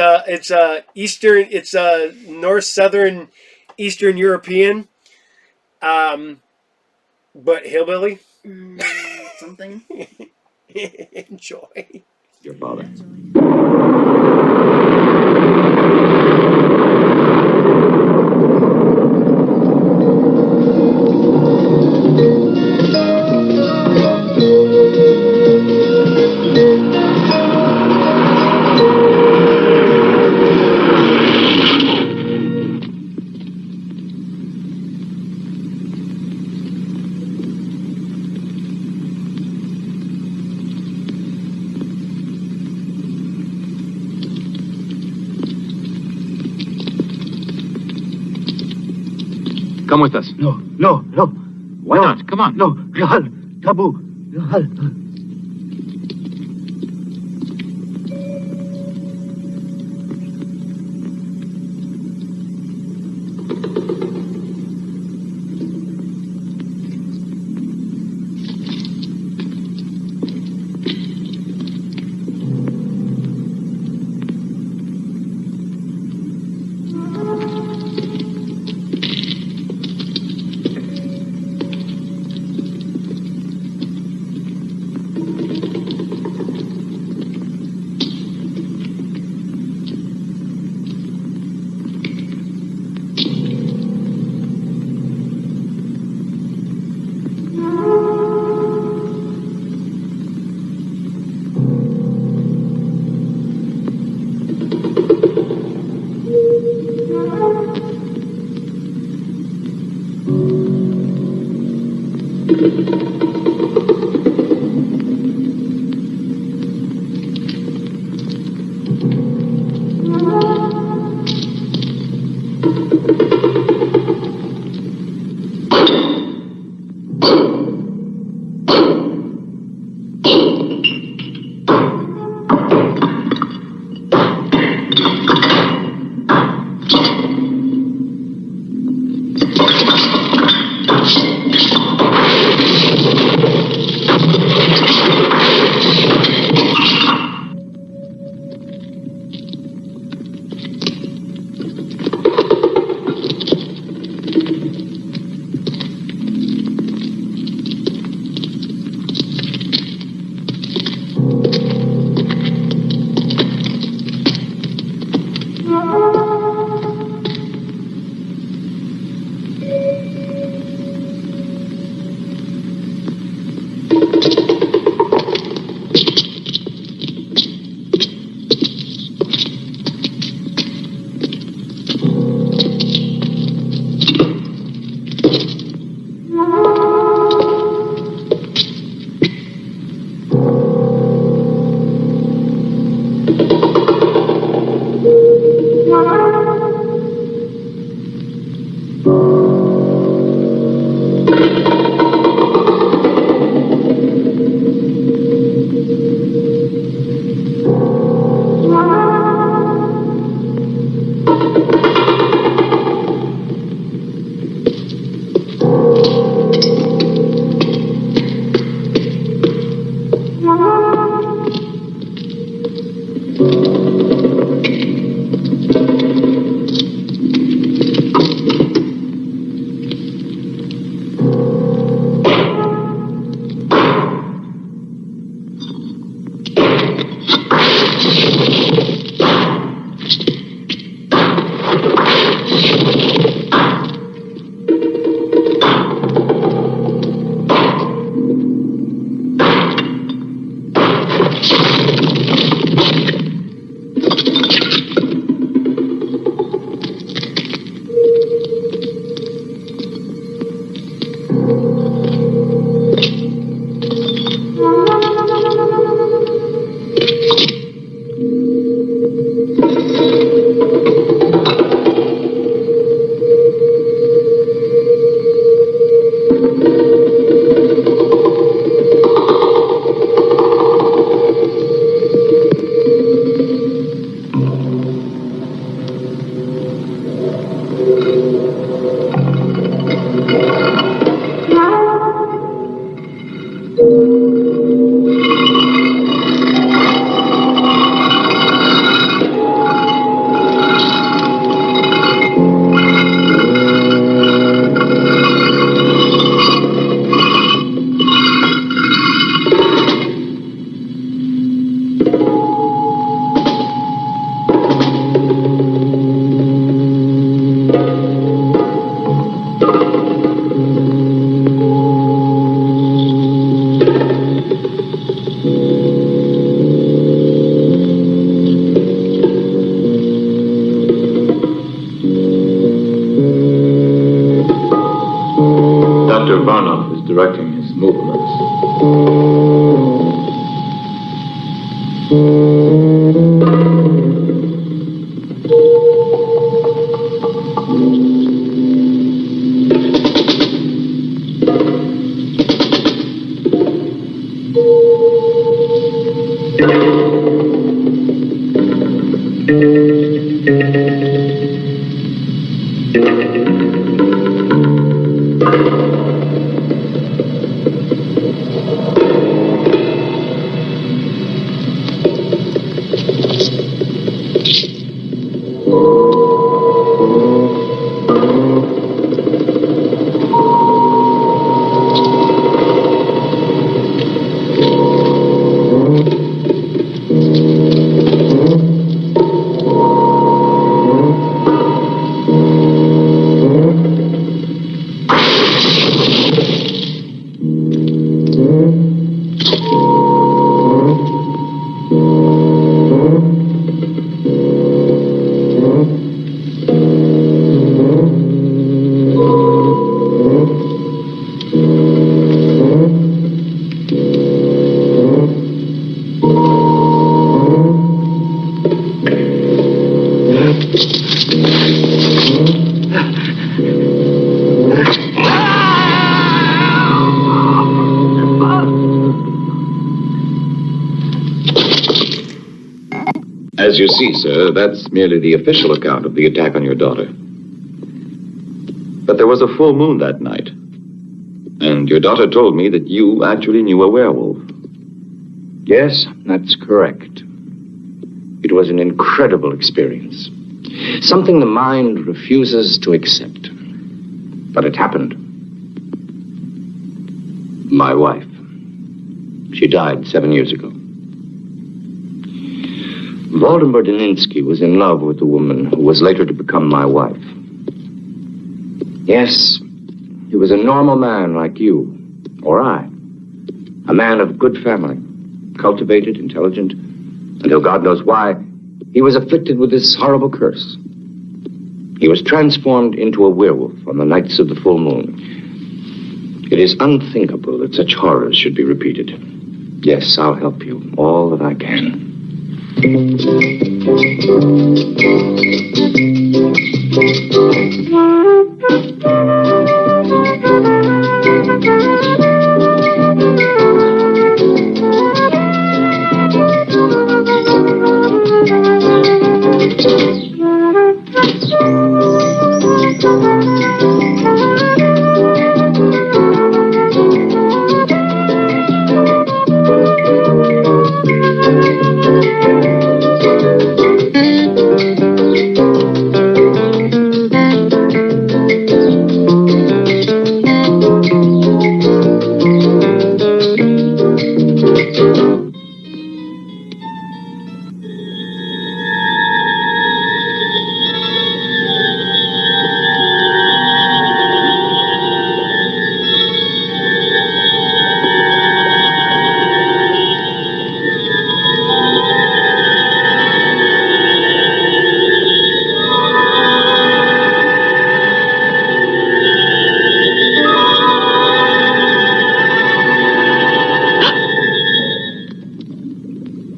Eastern, it's North Southern Eastern European, but hillbilly. Something. Enjoy. Your father. Come with us. No. Why not? Come on. No, taboo. Dr. Varnoff is directing his movements. As you see, sir, that's merely the official account of the attack on your daughter. But there was a full moon that night. And your daughter told me that you actually knew a werewolf. Yes, that's correct. It was an incredible experience. Something the mind refuses to accept. But it happened. My wife. She died 7 years ago. Valdemar Daninsky was in love with the woman who was later to become my wife. Yes, he was a normal man like you, or I. A man of good family, cultivated, intelligent, until God knows why, he was afflicted with this horrible curse. He was transformed into a werewolf on the nights of the full moon. It is unthinkable that such horrors should be repeated. Yes, I'll help you, all that I can.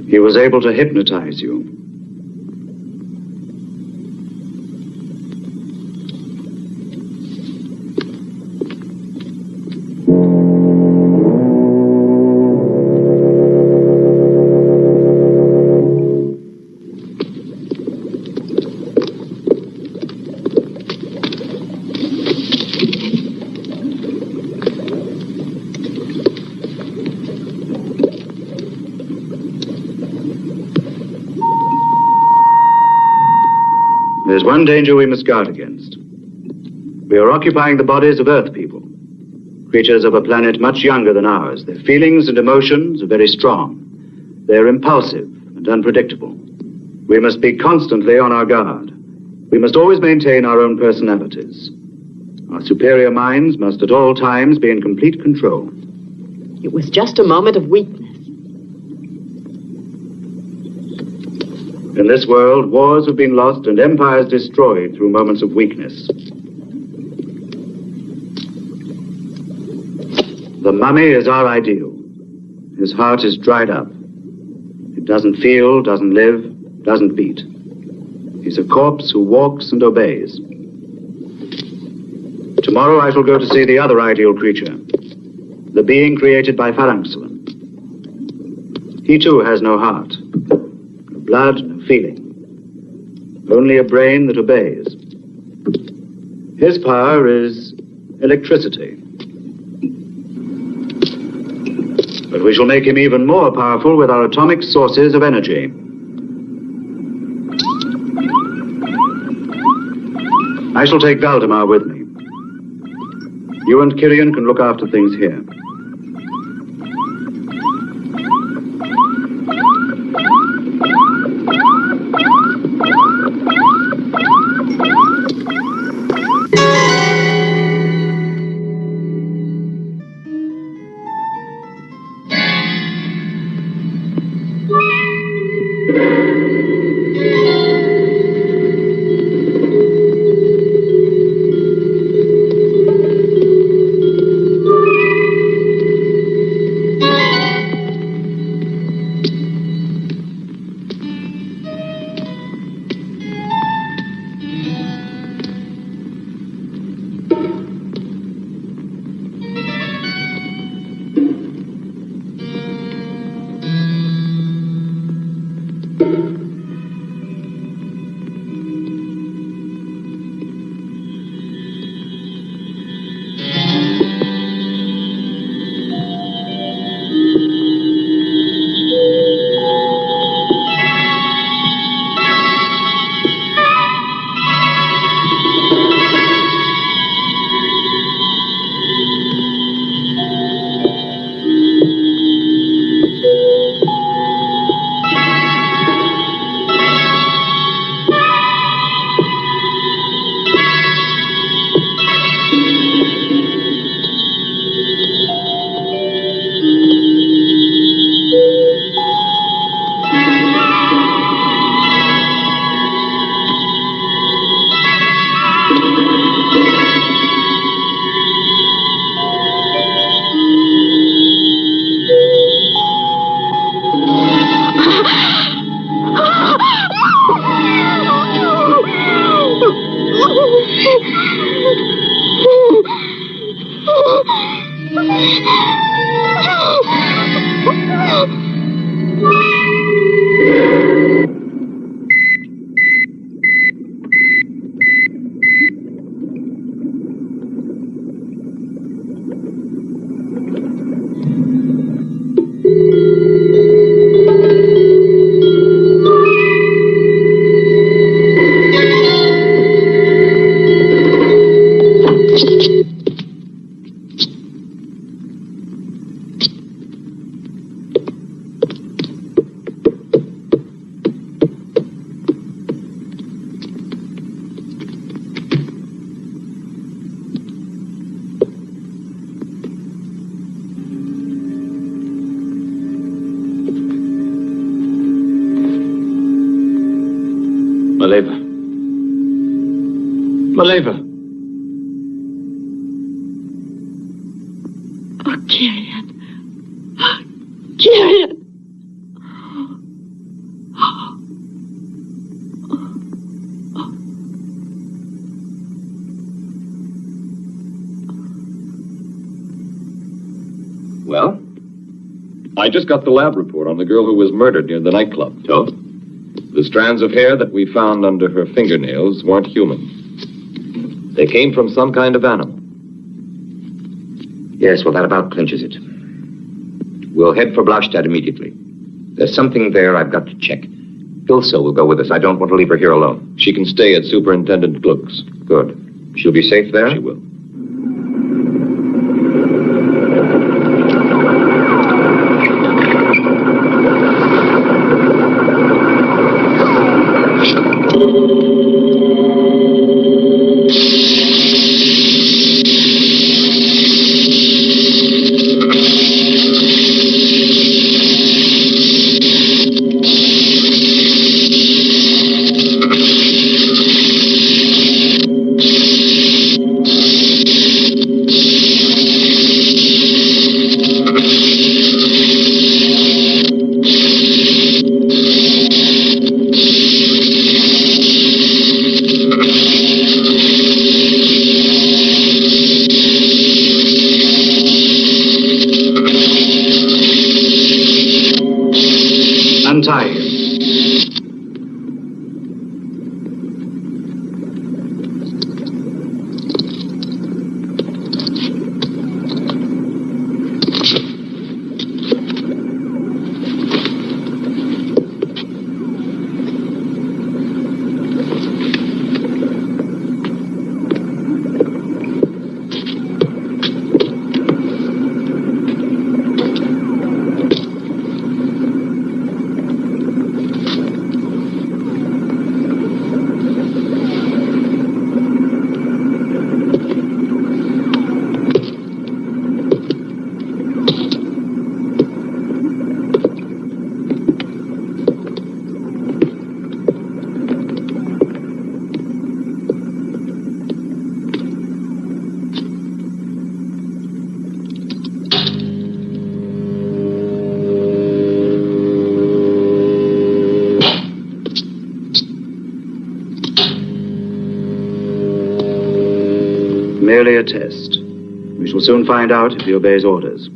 He was able to hypnotize you. There's one danger we must guard against. We are occupying the bodies of Earth people, creatures of a planet much younger than ours. Their feelings and emotions are very strong. They're impulsive and unpredictable. We must be constantly on our guard. We must always maintain our own personalities. Our superior minds must at all times be in complete control. It was just a moment of weakness. In this world, wars have been lost and empires destroyed through moments of weakness. The mummy is our ideal. His heart is dried up. It doesn't feel, doesn't live, doesn't beat. He's a corpse who walks and obeys. Tomorrow I shall go to see the other ideal creature, the being created by Frankenstein. He too has no heart, no blood, no feeling. Only a brain that obeys. His power is electricity. But we shall make him even more powerful with our atomic sources of energy. I shall take Valdemar with me. You and Kyrian can look after things here. Maleva. Maleva. Oh, Kyrian. Kyrian. Well? I just got the lab report on the girl who was murdered near the nightclub. So? The strands of hair that we found under her fingernails weren't human. They came from some kind of animal. Yes, well, that about clinches it. We'll head for Blaustadt immediately. There's something there I've got to check. Ilse will go with us. I don't want to leave her here alone. She can stay at Superintendent Gluck's. Good. She'll be safe there? She will. merely a test. We shall soon find out if he obeys orders.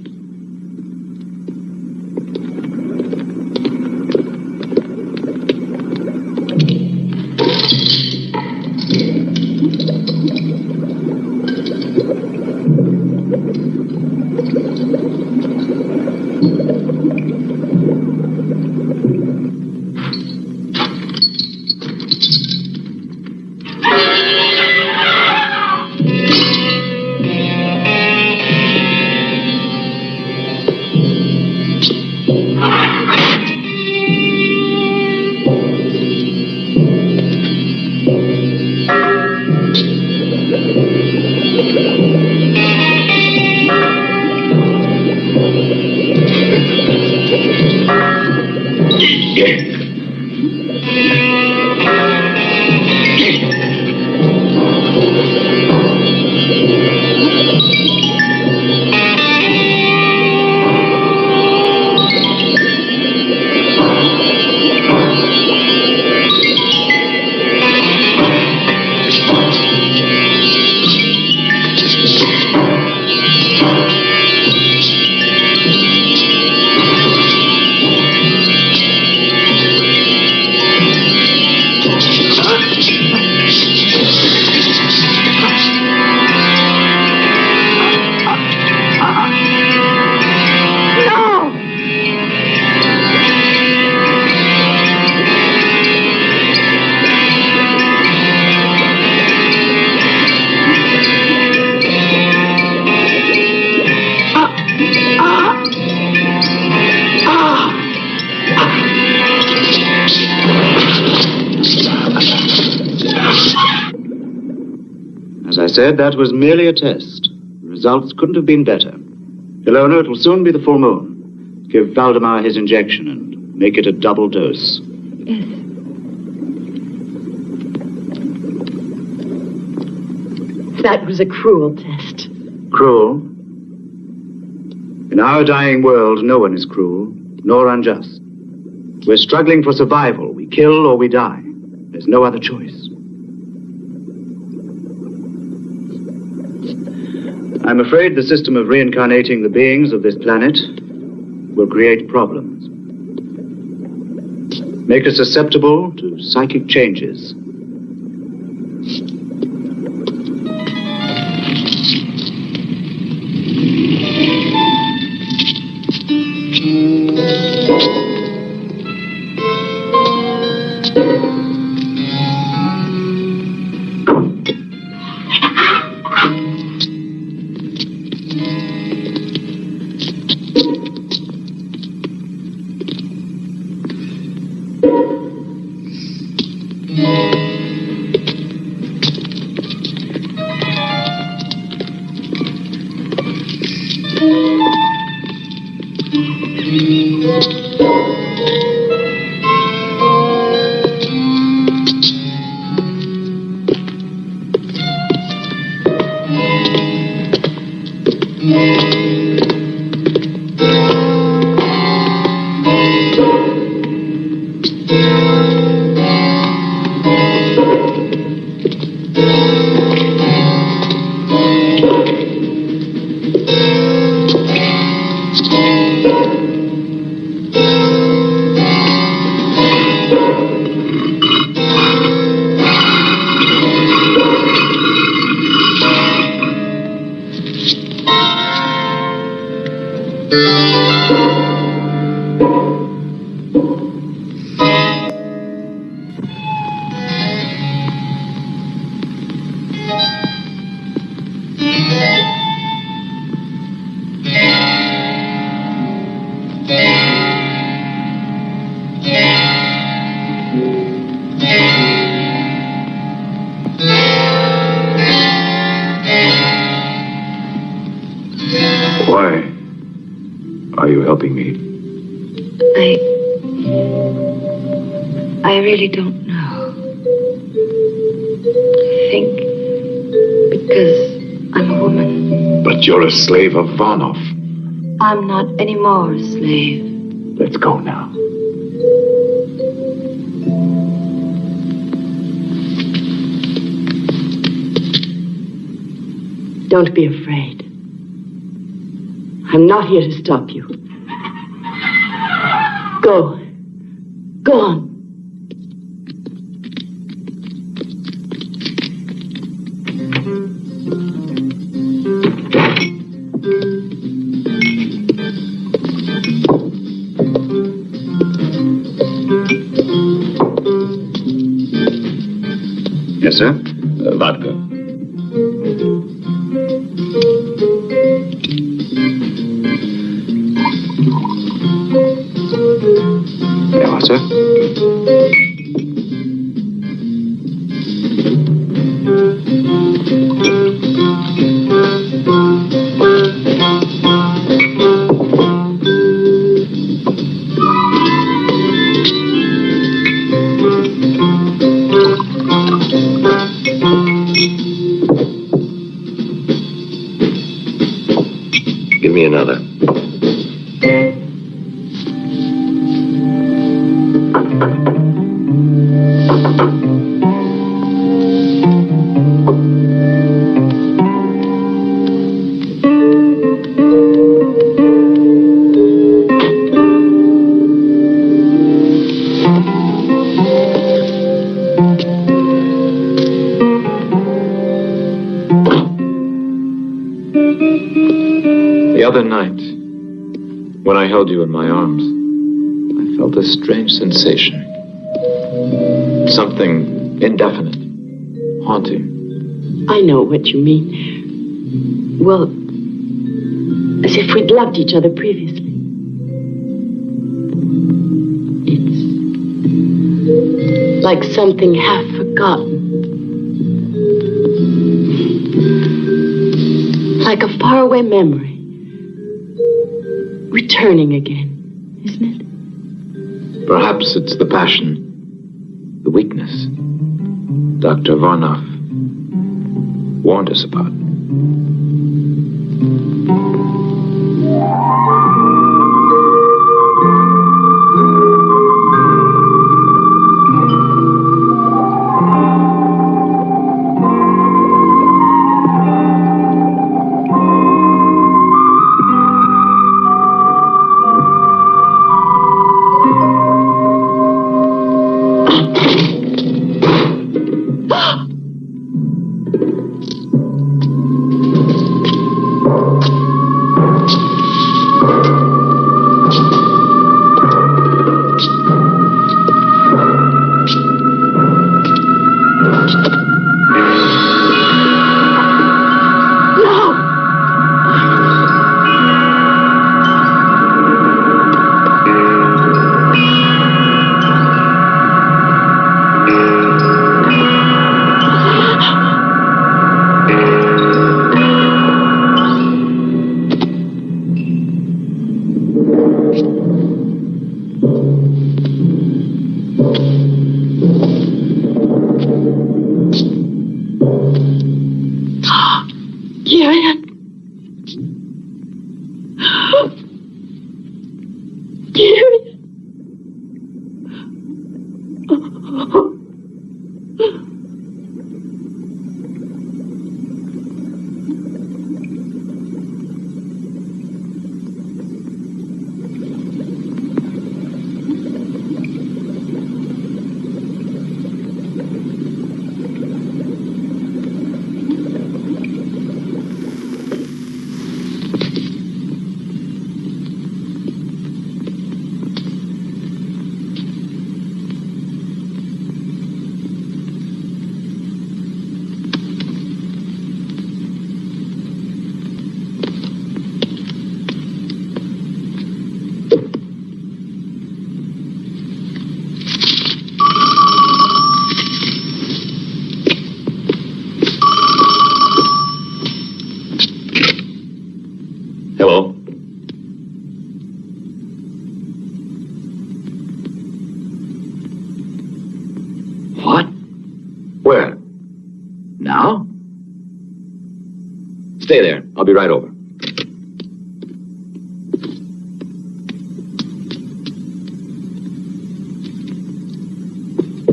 As I said, that was merely a test. The results couldn't have been better. Ilona, it will soon be the full moon. Give Valdemar his injection and make it a double dose. Yes. That was a cruel test. Cruel? In our dying world, no one is cruel, nor unjust. We're struggling for survival. We kill or we die. There's no other choice. I'm afraid the system of reincarnating the beings of this planet will create problems. Make us susceptible to psychic changes. Why are you helping me? I really don't know. I think because I'm a woman. But you're a slave of Varnov. I'm not any more a slave. Let's go now. Don't be afraid. I'm not here to stop you. Go. Go on. Yes, sir? Vodka. There you are, sir. Give me another. The other night, when I held you in my arms, I felt a strange sensation. Something indefinite, haunting. I know what you mean. Well, as if we'd loved each other previously. It's like something half forgotten. Like a faraway memory. Returning again, isn't it? Perhaps it's the passion, the weakness Dr. Varnoff warned us about. Hello? What? Where? Now? Stay there. I'll be right over.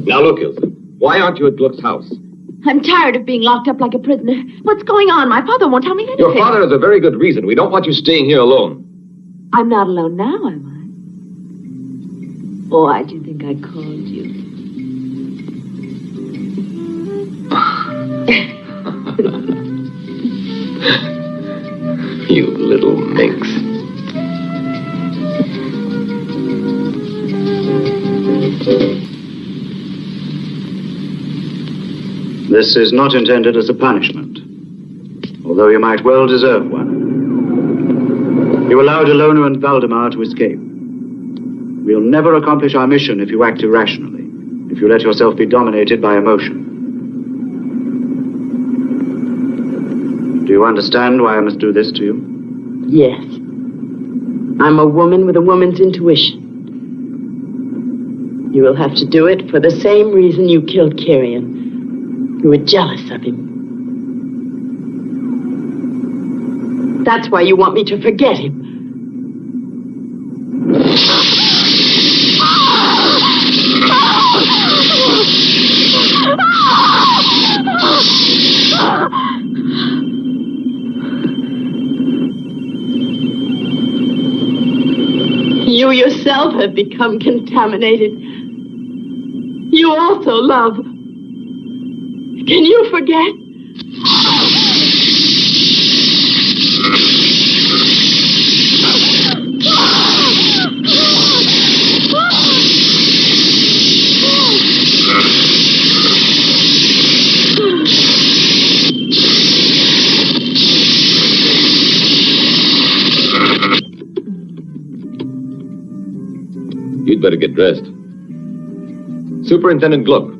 Now look, Ilse. Why aren't you at Gluck's house? I'm tired of being locked up like a prisoner. What's going on? My father won't tell me anything. Your father has a very good reason. We don't want you staying here alone. I'm not alone now, am I? Why do you think I called you? You little minx. This is not intended as a punishment, although you might well deserve one. You allowed Ilona and Valdemar to escape. We'll never accomplish our mission if you act irrationally, if you let yourself be dominated by emotion. Do you understand why I must do this to you? Yes. I'm a woman with a woman's intuition. You will have to do it for the same reason you killed Kyrian. You were jealous of him. That's why you want me to forget him. You yourself have become contaminated. You also love. Can you forget? You'd better get dressed. Superintendent Gluck.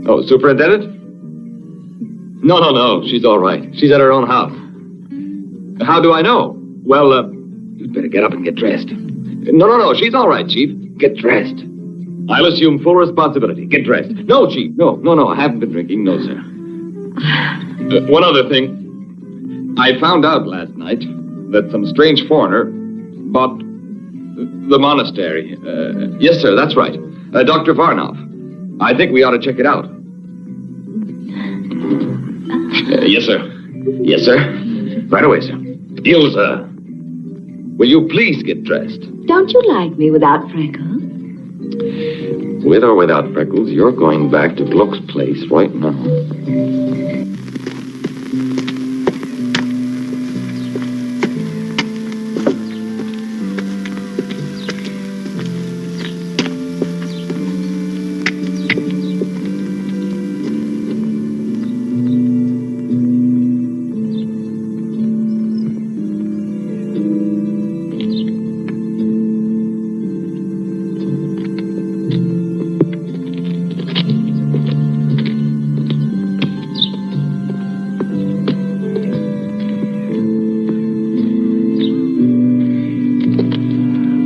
Oh, Superintendent? No. She's all right. She's at her own house. How do I know? Well, You'd better get up and get dressed. No. She's all right, Chief. Get dressed. I'll assume full responsibility. Get dressed. No, Chief. No. I haven't been drinking. No, sir. One other thing. I found out last night that some strange foreigner bought the monastery. Yes, sir, that's right. Dr. Varnov. I think we ought to check it out. Yes, sir. Yes, sir. Right away, sir. You, sir. Will you please get dressed? Don't you like me without freckles? With or without freckles, you're going back to Gluck's place right now.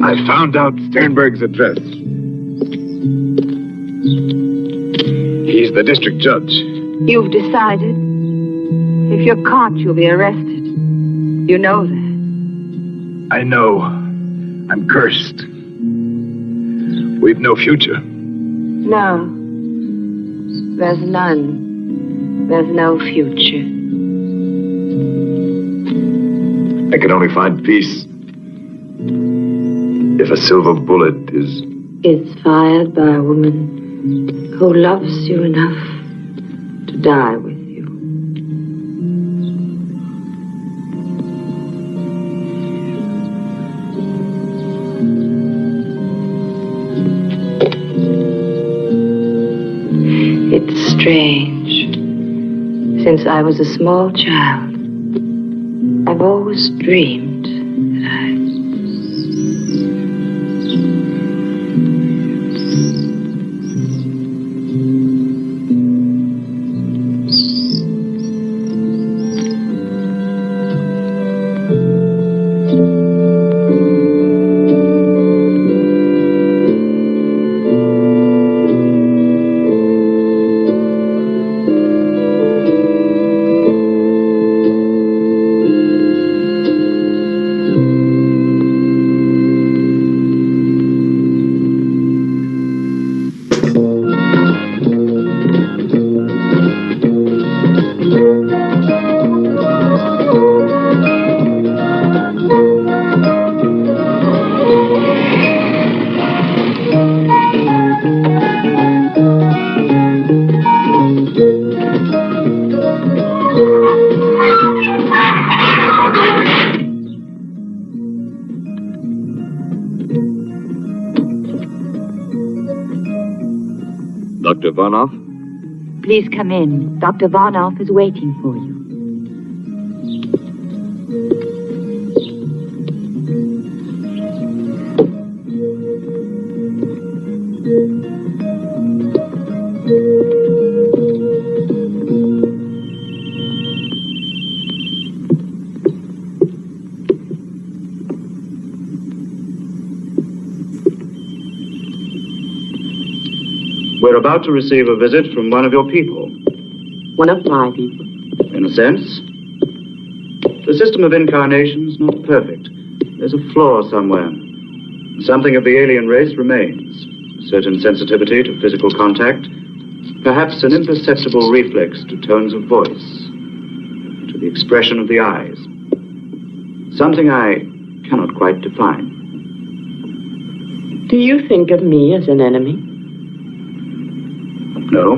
I found out Sternberg's address. He's the district judge. You've decided? If you're caught, you'll be arrested. You know that. I know. I'm cursed. We've no future. No. There's none. There's no future. I can only find peace if a silver bullet is... It's fired by a woman who loves you enough to die with you. It's strange. Since I was a small child, I've always dreamed that Dr. Varnoff? Please come in. Dr. Varnoff is waiting for you. We're about to receive a visit from one of your people. One of my people. In a sense. The system of incarnation is not perfect. There's a flaw somewhere. Something of the alien race remains. A certain sensitivity to physical contact. Perhaps an imperceptible reflex to tones of voice. To the expression of the eyes. Something I cannot quite define. Do you think of me as an enemy? No.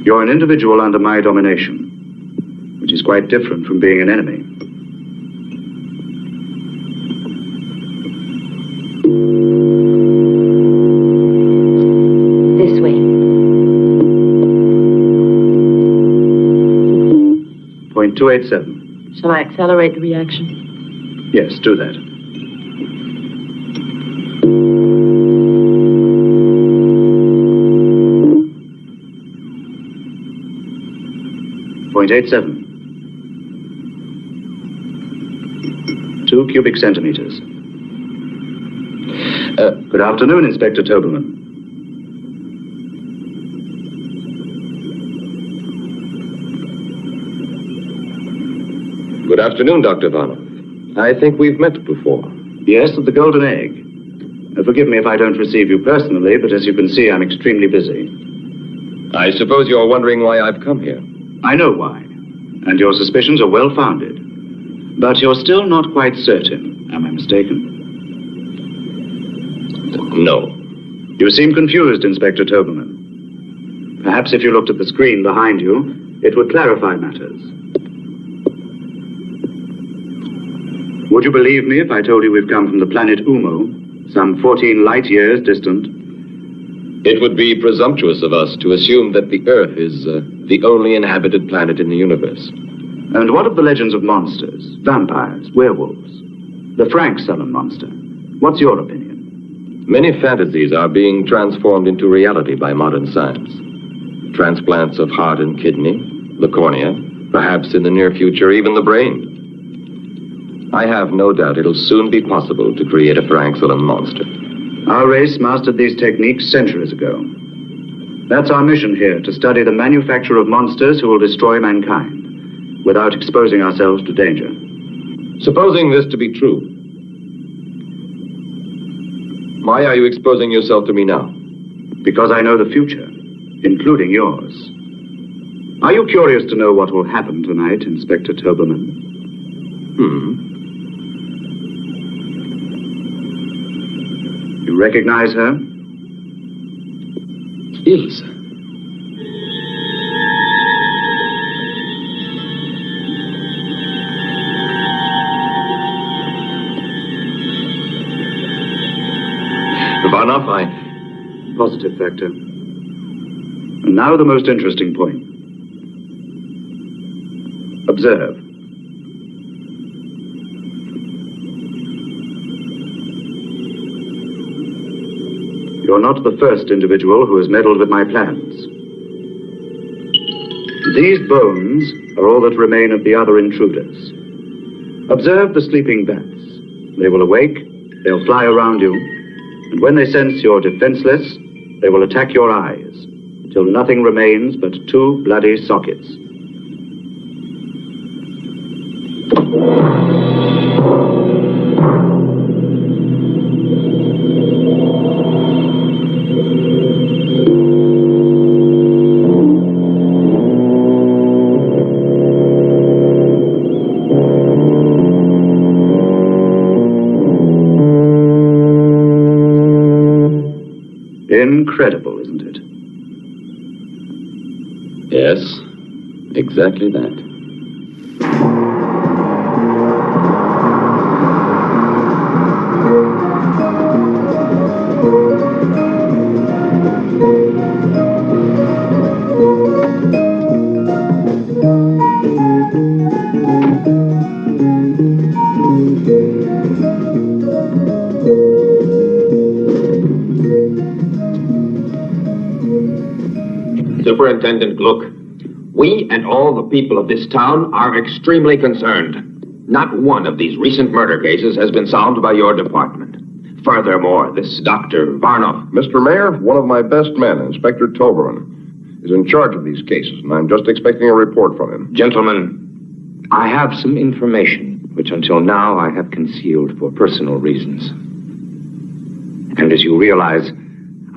You're an individual under my domination, which is quite different from being an enemy. This way. Point 287. Shall I accelerate the reaction? Yes, do that. Point 87. 2 cubic centimeters. Good afternoon, Inspector Tobelman. Good afternoon, Dr. Varnoff. I think we've met before. Yes, at the Golden Egg. Forgive me if I don't receive you personally, but as you can see, I'm extremely busy. I suppose you're wondering why I've come here. I know why, and your suspicions are well-founded. But you're still not quite certain. Am I mistaken? No. You seem confused, Inspector Tobelman. Perhaps if you looked at the screen behind you, it would clarify matters. Would you believe me if I told you we've come from the planet Umo, some 14 light years distant? It would be presumptuous of us to assume that the Earth is the only inhabited planet in the universe. And what of the legends of monsters, vampires, werewolves? The Frankenstein monster. What's your opinion? Many fantasies are being transformed into reality by modern science. Transplants of heart and kidney, the cornea, perhaps in the near future even the brain. I have no doubt it'll soon be possible to create a Frankenstein monster. Our race mastered these techniques centuries ago. That's our mission here, to study the manufacture of monsters who will destroy mankind, without exposing ourselves to danger. Supposing this to be true, why are you exposing yourself to me now? Because I know the future, including yours. Are you curious to know what will happen tonight, Inspector Tobelman? You recognize her? Ilse. Varnoff, Positive, Factor. And now the most interesting point. Observe. You're not the first individual who has meddled with my plans. These bones are all that remain of the other intruders. Observe the sleeping bats. They will awake, they'll fly around you, and when they sense you're defenseless, they will attack your eyes, till nothing remains but 2 bloody sockets. Incredible, isn't it? Yes, exactly that. Superintendent Gluck. We and all the people of this town are extremely concerned. Not one of these recent murder cases has been solved by your department. Furthermore, this Dr. Varnoff... Mr. Mayor, one of my best men, Inspector Toberman, is in charge of these cases, and I'm just expecting a report from him. Gentlemen, I have some information which until now I have concealed for personal reasons. And as you realize,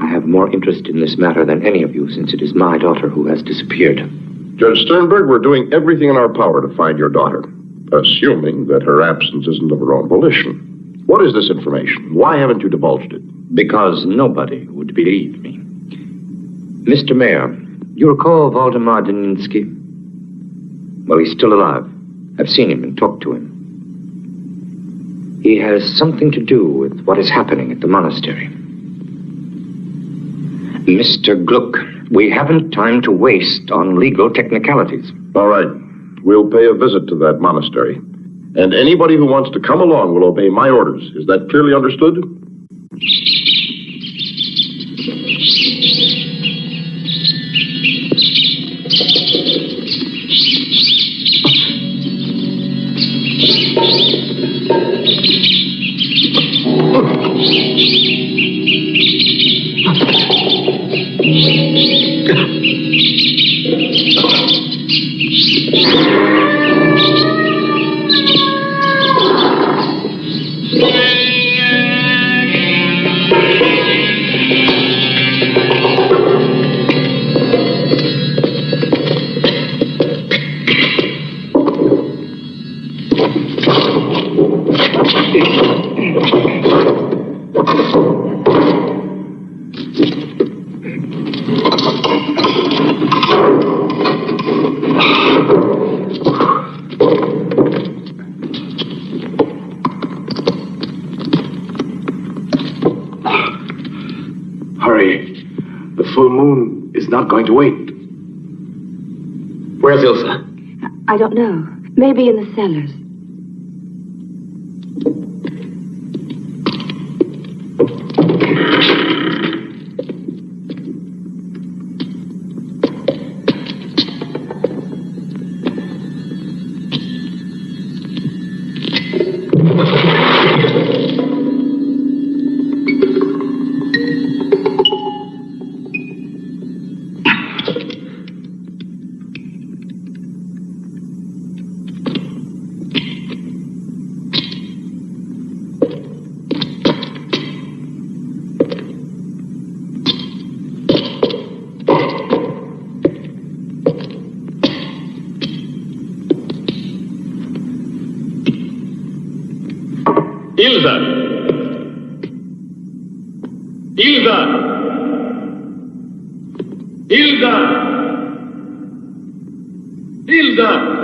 I have more interest in this matter than any of you, since it is my daughter who has disappeared. Judge Sternberg, we're doing everything in our power to find your daughter, assuming that her absence isn't of her own volition. What is this information? Why haven't you divulged it? Because nobody would believe me. Mr. Mayor, you recall Waldemar Daninsky? Well, he's still alive. I've seen him and talked to him. He has something to do with what is happening at the monastery. Mr. Gluck, we haven't time to waste on legal technicalities. All right. We'll pay a visit to that monastery. And anybody who wants to come along will obey my orders. Is that clearly understood? Hurry. The full moon is not going to wait. Where's Ilsa? I don't know. Maybe in the cellars. Ilsa! Ilsa! Ilsa! Ilsa!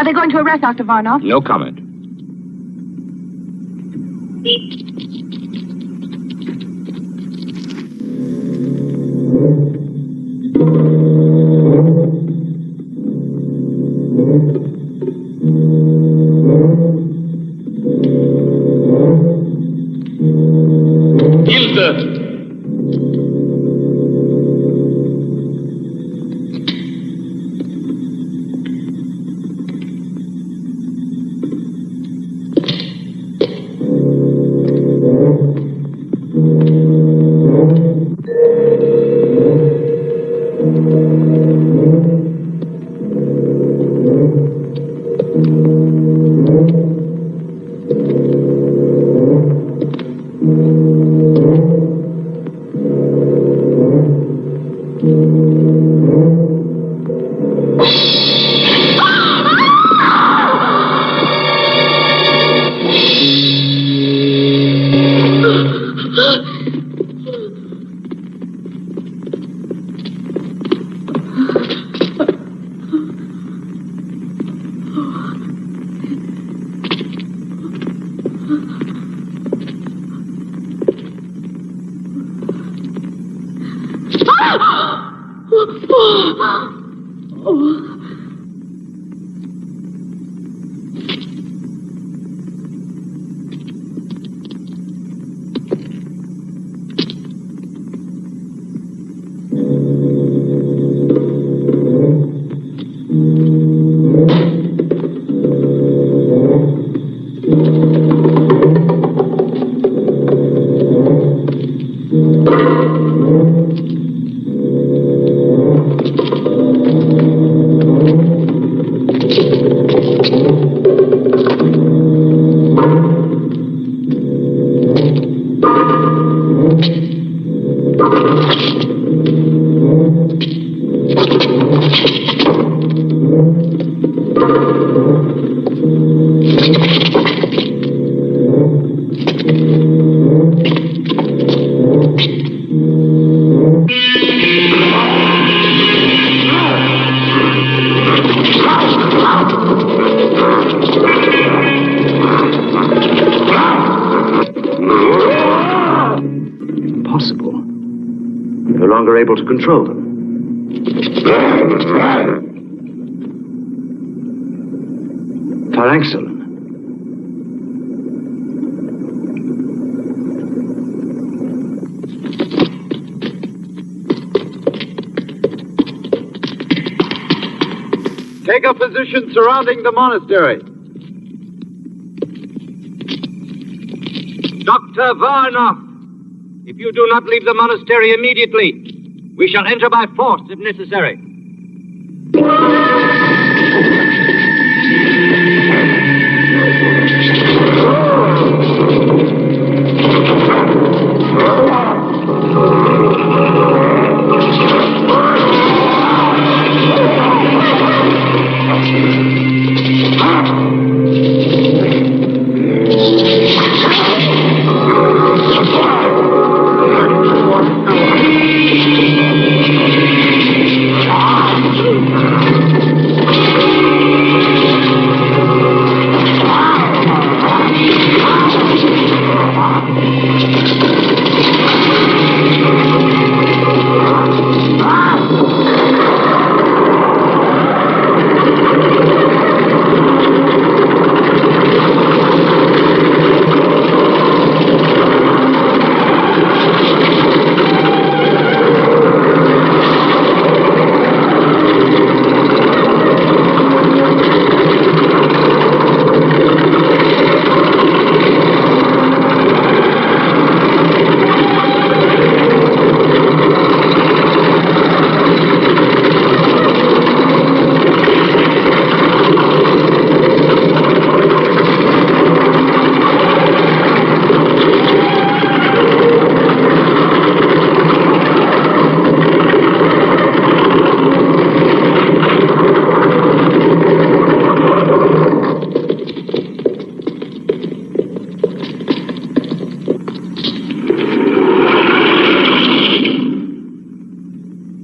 Are they going to arrest Dr. Varnoff? No comment. Hilde! Impossible. No longer able to control them. Phalanxolin. Take a position surrounding the monastery. Dr. Varnoff, if you do not leave the monastery immediately, we shall enter by force if necessary.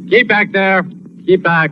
Keep back there. Keep back.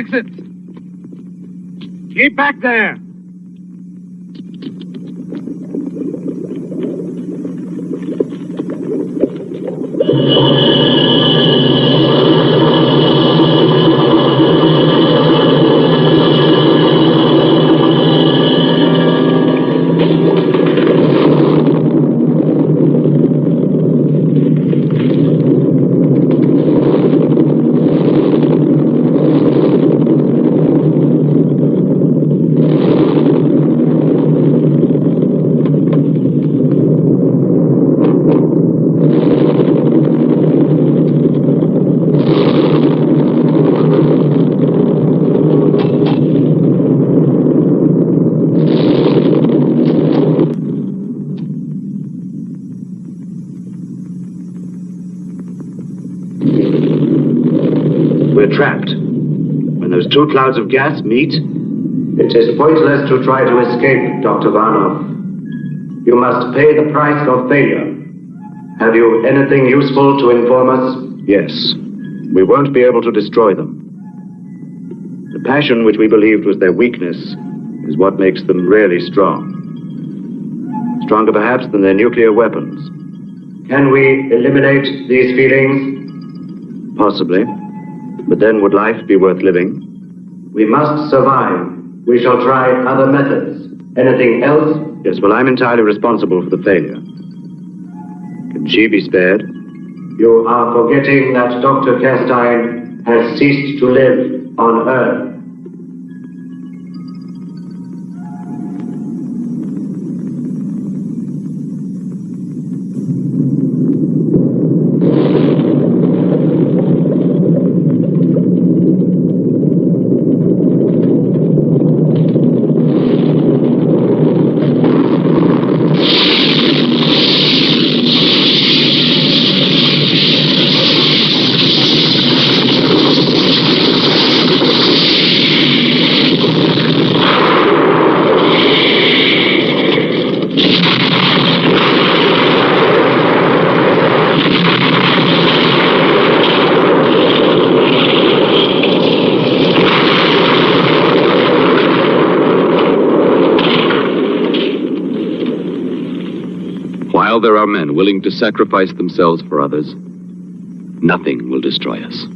exits. Keep back there. We're trapped. When those two clouds of gas meet... It is pointless to try to escape, Dr. Varnov. You must pay the price of failure. Have you anything useful to inform us? Yes. We won't be able to destroy them. The passion which we believed was their weakness is what makes them really strong. Stronger perhaps than their nuclear weapons. Can we eliminate these feelings? Possibly. But then would life be worth living? We must survive. We shall try other methods. Anything else? Yes, well, I'm entirely responsible for the failure. Can she be spared? You are forgetting that Dr. Kerstein has ceased to live on Earth. While there are men willing to sacrifice themselves for others, nothing will destroy us.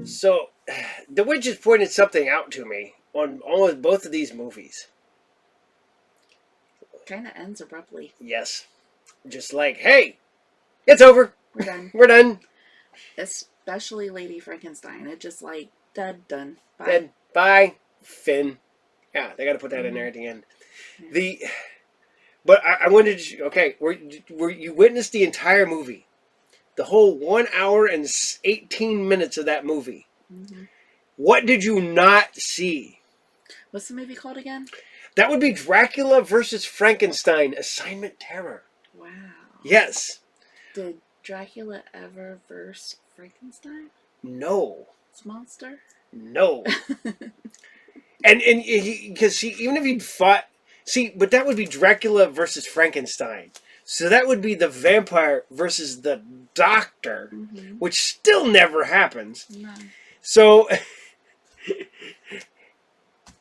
So, the witch has pointed something out to me on almost both of these movies. Kind of ends abruptly. Yes. Just like, hey, it's over. We're done. We're done. Especially Lady Frankenstein. It just like, done. Bye. Dead. Bye. Finn. Yeah, they got to put that in there at the end. Yeah. But I wanted to, okay, where you witnessed the entire movie. The whole 1 hour and 18 minutes of that movie. Mm-hmm. What did you not see? What's the movie called again? That would be Dracula versus Frankenstein, Assignment Terror. Wow. Yes. Did Dracula ever verse Frankenstein? No. It's a monster? No. and because even if he'd fought, but that would be Dracula versus Frankenstein. So that would be the vampire versus the doctor, Mm-hmm. which still never happens. No. So,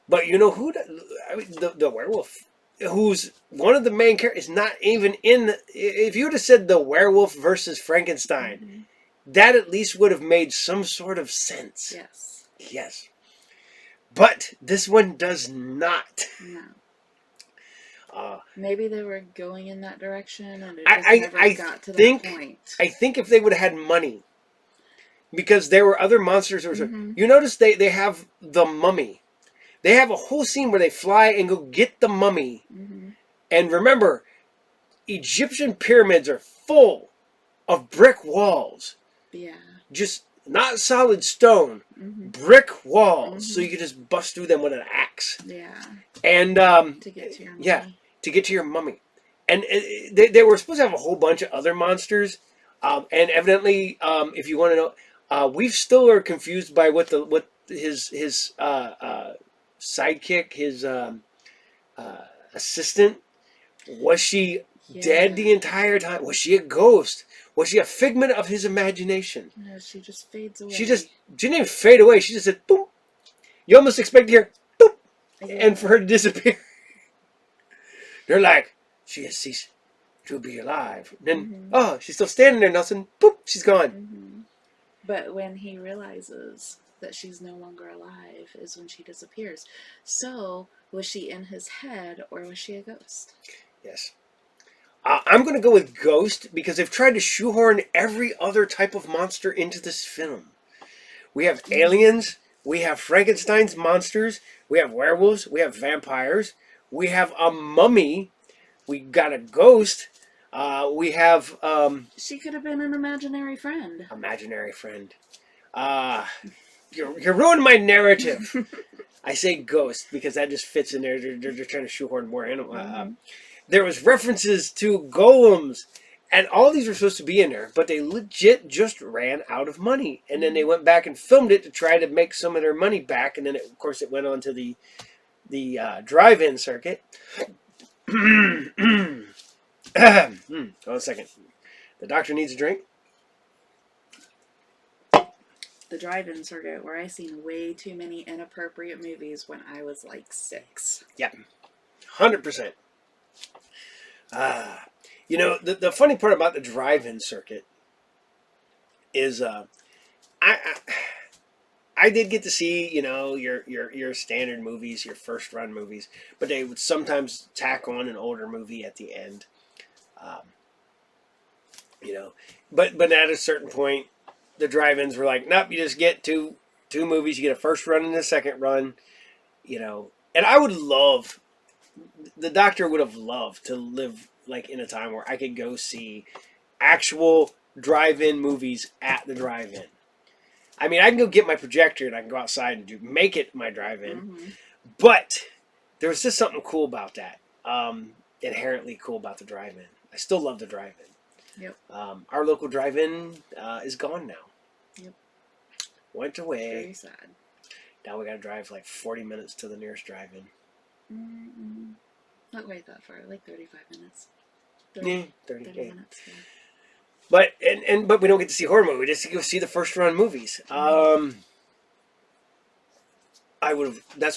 but you know who? The werewolf, who's one of the main characters, is not even in. If you would have said the werewolf versus Frankenstein, Mm-hmm. that at least would have made some sort of sense. Yes. Yes. But this one does not. No. Maybe they were going in that direction, and it just I never got to that point. I think if they would have had money, because there were other monsters. Mm-hmm. You notice they have the mummy. They have a whole scene where they fly and go get the mummy, Mm-hmm. And remember, Egyptian pyramids are full of brick walls. Yeah. Just not solid stone, brick walls. So you could just bust through them with an axe. Yeah. And to get to your mummy. yeah, to get to your mummy. And they were supposed to have a whole bunch of other monsters. And evidently, if you want to know, we still are confused by what his sidekick, his assistant, was she dead the entire time? Was she a ghost? Was she a figment of his imagination? No, she just fades away. She didn't even fade away. She just said, boom. You almost expect to hear, boop, and for her to disappear. They're like, she has ceased to be alive. Then, oh, she's still standing there, nothing. Boop, she's gone. But when he realizes that she's no longer alive is when she disappears. So, was she in his head or was she a ghost? Yes. I'm going to go with ghost because they've tried to shoehorn every other type of monster into this film. We have aliens. We have Frankenstein's monsters. We have werewolves. We have vampires. We have a mummy. We got a ghost. We have... she could have been an imaginary friend. Imaginary friend. You're ruining my narrative. I say ghost because that just fits in there. They're trying to shoehorn more animal. There was references to golems, and all these were supposed to be in there, but they legit just ran out of money, and then they went back and filmed it to try to make some of their money back, and then of course it went on to the drive-in circuit. Hold on a second. The doctor needs a drink. The drive-in circuit, where I seen way too many inappropriate movies when I was like 6. Yeah, 100%. You know, the funny part about the drive-in circuit is I did get to see, you know, your standard movies, your first run movies, but they would sometimes tack on an older movie at the end. You know, but at a certain point, the drive-ins were like, nope, you just get two movies. You get a first run and a second run. You know, and I would love, the doctor would have loved to live like in a time where I could go see actual drive-in movies at the drive-in. I mean, I can go get my projector and I can go outside and make it my drive-in. But there was just something cool about that. Inherently cool about the drive-in. I still love the drive-in. Yep. Our local drive-in is gone now. Yep. Went away. Very sad. Now we got to drive like 40 minutes to the nearest drive-in. Not quite that far, like 35 minutes. 30 minutes. Yeah. But we don't get to see horror movies. We just go see the first run movies. That's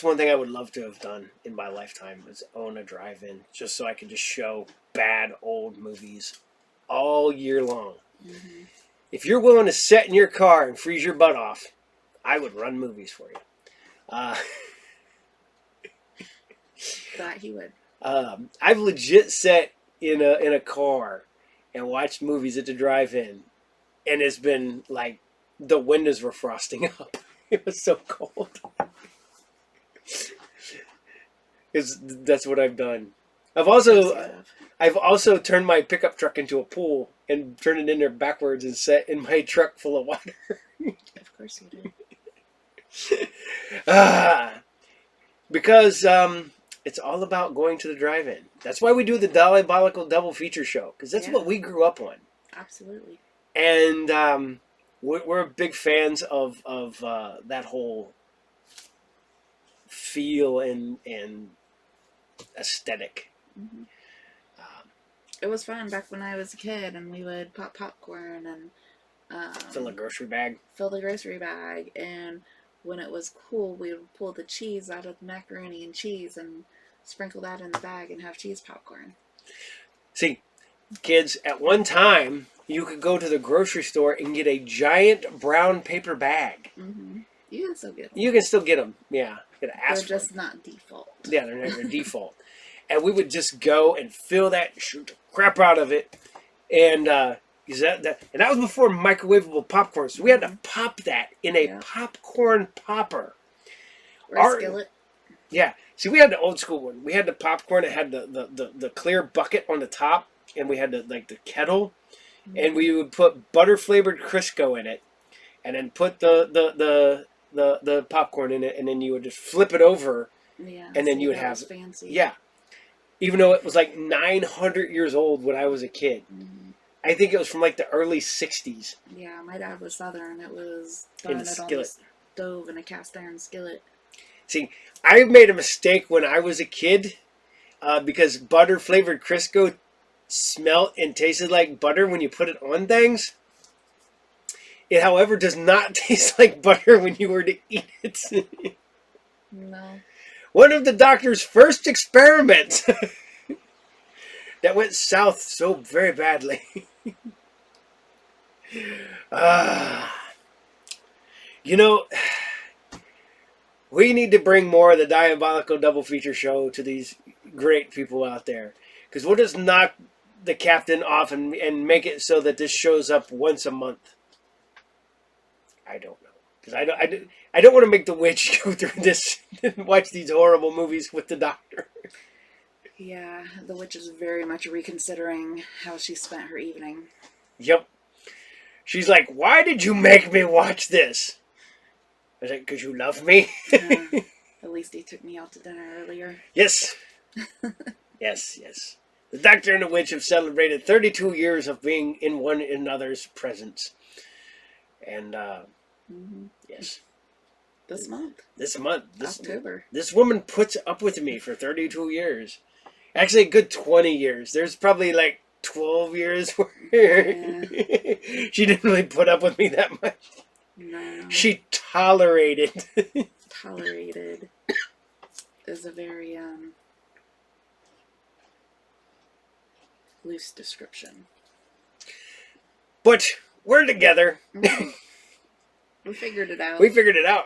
one thing I would love to have done in my lifetime, is own a drive-in, just so I could just show bad old movies all year long. If you're willing to sit in your car and freeze your butt off, I would run movies for you. That he would. I've legit sat in a car and watched movies at the drive-in, and it's been like the windows were frosting up. It was so cold. That's what I've done. I've also turned my pickup truck into a pool and turned it in there backwards and sat in my truck full of water. Of course you did. Because it's all about going to the drive-in. That's why we do the Diabolical Double Feature Show, because that's what we grew up on. Absolutely. And we're big fans of that whole feel and aesthetic. It was fun back when I was a kid, and we would pop popcorn and fill the grocery bag. And when it was cool, we would pull the cheese out of the macaroni and cheese and sprinkle that in the bag and have cheese popcorn. See, kids, at one time, you could go to the grocery store and get a giant brown paper bag. You can still get them. You can still get them, yeah. You gotta ask They're just not default. Yeah, they're not their default. And we would just go and fill that, shoot the crap out of it. And that was before microwavable popcorn. So we had to pop that in a popcorn popper. Or a skillet. Yeah. See, we had the old school one. We had the popcorn. It had the clear bucket on the top, and we had the kettle, and we would put butter flavored Crisco in it, and then put the popcorn in it, and then you would just flip it over, Yeah. and then see, you would that have was fancy. yeah. Even though it was like 900 years old when I was a kid, I think it was from like the early 60s. Yeah, my dad was Southern. It was In done a it on skillet. the stove in a cast iron skillet. See, I made a mistake when I was a kid because butter flavored Crisco smelled and tasted like butter when you put it on things. It, however, does not taste like butter when you were to eat it. No. One of the doctor's first experiments that went south so very badly. You know, we need to bring more of the Diabolical double feature show to these great people out there. Because we'll just knock the captain off and make it so that this shows up once a month. I don't know. Because I don't want to make the witch go through this and watch these horrible movies with the doctor. Yeah, the witch is very much reconsidering how she spent her evening. Yep. She's like, why did you make me watch this? I was like, because you love me? At least he took me out to dinner earlier. Yes. Yes, yes. The doctor and the witch have celebrated 32 years of being in one another's presence. And, yes. This month. This month. October. This woman puts up with me for 32 years. Actually, a good 20 years. There's probably like 12 years where she didn't really put up with me that much. No. She tolerated. Tolerated is a very loose description. But we're together. We figured it out. We figured it out.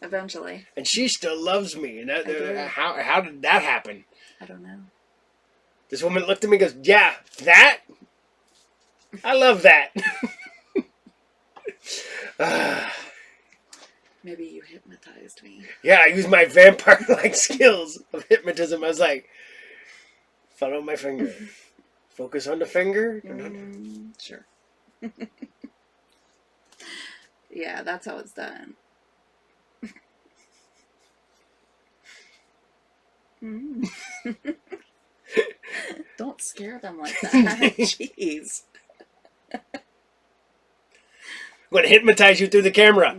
Eventually. And she still loves me. And that, I do. how did that happen? I don't know. This woman looked at me and goes, yeah, that? I love that. Maybe you hypnotized me. Yeah, I used my vampire-like skills of hypnotism. I was like, follow my finger. Focus on the finger. Sure. Yeah, that's how it's done. Don't scare them like that. Jeez. I'm going to hypnotize you through the camera.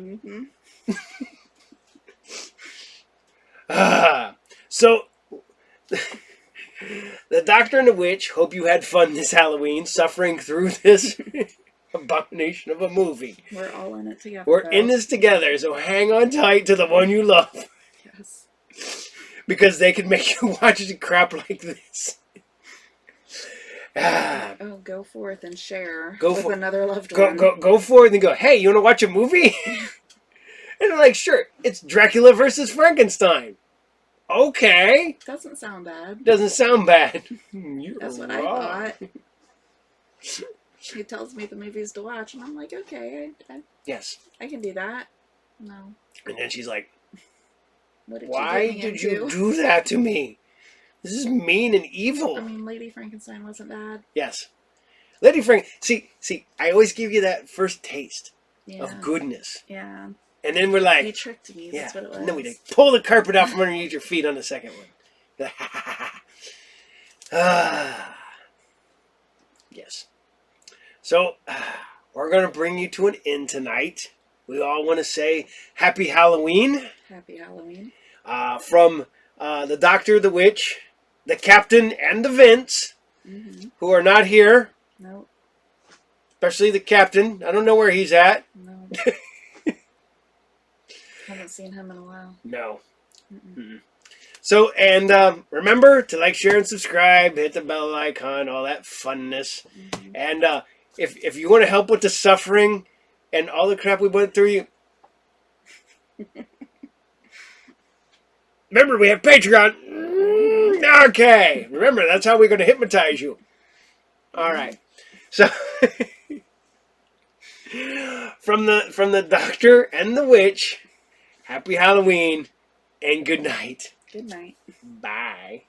So, the Doctor and the Witch hope you had fun this Halloween, suffering through this abomination of a movie. We're all in it together. We're in this together, so hang on tight to the one you love. Yes. Because they can make you watch crap like this. Oh, go forth and share with another loved one. Go forth and go, hey, you want to watch a movie? And they're like, sure, it's Dracula versus Frankenstein. Okay. Doesn't sound bad. Doesn't sound bad. That's what I thought. He tells me the movies to watch, and I'm like, okay, yes, I can do that. No. And then she's like, what did why you did you do that to me? This is mean and evil. I mean, Lady Frankenstein wasn't bad. Yes. Lady Frank. See, I always give you that first taste of goodness. Yeah. And then we're like, you tricked me. That's what it was. And then we pull the carpet out from underneath your feet on the second one. Yes. So, we're going to bring you to an end tonight. We all want to say Happy Halloween. Happy Halloween. From the Doctor, the Witch, the Captain, and the Vince, who are not here. Nope. Especially the Captain. I don't know where he's at. No. Haven't seen him in a while. No. So, and remember to like, share, and subscribe. Hit the bell icon, all that funness. And if you want to help with the suffering and all the crap we went through, remember, we have Patreon. Okay. Remember, that's how we're going to hypnotize you. All right. So, from the Doctor and the Witch, Happy Halloween and good night. Good night. Bye.